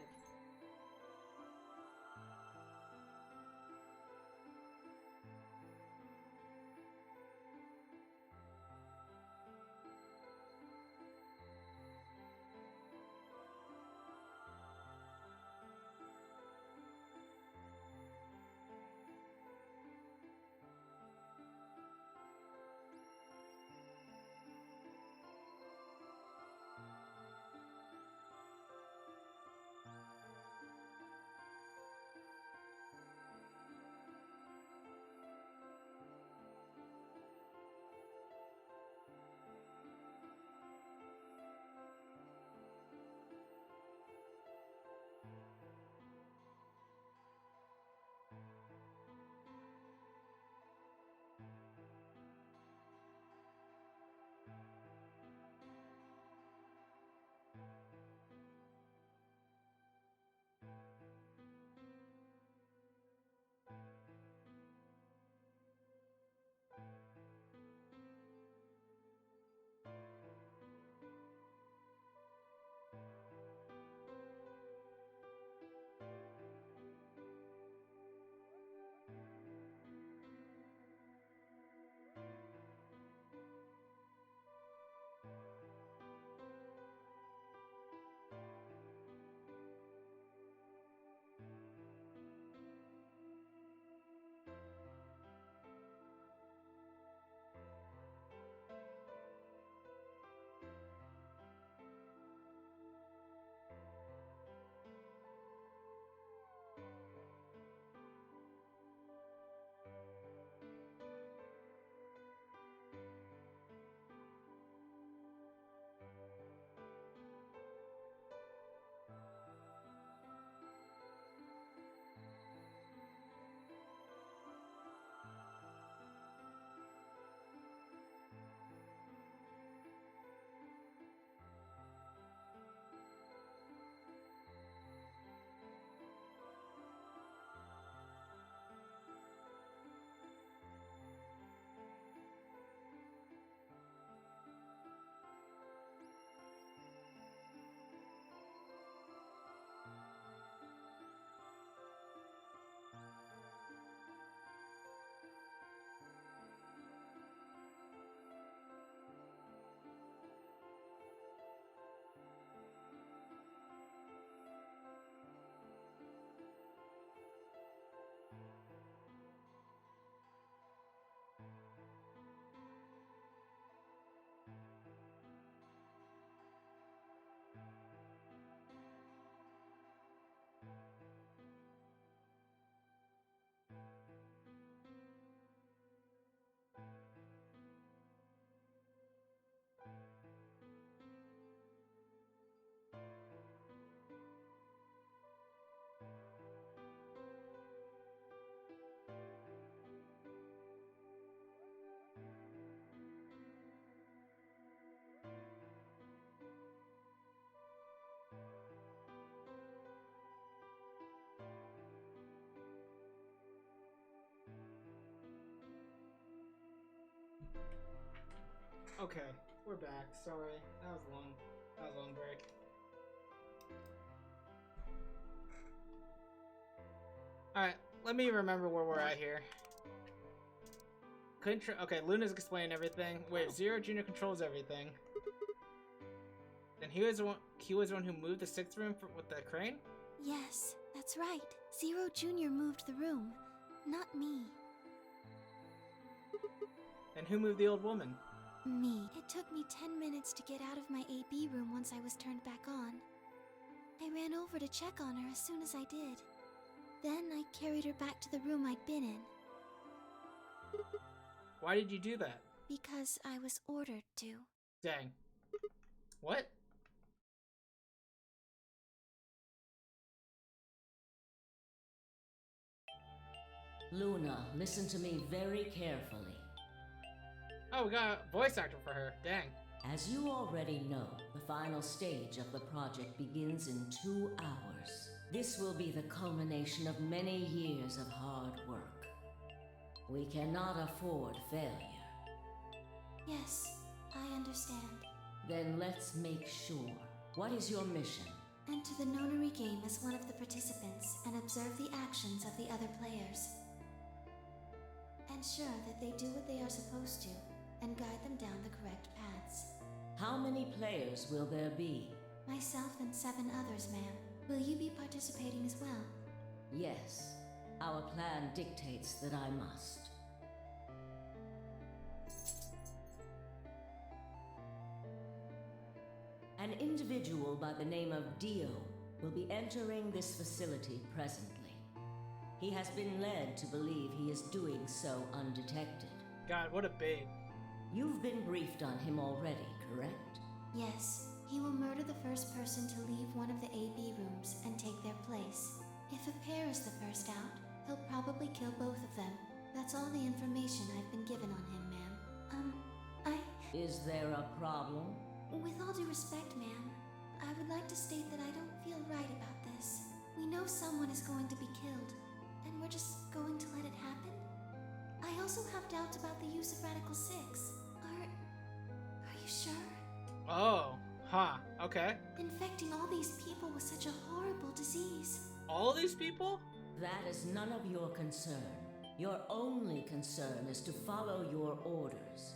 Okay, we're back. Sorry, that was long. That was a long break. All right, let me remember where we're at here. Okay, Luna's explaining everything. Wait, Zero Junior controls everything. Then he was the one who moved the 6th room with the crane? Yes, that's right. Zero Jr. moved the room, not me. And who moved the old woman? Me. It took me 10 minutes to get out of my AB room once I was turned back on. I ran over to check on her as soon as I did. Then I carried her back to the room I'd been in. Why did you do that? Because I was ordered to. Dang. What? Luna, listen to me very carefully. Oh, we got a voice actor for her. Dang. As you already know, the final stage of the project begins in 2 hours. This will be the culmination of many years of hard work. We cannot afford failure. Yes, I understand. Then let's make sure. What is your mission? Enter the Nonary game as one of the participants and observe the actions of the other players. Ensure that they do what they are supposed to and guide them down the correct paths. How many players will there be? Myself and 7 others, ma'am. Will you be participating as well? Yes. Our plan dictates that I must. An individual by the name of Dio will be entering this facility presently. He has been led to believe he is doing so undetected. God, what a babe. You've been briefed on him already, correct? Yes. He will murder the first person to leave one of the AB rooms and take their place. If a pair is the first out, he'll probably kill both of them. That's all the information I've been given on him, ma'am. Is there a problem? With all due respect, ma'am, I would like to state that I don't feel right about this. We know someone is going to be killed, and we're just going to let it happen? I also have doubts about the use of Radical 6. Are you sure? Oh, huh, okay. Infecting all these people with such a horrible disease. All these people? That is none of your concern. Your only concern is to follow your orders.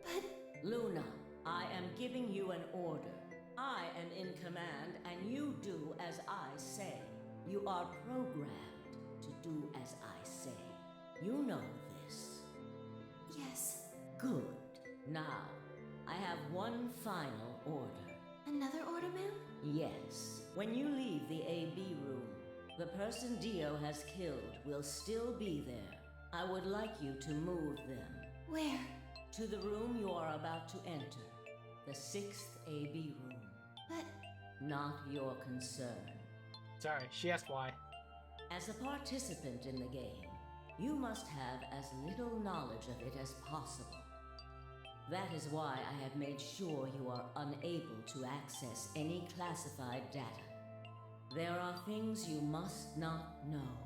But... Luna, I am giving you an order. I am in command, and you do as I say. You are programmed to do as I say. You know this. Yes. Good. Now, I have one final order. Another order, ma'am? Yes. When you leave the AB room, the person Dio has killed will still be there. I would like you to move them. Where? To the room you are about to enter. The 6th AB room. But... Not your concern. Sorry, she asked why. As a participant in the game, you must have as little knowledge of it as possible. That is why I have made sure you are unable to access any classified data. There are things you must not know.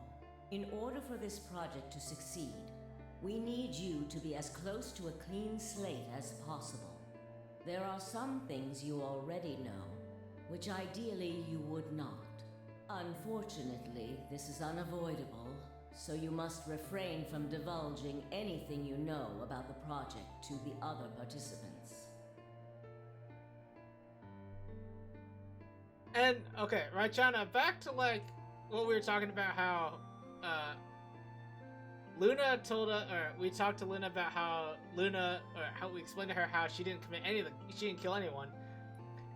In order for this project to succeed, we need you to be as close to a clean slate as possible. There are some things you already know, which ideally you would not. Unfortunately, this is unavoidable, so you must refrain from divulging anything you know about the project to the other participants. And, okay, right, Chana, back to, like, what we were talking about, how, Luna told us, or we talked to Luna about how how we explained to her how she didn't commit she didn't kill anyone.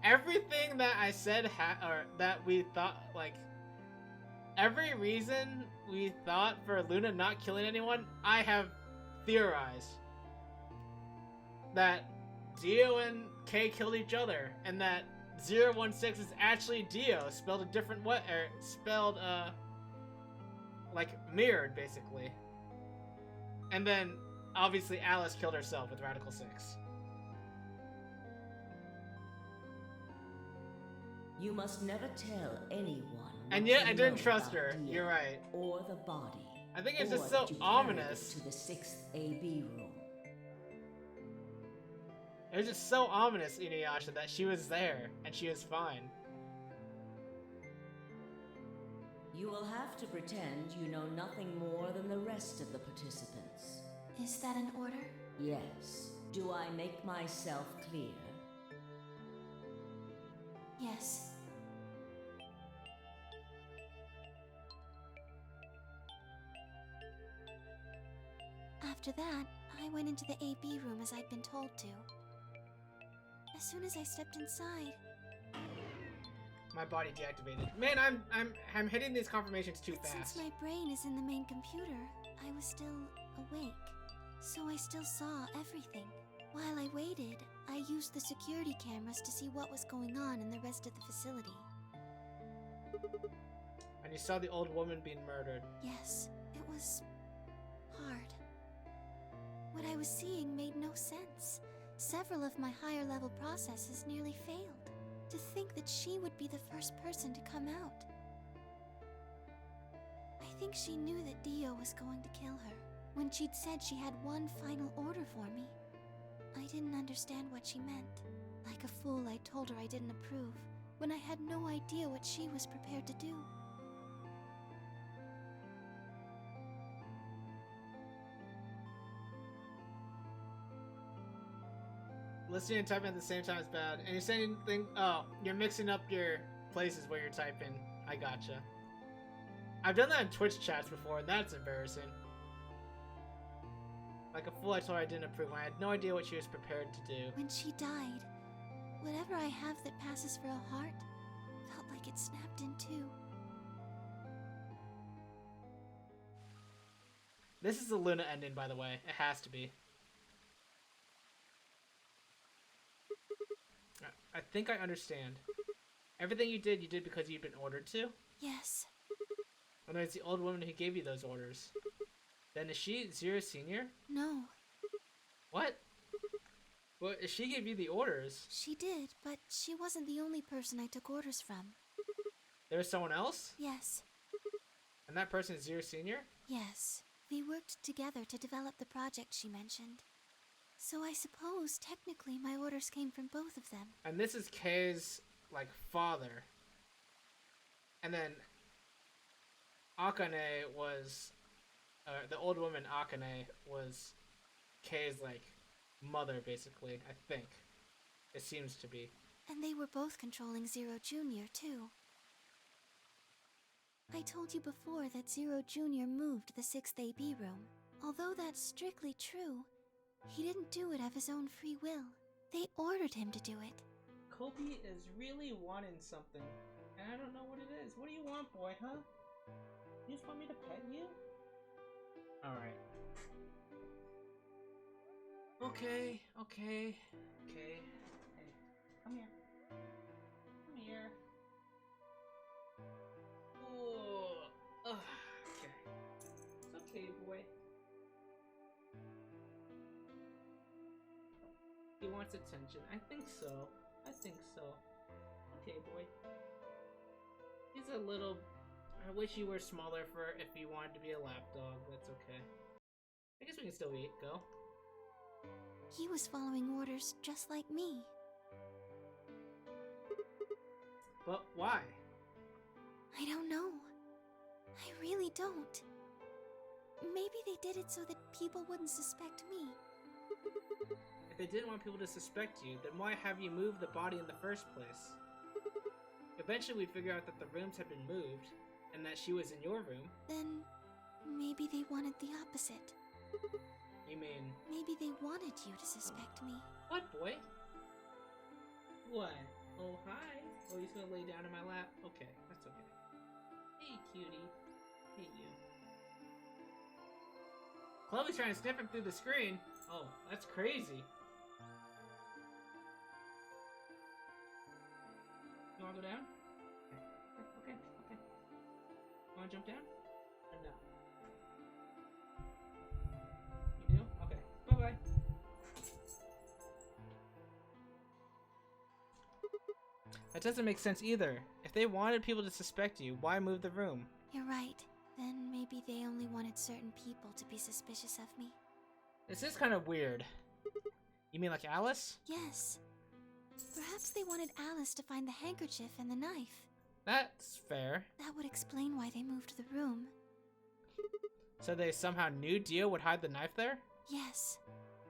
Everything that I said, or that we thought, like, every reason we thought for Luna not killing anyone, I have theorized. That Dio and Kay killed each other, and that 016 is actually Dio, spelled a different way, or spelled, like, mirrored, basically. And then, obviously, Alice killed herself with Radical 6. You must never tell anyone. And yet, I didn't trust her. You're right. Or the body. I think it's just so ominous. To the 6th AB room. It was just so ominous, Inuyasha, that she was there and she was fine. You will have to pretend you know nothing more than the rest of the participants. Is that an order? Yes. Do I make myself clear? Yes. After that, I went into the AB room as I'd been told to. As soon as I stepped inside, My body deactivated. Man, I'm hitting these confirmations too fast. since my brain is in the main computer, I was still awake. So I still saw everything. While I waited, I used the security cameras to see what was going on in the rest of the facility. And you saw the old woman being murdered. Yes, it was hard. What I was seeing made no sense. Several of my higher level processes nearly failed. To think that she would be the first person to come out. I think she knew that Dio was going to kill her. When she'd said she had one final order for me, I didn't understand what she meant. Like a fool, I told her I didn't approve, when I had no idea what she was prepared to do. Listening and typing at the same time is bad. And you're saying oh, you're mixing up your places where you're typing. I gotcha. I've done that in Twitch chats before, and that's embarrassing. Like a fool, I told her I didn't approve when I had no idea what she was prepared to do. When she died, whatever I have that passes for a heart felt like it snapped in two. This is the Luna ending, by the way. It has to be. I think I understand. Everything you did because you'd been ordered to? Yes. And it's the old woman who gave you those orders. Then is she Zero Senior? No. What? Well, she gave you the orders. She did, but she wasn't the only person I took orders from. There was someone else? Yes. And that person is Zero Senior? Yes. We worked together to develop the project she mentioned. So I suppose, technically, my orders came from both of them. And this is Kei's, like, father. And then Akane was... the old woman Akane was Kei's, like, mother, basically, I think. It seems to be. And they were both controlling Zero Jr., too. I told you before that Zero Jr. moved the 6th AB room. Although that's strictly true, he didn't do it of his own free will. They ordered him to do it. Kobe is really wanting something, and I don't know what it is. What do you want, boy, huh? You just want me to pet you? Alright. Okay. Hey, come here. Come here. Oh, okay. It's okay, boy. He wants attention. I think so. Okay, boy. He's a little... I wish you were smaller for if you wanted to be a lapdog. That's okay. I guess we can still eat. Go. He was following orders just like me. But why? I don't know. I really don't. Maybe they did it so that people wouldn't suspect me. If they didn't want people to suspect you, then why have you moved the body in the first place? Eventually we'd figure out that the rooms had been moved, and that she was in your room. Then maybe they wanted the opposite. You mean... Maybe they wanted you to suspect me. What, boy? What? Oh, hi. Oh, he's gonna lay down in my lap? Okay, that's okay. Hey, cutie. Hey, you. Chloe's trying to sniff him through the screen. Oh, that's crazy. You wanna go down? Okay. You wanna jump down? Or no? You do? Okay. Bye-bye. That doesn't make sense either. If they wanted people to suspect you, why move the room? You're right. Then maybe they only wanted certain people to be suspicious of me. This is kind of weird. You mean like Alice? Yes. Perhaps they wanted Alice to find the handkerchief and the knife. That's fair. That would explain why they moved the room. So they somehow knew Dio would hide the knife there? Yes,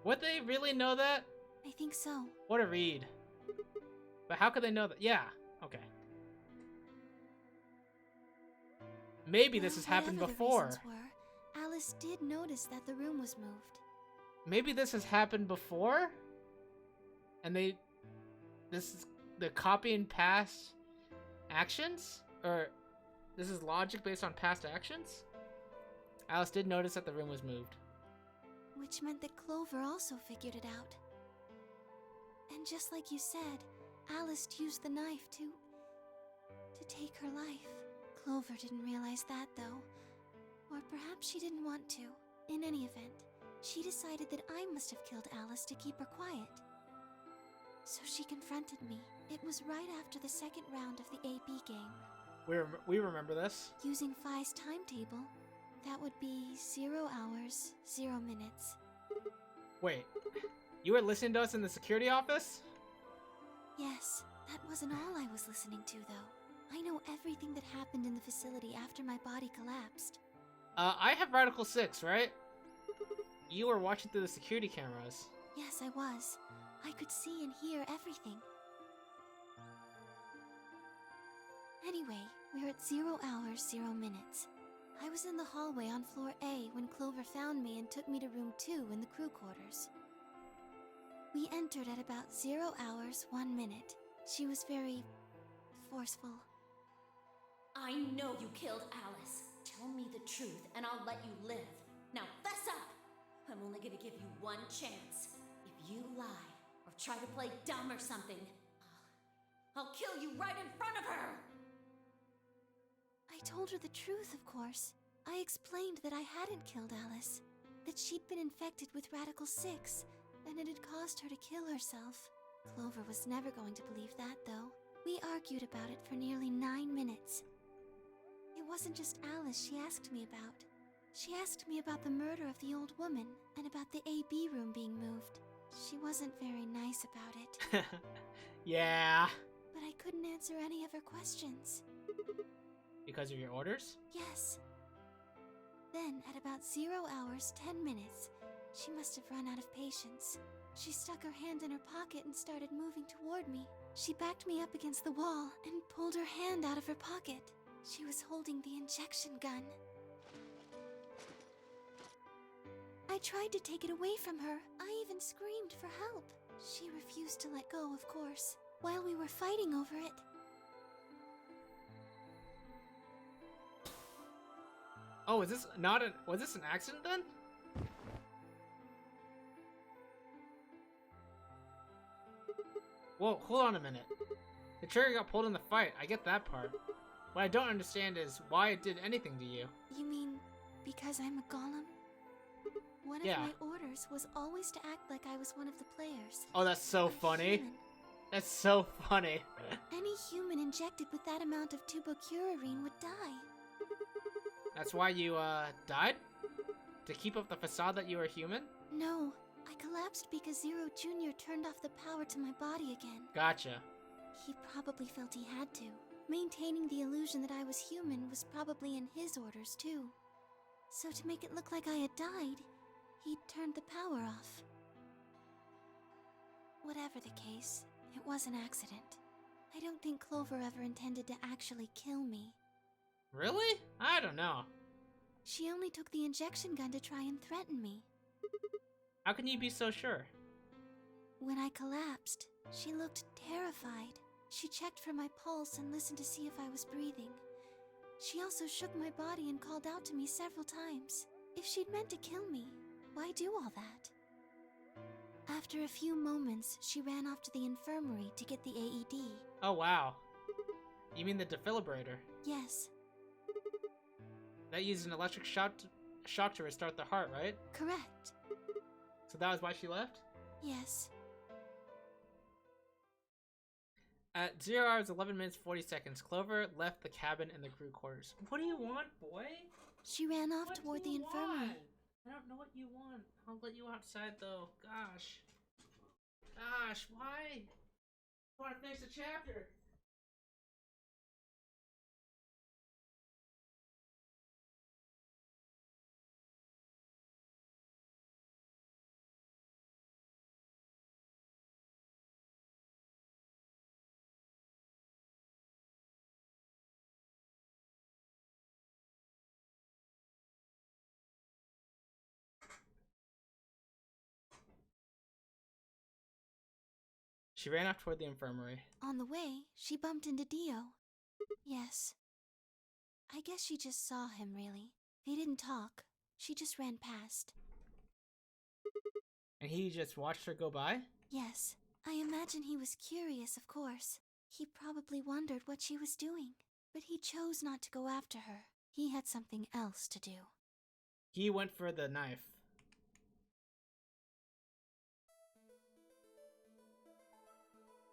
Would they really know that? I think so. What a read. But how could they know that? Yeah, okay. Maybe this has happened Whatever the before. reasons were, Alice did notice that the room was moved. Maybe this has happened before? And this is the copy and past actions? Or this is logic based on past actions? Alice did notice that the room was moved. Which meant that Clover also figured it out. And just like you said, Alice used the knife to take her life. Clover didn't realize that, though. Or perhaps she didn't want to. In any event, she decided that I must have killed Alice to keep her quiet. So she confronted me. It was right after the second round of the AB game. We remember this. Using Phi's timetable, that would be 0 hours, 0 minutes. Wait, you were listening to us in the security office? Yes, that wasn't all I was listening to, though. I know everything that happened in the facility after my body collapsed. I have Radical 6, right? You were watching through the security cameras. Yes, I was. I could see and hear everything. Anyway, we're at 0 hours, 0 minutes. I was in the hallway on floor A when Clover found me and took me to room 2 in the crew quarters. We entered at about 0 hours, 1 minute. She was very forceful. I know you killed Alice. Tell me the truth and I'll let you live. Now fess up! I'm only gonna give you one chance. If you lie or try to play dumb or something, I'll kill you right in front of her! I told her the truth, of course. I explained that I hadn't killed Alice, that she'd been infected with Radical 6, and it had caused her to kill herself. Clover was never going to believe that, though. We argued about it for nearly 9 minutes. It wasn't just Alice she asked me about. She asked me about the murder of the old woman, and about the AB room being moved. She wasn't very nice about it. Yeah. But I couldn't answer any of her questions. Because of your orders? Yes. Then, at about 0 hours, 10 minutes, she must have run out of patience. She stuck her hand in her pocket and started moving toward me. She backed me up against the wall and pulled her hand out of her pocket. She was holding the injection gun. I tried to take it away from her. I even screamed for help. She refused to let go, of course, while we were fighting over it. Oh, was this an accident then? Whoa, hold on a minute. The trigger got pulled in the fight. I get that part. What I don't understand is why it did anything to you. You mean because I'm a golem? One of my orders was always to act like I was one of the players. Oh, that's so funny. Human. That's so funny. Any human injected with that amount of tubocurarine would die. That's why you, died? To keep up the facade that you were human? No, I collapsed because Zero Jr. turned off the power to my body again. Gotcha. He probably felt he had to. Maintaining the illusion that I was human was probably in his orders, too. So to make it look like I had died, he'd turned the power off. Whatever the case, it was an accident. I don't think Clover ever intended to actually kill me. Really? I don't know. She only took the injection gun to try and threaten me. How can you be so sure? When I collapsed, she looked terrified. She checked for my pulse and listened to see if I was breathing. She also shook my body and called out to me several times. If she'd meant to kill me, why do all that? After a few moments, she ran off to the infirmary to get the AED. Oh, wow. You mean the defibrillator? Yes. That used an electric shock to restart the heart, right? Correct. So that was why she left? Yes. At 0 hours, 11 minutes, 40 seconds, Clover left the cabin and the crew quarters. What do you want, boy? She ran off toward the infirmary. I don't know what you want. I'll let you outside, though. Gosh. Gosh, why? I want to finish the chapter. She ran off toward the infirmary. On the way, she bumped into Dio. Yes. I guess she just saw him, really. They didn't talk. She just ran past. And he just watched her go by? Yes. I imagine he was curious, of course. He probably wondered what she was doing. But he chose not to go after her. He had something else to do. He went for the knife.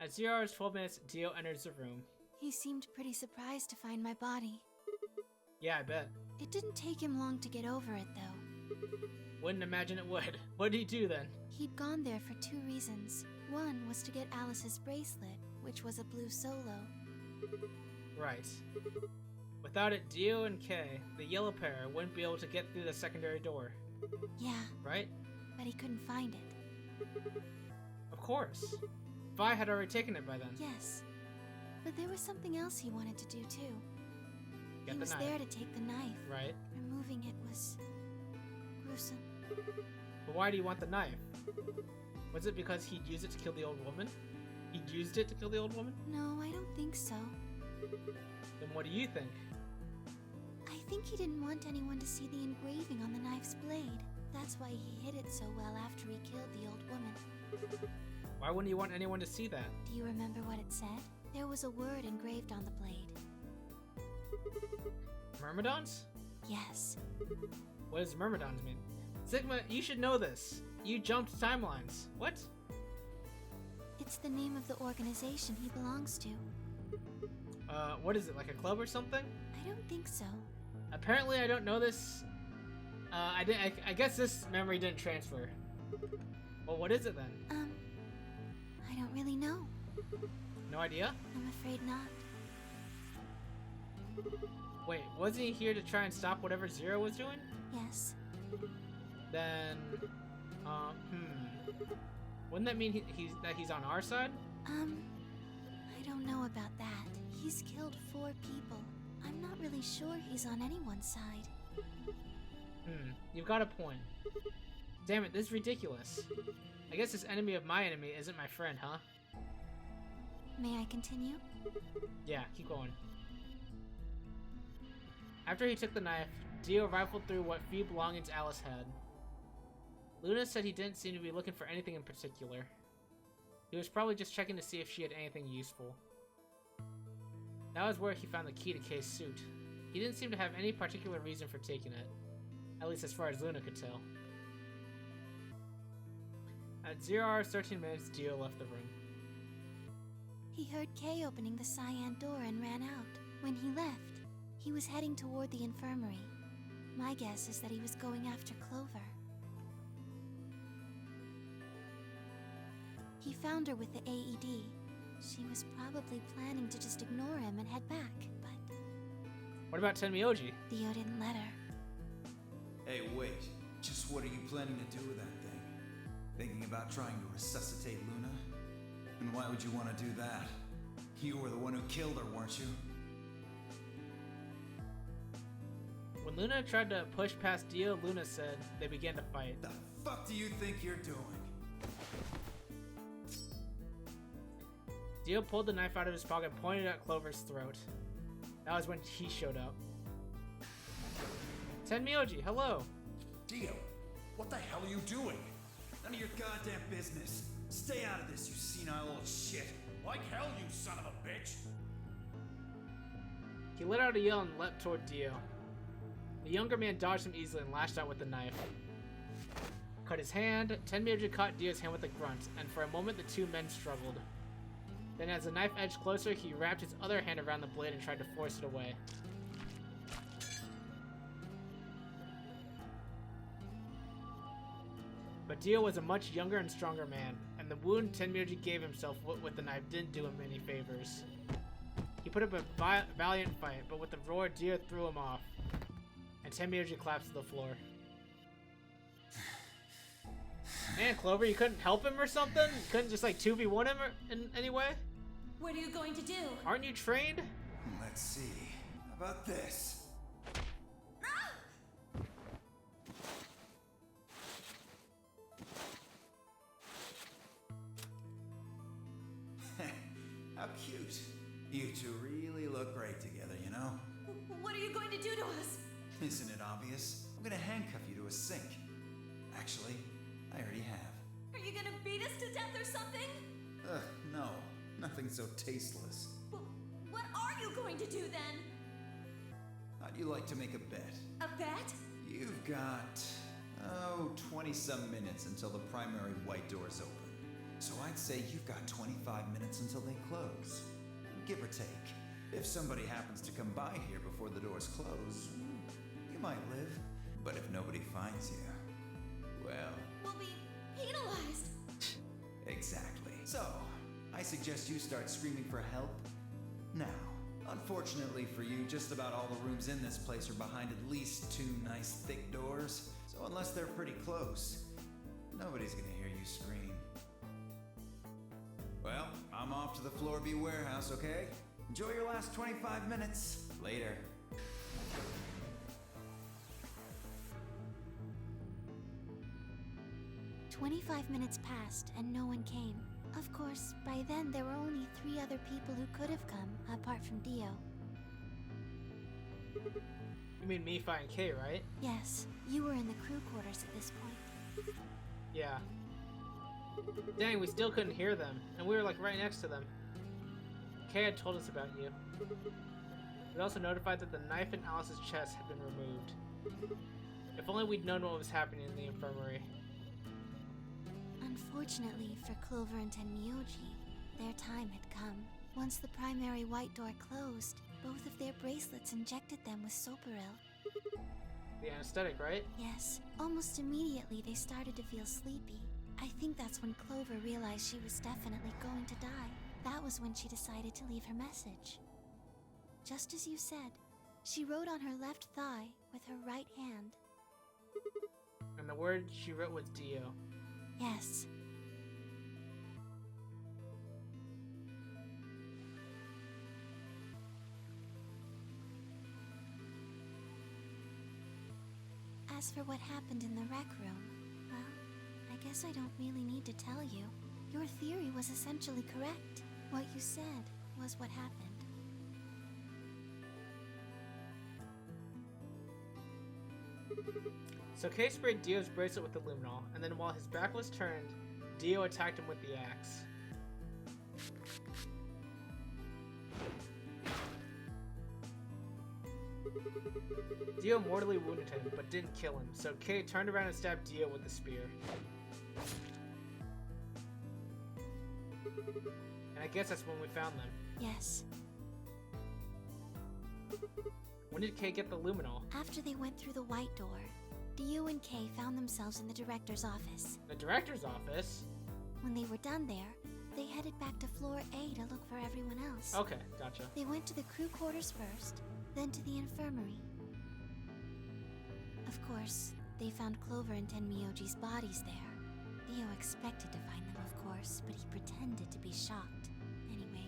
At 0 hours 12 minutes, Dio enters the room. He seemed pretty surprised to find my body. Yeah, I bet. It didn't take him long to get over it, though. Wouldn't imagine it would. What did he do then? He'd gone there for 2 reasons. One was to get Alice's bracelet, which was a blue solo. Right. Without it, Dio and Kay, the yellow pair, wouldn't be able to get through the secondary door. Yeah. Right? But he couldn't find it. Of course. Vi had already taken it by then. Yes. But there was something else he wanted to do, too. He was there to take the knife. Right. Removing it was gruesome. But why do you want the knife? Was it because he'd use it to kill the old woman? He'd used it to kill the old woman? No, I don't think so. Then what do you think? I think he didn't want anyone to see the engraving on the knife's blade. That's why he hid it so well after he killed the old woman. Why wouldn't you want anyone to see that? Do you remember what it said? There was a word engraved on the blade. Myrmidons? Yes. What does Myrmidons mean? Sigma, you should know this. You jumped timelines. What? It's the name of the organization he belongs to. What is it, like a club or something? I don't think so. Apparently I don't know this. I guess this memory didn't transfer. Well, what is it then? I don't really know. No idea? I'm afraid not. Wait, wasn't he here to try and stop whatever Zero was doing? Yes. Then, wouldn't that mean he's on our side? I don't know about that. He's killed 4 people. I'm not really sure he's on anyone's side. You've got a point. Damn it, this is ridiculous. I guess this enemy of my enemy isn't my friend, huh? May I continue? Yeah, keep going. After he took the knife, Dio rifled through what few belongings Alice had. Luna said he didn't seem to be looking for anything in particular. He was probably just checking to see if she had anything useful. That was where he found the key to Kay's suit. He didn't seem to have any particular reason for taking it, at least as far as Luna could tell. At 0 hours 13 minutes, Dio left the room. He heard Kay opening the cyan door and ran out. When he left, he was heading toward the infirmary. My guess is that he was going after Clover. He found her with the AED. She was probably planning to just ignore him and head back, but... What about Tenmyoji? Dio didn't let her. Hey, wait. Just what are you planning to do with that thing? Thinking about trying to resuscitate Luna? And why would you want to do that? You were the one who killed her, weren't you? When Luna tried to push past Dio, Luna said they began to fight. The fuck do you think you're doing? Dio pulled the knife out of his pocket and pointed at Clover's throat. That was when he showed up. Tenmyoji, hello! Dio, what the hell are you doing? None of your goddamn business. Stay out of this, you senile old shit. Like hell, you son of a bitch! He let out a yell and leapt toward Dio. The younger man dodged him easily and lashed out with the knife. Cut his hand, Tenmyoji caught Dio's hand with a grunt, and for a moment the two men struggled. Then as the knife edged closer, he wrapped his other hand around the blade and tried to force it away. But Dio was a much younger and stronger man, and and the wound Tenmyoji gave himself with the knife didn't do him any favors. He put up a valiant fight, but with the roar, Dio threw him off, and Tenmyoji collapsed to the floor. Man, Clover, you couldn't help him or something? You couldn't just like 2v1 him in any way? What are you going to do? Aren't you trained? Let's see. How about this? How cute. You two really look great together, you know? What are you going to do to us? Isn't it obvious? I'm gonna handcuff you to a sink. Actually, I already have. Are you gonna beat us to death or something? Ugh, no. Nothing so tasteless. What are you going to do then? How'd you like to make a bet? A bet? You've got, 20-some minutes until the primary white doors open. So I'd say you've got 25 minutes until they close. Give or take. If somebody happens to come by here before the doors close, you might live. But if nobody finds you, well... We'll be penalized. Exactly. So, I suggest you start screaming for help now. Unfortunately for you, just about all the rooms in this place are behind at least 2 nice thick doors. So unless they're pretty close, nobody's gonna hear you scream. Well, I'm off to the Floor B warehouse, okay? Enjoy your last 25 minutes. Later. 25 minutes passed and no one came. Of course, by then there were only 3 other people who could have come, apart from Dio. You mean Mipha and Kay, right? Yes, you were in the crew quarters at this point. Yeah. Dang, we still couldn't hear them, and we were like right next to them. Kay had told us about you. We also notified that the knife in Alice's chest had been removed. If only we'd known what was happening in the infirmary. Unfortunately for Clover and Tenmyoji, their time had come. Once the primary white door closed, both of their bracelets injected them with Soparil. The anesthetic, right? Yes. Almost immediately they started to feel sleepy. I think that's when Clover realized she was definitely going to die. That was when she decided to leave her message. Just as you said, she wrote on her left thigh with her right hand. And the word she wrote was Dio. Yes. As for what happened in the rec room, well, I guess I don't really need to tell you. Your theory was essentially correct. What you said was what happened. So Kay sprayed Dio's bracelet with the luminol, and then while his back was turned, Dio attacked him with the axe. Dio mortally wounded him, but didn't kill him, so Kay turned around and stabbed Dio with the spear. And I guess that's when we found them. Yes. When did Kay get the luminol? After they went through the white door, Dio and Kay found themselves in the director's office. The director's office? When they were done there, they headed back to floor A to look for everyone else. Okay, gotcha. They went to the crew quarters first, then to the infirmary. Of course, they found Clover and Tenmyoji's bodies there. Dio expected to find them, of course, but he pretended to be shocked. Anyway,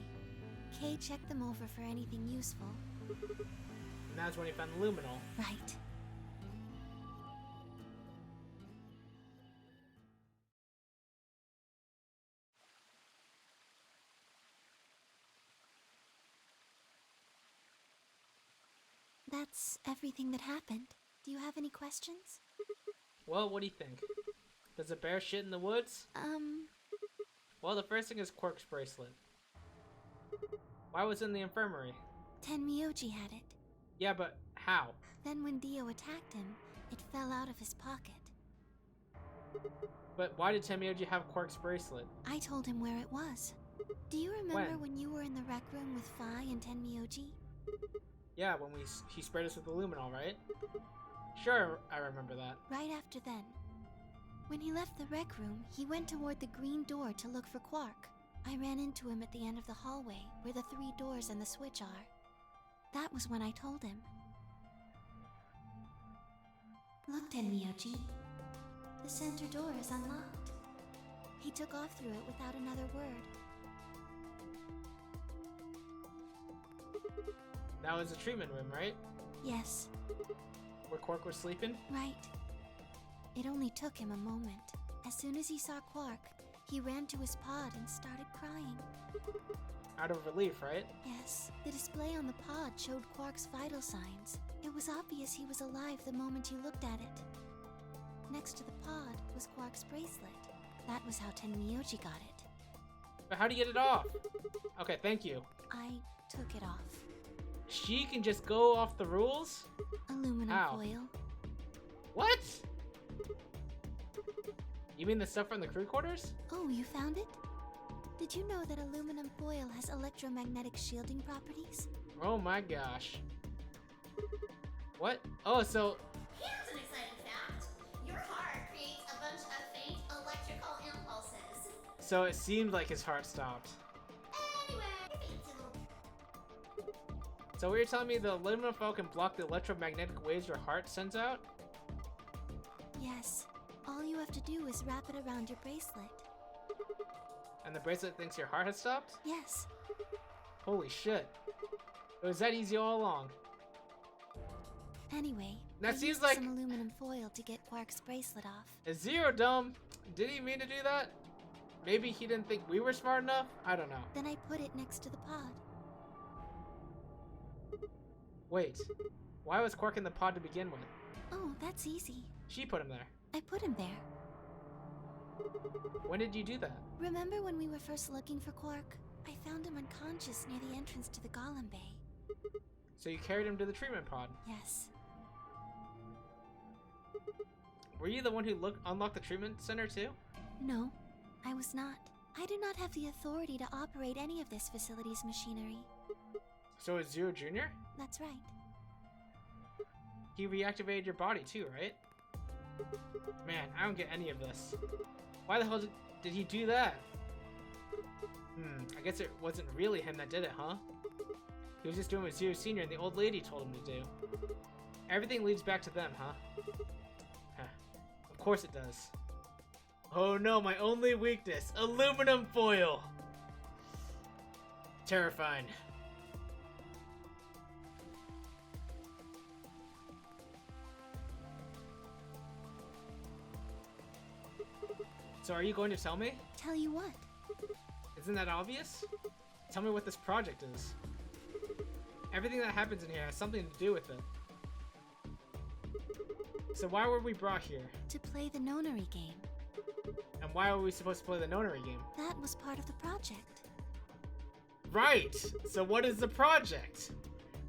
Kay checked them over for anything useful. And that's when he found the luminol. Right. That's everything that happened. Do you have any questions? Well, what do you think? Does a bear shit in the woods? Well, the first thing is Quark's bracelet. Why was it in the infirmary? Tenmyoji had it. Yeah, but how? Then when Dio attacked him, it fell out of his pocket. But why did Tenmyoji have Quark's bracelet? I told him where it was. Do you remember when you were in the rec room with Phi and Tenmyoji? Yeah, when he sprayed us with the luminol, right? Sure, I remember that. Right after then. When he left the rec room, he went toward the green door to look for Quark. I ran into him at the end of the hallway, where the 3 doors and the switch are. That was when I told him. Look, Tenmyoji. The center door is unlocked. He took off through it without another word. That was the treatment room, right? Yes. Where Quark was sleeping? Right. It only took him a moment. As soon as he saw Quark, he ran to his pod and started crying. Out of relief, right? Yes. The display on the pod showed Quark's vital signs. It was obvious he was alive the moment you looked at it. Next to the pod was Quark's bracelet. That was how Tenmyoji got it. But how do you get it off? Okay, thank you. I took it off. She can just go off the rules? Aluminum How? foil. What? You mean the stuff from the crew quarters? Oh, you found it? Did you know that aluminum foil has electromagnetic shielding properties? Oh my gosh. What? Oh, so... Here's an exciting fact. Your heart creates a bunch of faint electrical impulses. So it seemed like his heart stopped. Anyway, So what you're telling me, the aluminum foil can block the electromagnetic waves your heart sends out? Yes. All you have to do is wrap it around your bracelet. And the bracelet thinks your heart has stopped? Yes. Holy shit. It was that easy all along. Anyway, That I seems used like- some aluminum foil to get Quark's bracelet off. Is Zero dumb? Did he mean to do that? Maybe he didn't think we were smart enough? I don't know. Then I put it next to the pod. Wait. Why was Quark in the pod to begin with? Oh, that's easy. She put him there. I put him there. When did you do that? Remember when we were first looking for Quark? I found him unconscious near the entrance to the Golem Bay. So you carried him to the treatment pod. Yes. Were you the one who unlocked the treatment center too? No, I was not. I do not have the authority to operate any of this facility's machinery. So is Zero Jr.? That's right. He reactivated your body too, right? Man, I don't get any of this. Why the hell did he do that? I guess it wasn't really him that did it, huh? He was just doing what Zero Senior and the old lady told him to do. Everything leads back to them, huh? Of course it does. Oh no, my only weakness. Aluminum foil! Terrifying. So are you going to tell me? Tell you what? Isn't that obvious? Tell me what this project is. Everything that happens in here has something to do with it. So why were we brought here? To play the Nonary game. And why were we supposed to play the Nonary game? That was part of the project. Right! So what is the project?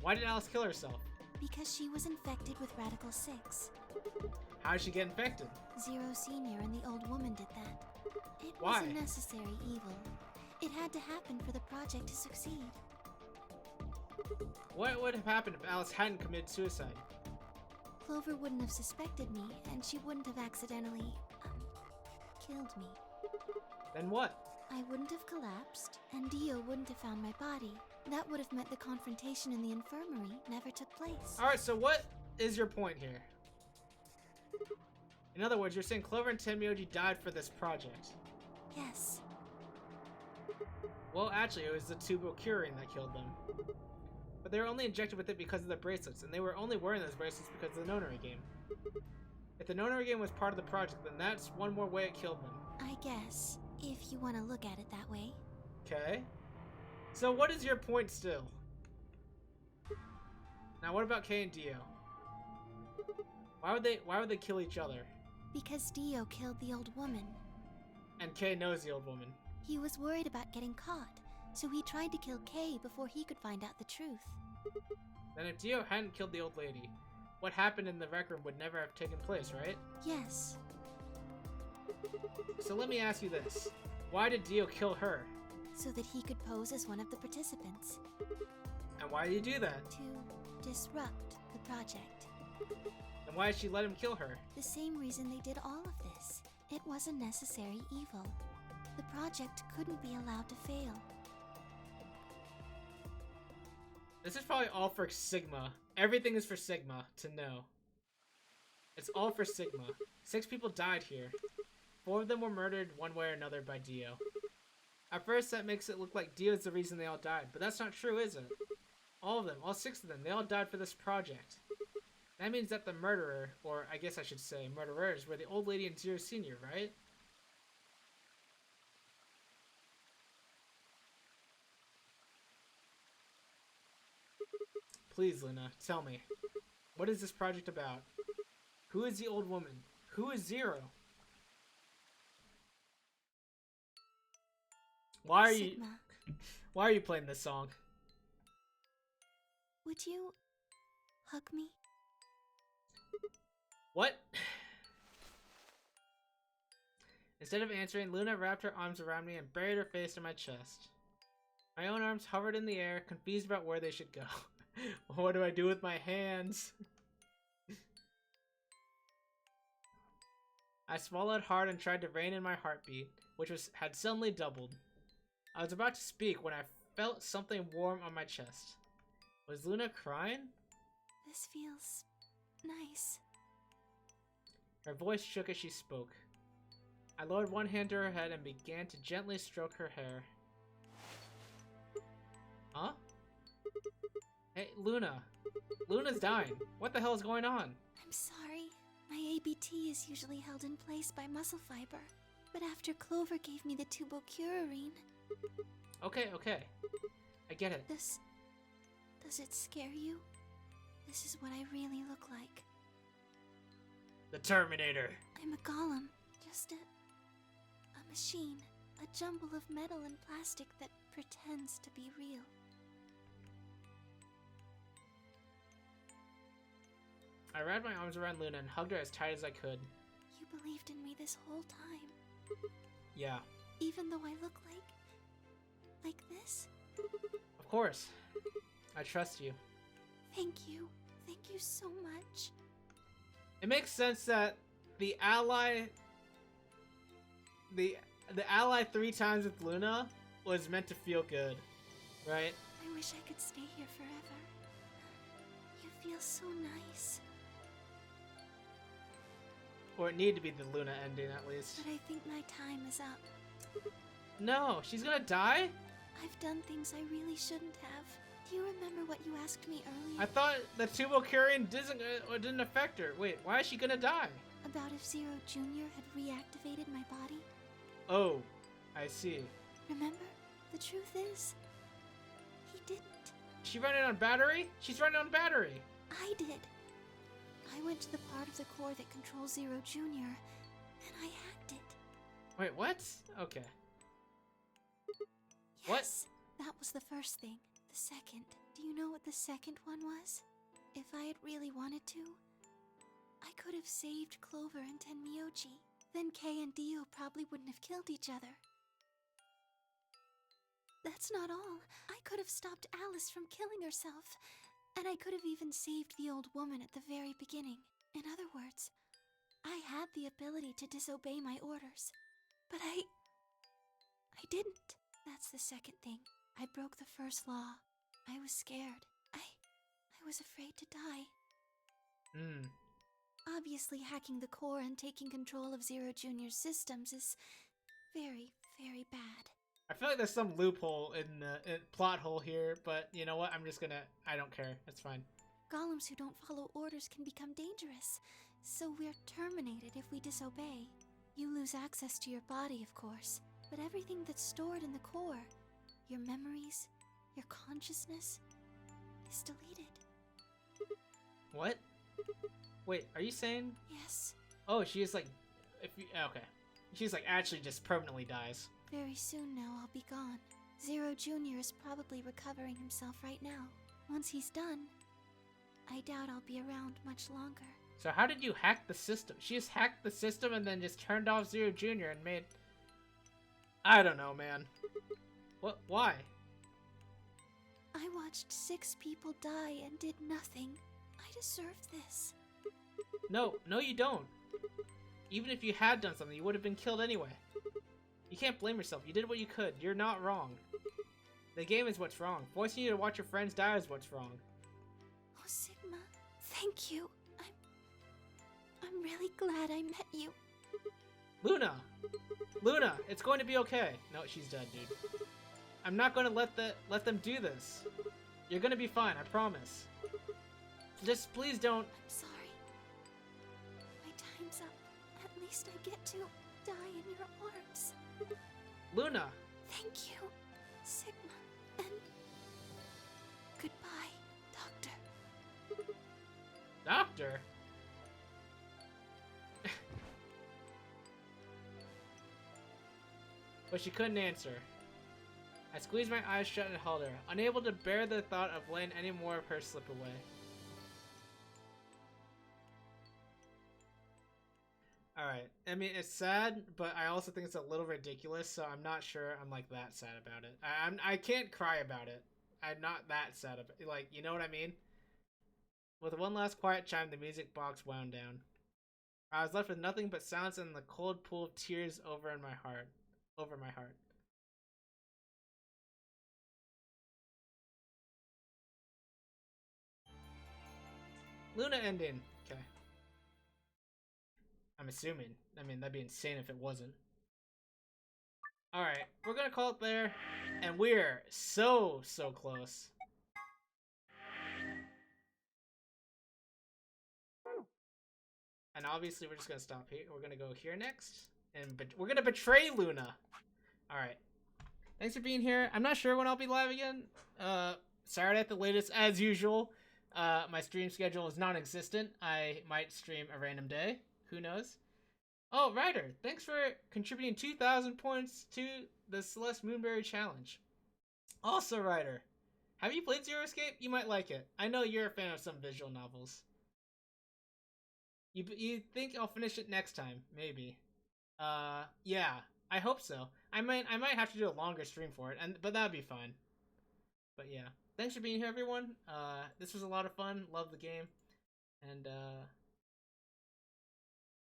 Why did Alice kill herself? Because she was infected with Radical 6. How did she get infected? Zero Senior and the old woman did that. It Why? was a necessary evil. It had to happen for the project to succeed. What would have happened if Alice hadn't committed suicide? Clover wouldn't have suspected me, and she wouldn't have accidentally, killed me. Then what? I wouldn't have collapsed, and Dio wouldn't have found my body. That would have meant the confrontation in the infirmary never took place. Alright, so what is your point here? In other words, you're saying Clover and Tenmyoji died for this project. Yes. Well, actually, it was the tubocurine that killed them. But they were only injected with it because of the bracelets, and they were only wearing those bracelets because of the Nonary game. If the Nonary game was part of the project, then that's one more way it killed them. I guess, if you want to look at it that way. Okay. So what is your point still? Now what about Kay and Dio? Why would they kill each other? Because Dio killed the old woman. And Kay knows the old woman. He was worried about getting caught, so he tried to kill Kay before he could find out the truth. Then if Dio hadn't killed the old lady, what happened in the rec room would never have taken place, right? Yes. So let me ask you this. Why did Dio kill her? So that he could pose as one of the participants. And why did he do that? To disrupt the project. And why did she let him kill her? The same reason they did all of this. It was a necessary evil. The project couldn't be allowed to fail. This is probably all for Sigma. Everything is for Sigma to know. It's all for Sigma. 6 people died here. 4 of them were murdered one way or another by Dio. At first, that makes it look like Dio is the reason they all died, but that's not true, is it? All of them, all 6 of them, they all died for this project. That means that the murderer, or I guess I should say murderers, were the old lady and Zero Senior, right? Please, Luna, tell me. What is this project about? Who is the old woman? Who is Zero? Why are you playing this song? Would you hug me? What? Instead of answering, Luna wrapped her arms around me and buried her face in my chest. My own arms hovered in the air, confused about where they should go. What do I do with my hands? I swallowed hard and tried to rein in my heartbeat, which had suddenly doubled. I was about to speak when I felt something warm on my chest. Was Luna crying? This feels nice. Her voice shook as she spoke. I lowered one hand to her head and began to gently stroke her hair. Huh? Hey, Luna. Luna's dying. What the hell is going on? I'm sorry. My ABT is usually held in place by muscle fiber. But after Clover gave me the tubocurarine... Okay. I get it. Does it scare you? This is what I really look like. The Terminator. I'm a golem. Just a machine. A jumble of metal and plastic that pretends to be real. I wrapped my arms around Luna and hugged her as tight as I could. You believed in me this whole time. Yeah. Even though I look like this? Of course. I trust you. Thank you. Thank you so much. It makes sense that the ally 3 times with Luna was meant to feel good, right? I wish I could stay here forever. You feel so nice. Or it needed to be the Luna ending, at least. But I think my time is up. No, she's gonna die? I've done things I really shouldn't have. Do you remember what you asked me earlier? I thought the tubocurarine didn't affect her. Wait, why is she gonna die? About if Zero Jr. had reactivated my body? Oh, I see. Remember? The truth is, he didn't. She running on battery? She's running on battery. I did. I went to the part of the core that controls Zero Jr. and I hacked it. Wait, what? Okay. Yes, that was the first thing. The second. Do you know what the second one was? If I had really wanted to, I could have saved Clover and Tenmyoji. Then Kei and Dio probably wouldn't have killed each other. That's not all. I could have stopped Alice from killing herself. And I could have even saved the old woman at the very beginning. In other words, I had the ability to disobey my orders. But I didn't. That's the second thing. I broke the first law. I was scared. I was afraid to die. Obviously, hacking the core and taking control of Zero Jr.'s systems is very, very bad. I feel like there's some loophole in the plot hole here, but you know what? I don't care. It's fine. Golems who don't follow orders can become dangerous, so we're terminated if we disobey. You lose access to your body, of course, but everything that's stored in the core, your memories, your consciousness, is deleted. What? Wait, are you saying? Yes. Oh, she is like, okay. She's like actually just permanently dies. Very soon now I'll be gone. Zero Jr. is probably recovering himself right now. Once he's done, I doubt I'll be around much longer. So how did you hack the system? She just hacked the system and then just turned off Zero Jr. and made... I don't know, man. What? Why? I watched 6 people die and did nothing. I deserve this. No, you don't. Even if you had done something, you would have been killed anyway. You can't blame yourself. You did what you could. You're not wrong. The game is what's wrong. Forcing you to watch your friends die is what's wrong. Oh, Sigma, thank you. I'm really glad I met you. Luna! Luna, it's going to be okay. No, she's dead, dude. I'm not going to let them do this. You're going to be fine, I promise. Just please don't... I'm sorry. My time's up. At least I get to die in your arms. Luna! Thank you, Sigma. And goodbye, Doctor. Doctor? But she couldn't answer. I squeezed my eyes shut and held her, unable to bear the thought of letting any more of her slip away. Alright, I mean, it's sad, but I also think it's a little ridiculous, so I'm not sure I'm, like, that sad about it. I can't cry about it. I'm not that sad about it. Like, you know what I mean? With one last quiet chime, the music box wound down. I was left with nothing but silence and the cold pool of tears over my heart. Luna ending. Okay. I'm assuming. I mean, that'd be insane if it wasn't. Alright, we're gonna call it there. And we're so close. And obviously we're just gonna stop here. We're gonna go here next. And we're gonna betray Luna. Alright. Thanks for being here. I'm not sure when I'll be live again. Saturday at the latest, as usual. My stream schedule is non-existent. I might stream a random day. Who knows? Oh, Ryder, thanks for contributing 2,000 points to the Celeste Moonberry Challenge. Also, Ryder, have you played Zero Escape? You might like it. I know you're a fan of some visual novels. You think I'll finish it next time? Maybe. Yeah, I hope so. I might have to do a longer stream for it, but that'd be fine. But yeah, thanks for being here, everyone. This was a lot of fun. Love the game, and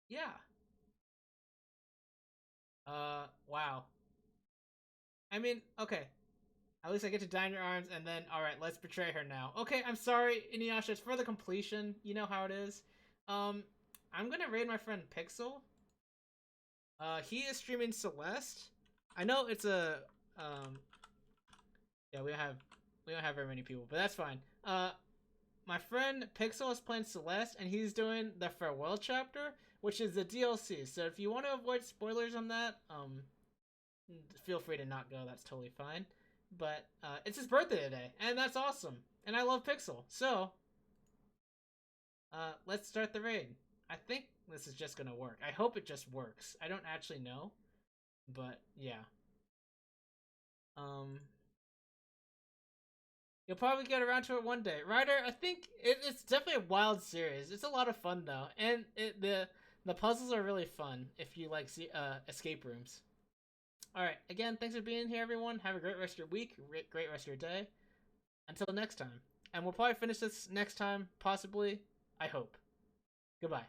yeah. Wow. I mean, okay. At least I get to die in your arms, and then, alright, let's betray her now. Okay, I'm sorry, Inuyasha, it's for the completion. You know how it is. I'm gonna raid my friend Pixel. He is streaming Celeste. I know it's a, yeah, we don't have very many people, but that's fine. My friend Pixel is playing Celeste, and he's doing the Farewell chapter, which is the DLC. So if you want to avoid spoilers on that, feel free to not go. That's totally fine. But it's his birthday today, and that's awesome. And I love Pixel. So let's start the raid. I think this is just gonna work. I hope it just works. I don't actually know, but yeah. You'll probably get around to it one day. Ryder, I think it's definitely a wild series. It's a lot of fun though, and the puzzles are really fun if you like escape rooms. Alright, again, thanks for being here, everyone. Have a great rest of your week, great rest of your day. Until next time. And we'll probably finish this next time, possibly. I hope. Goodbye.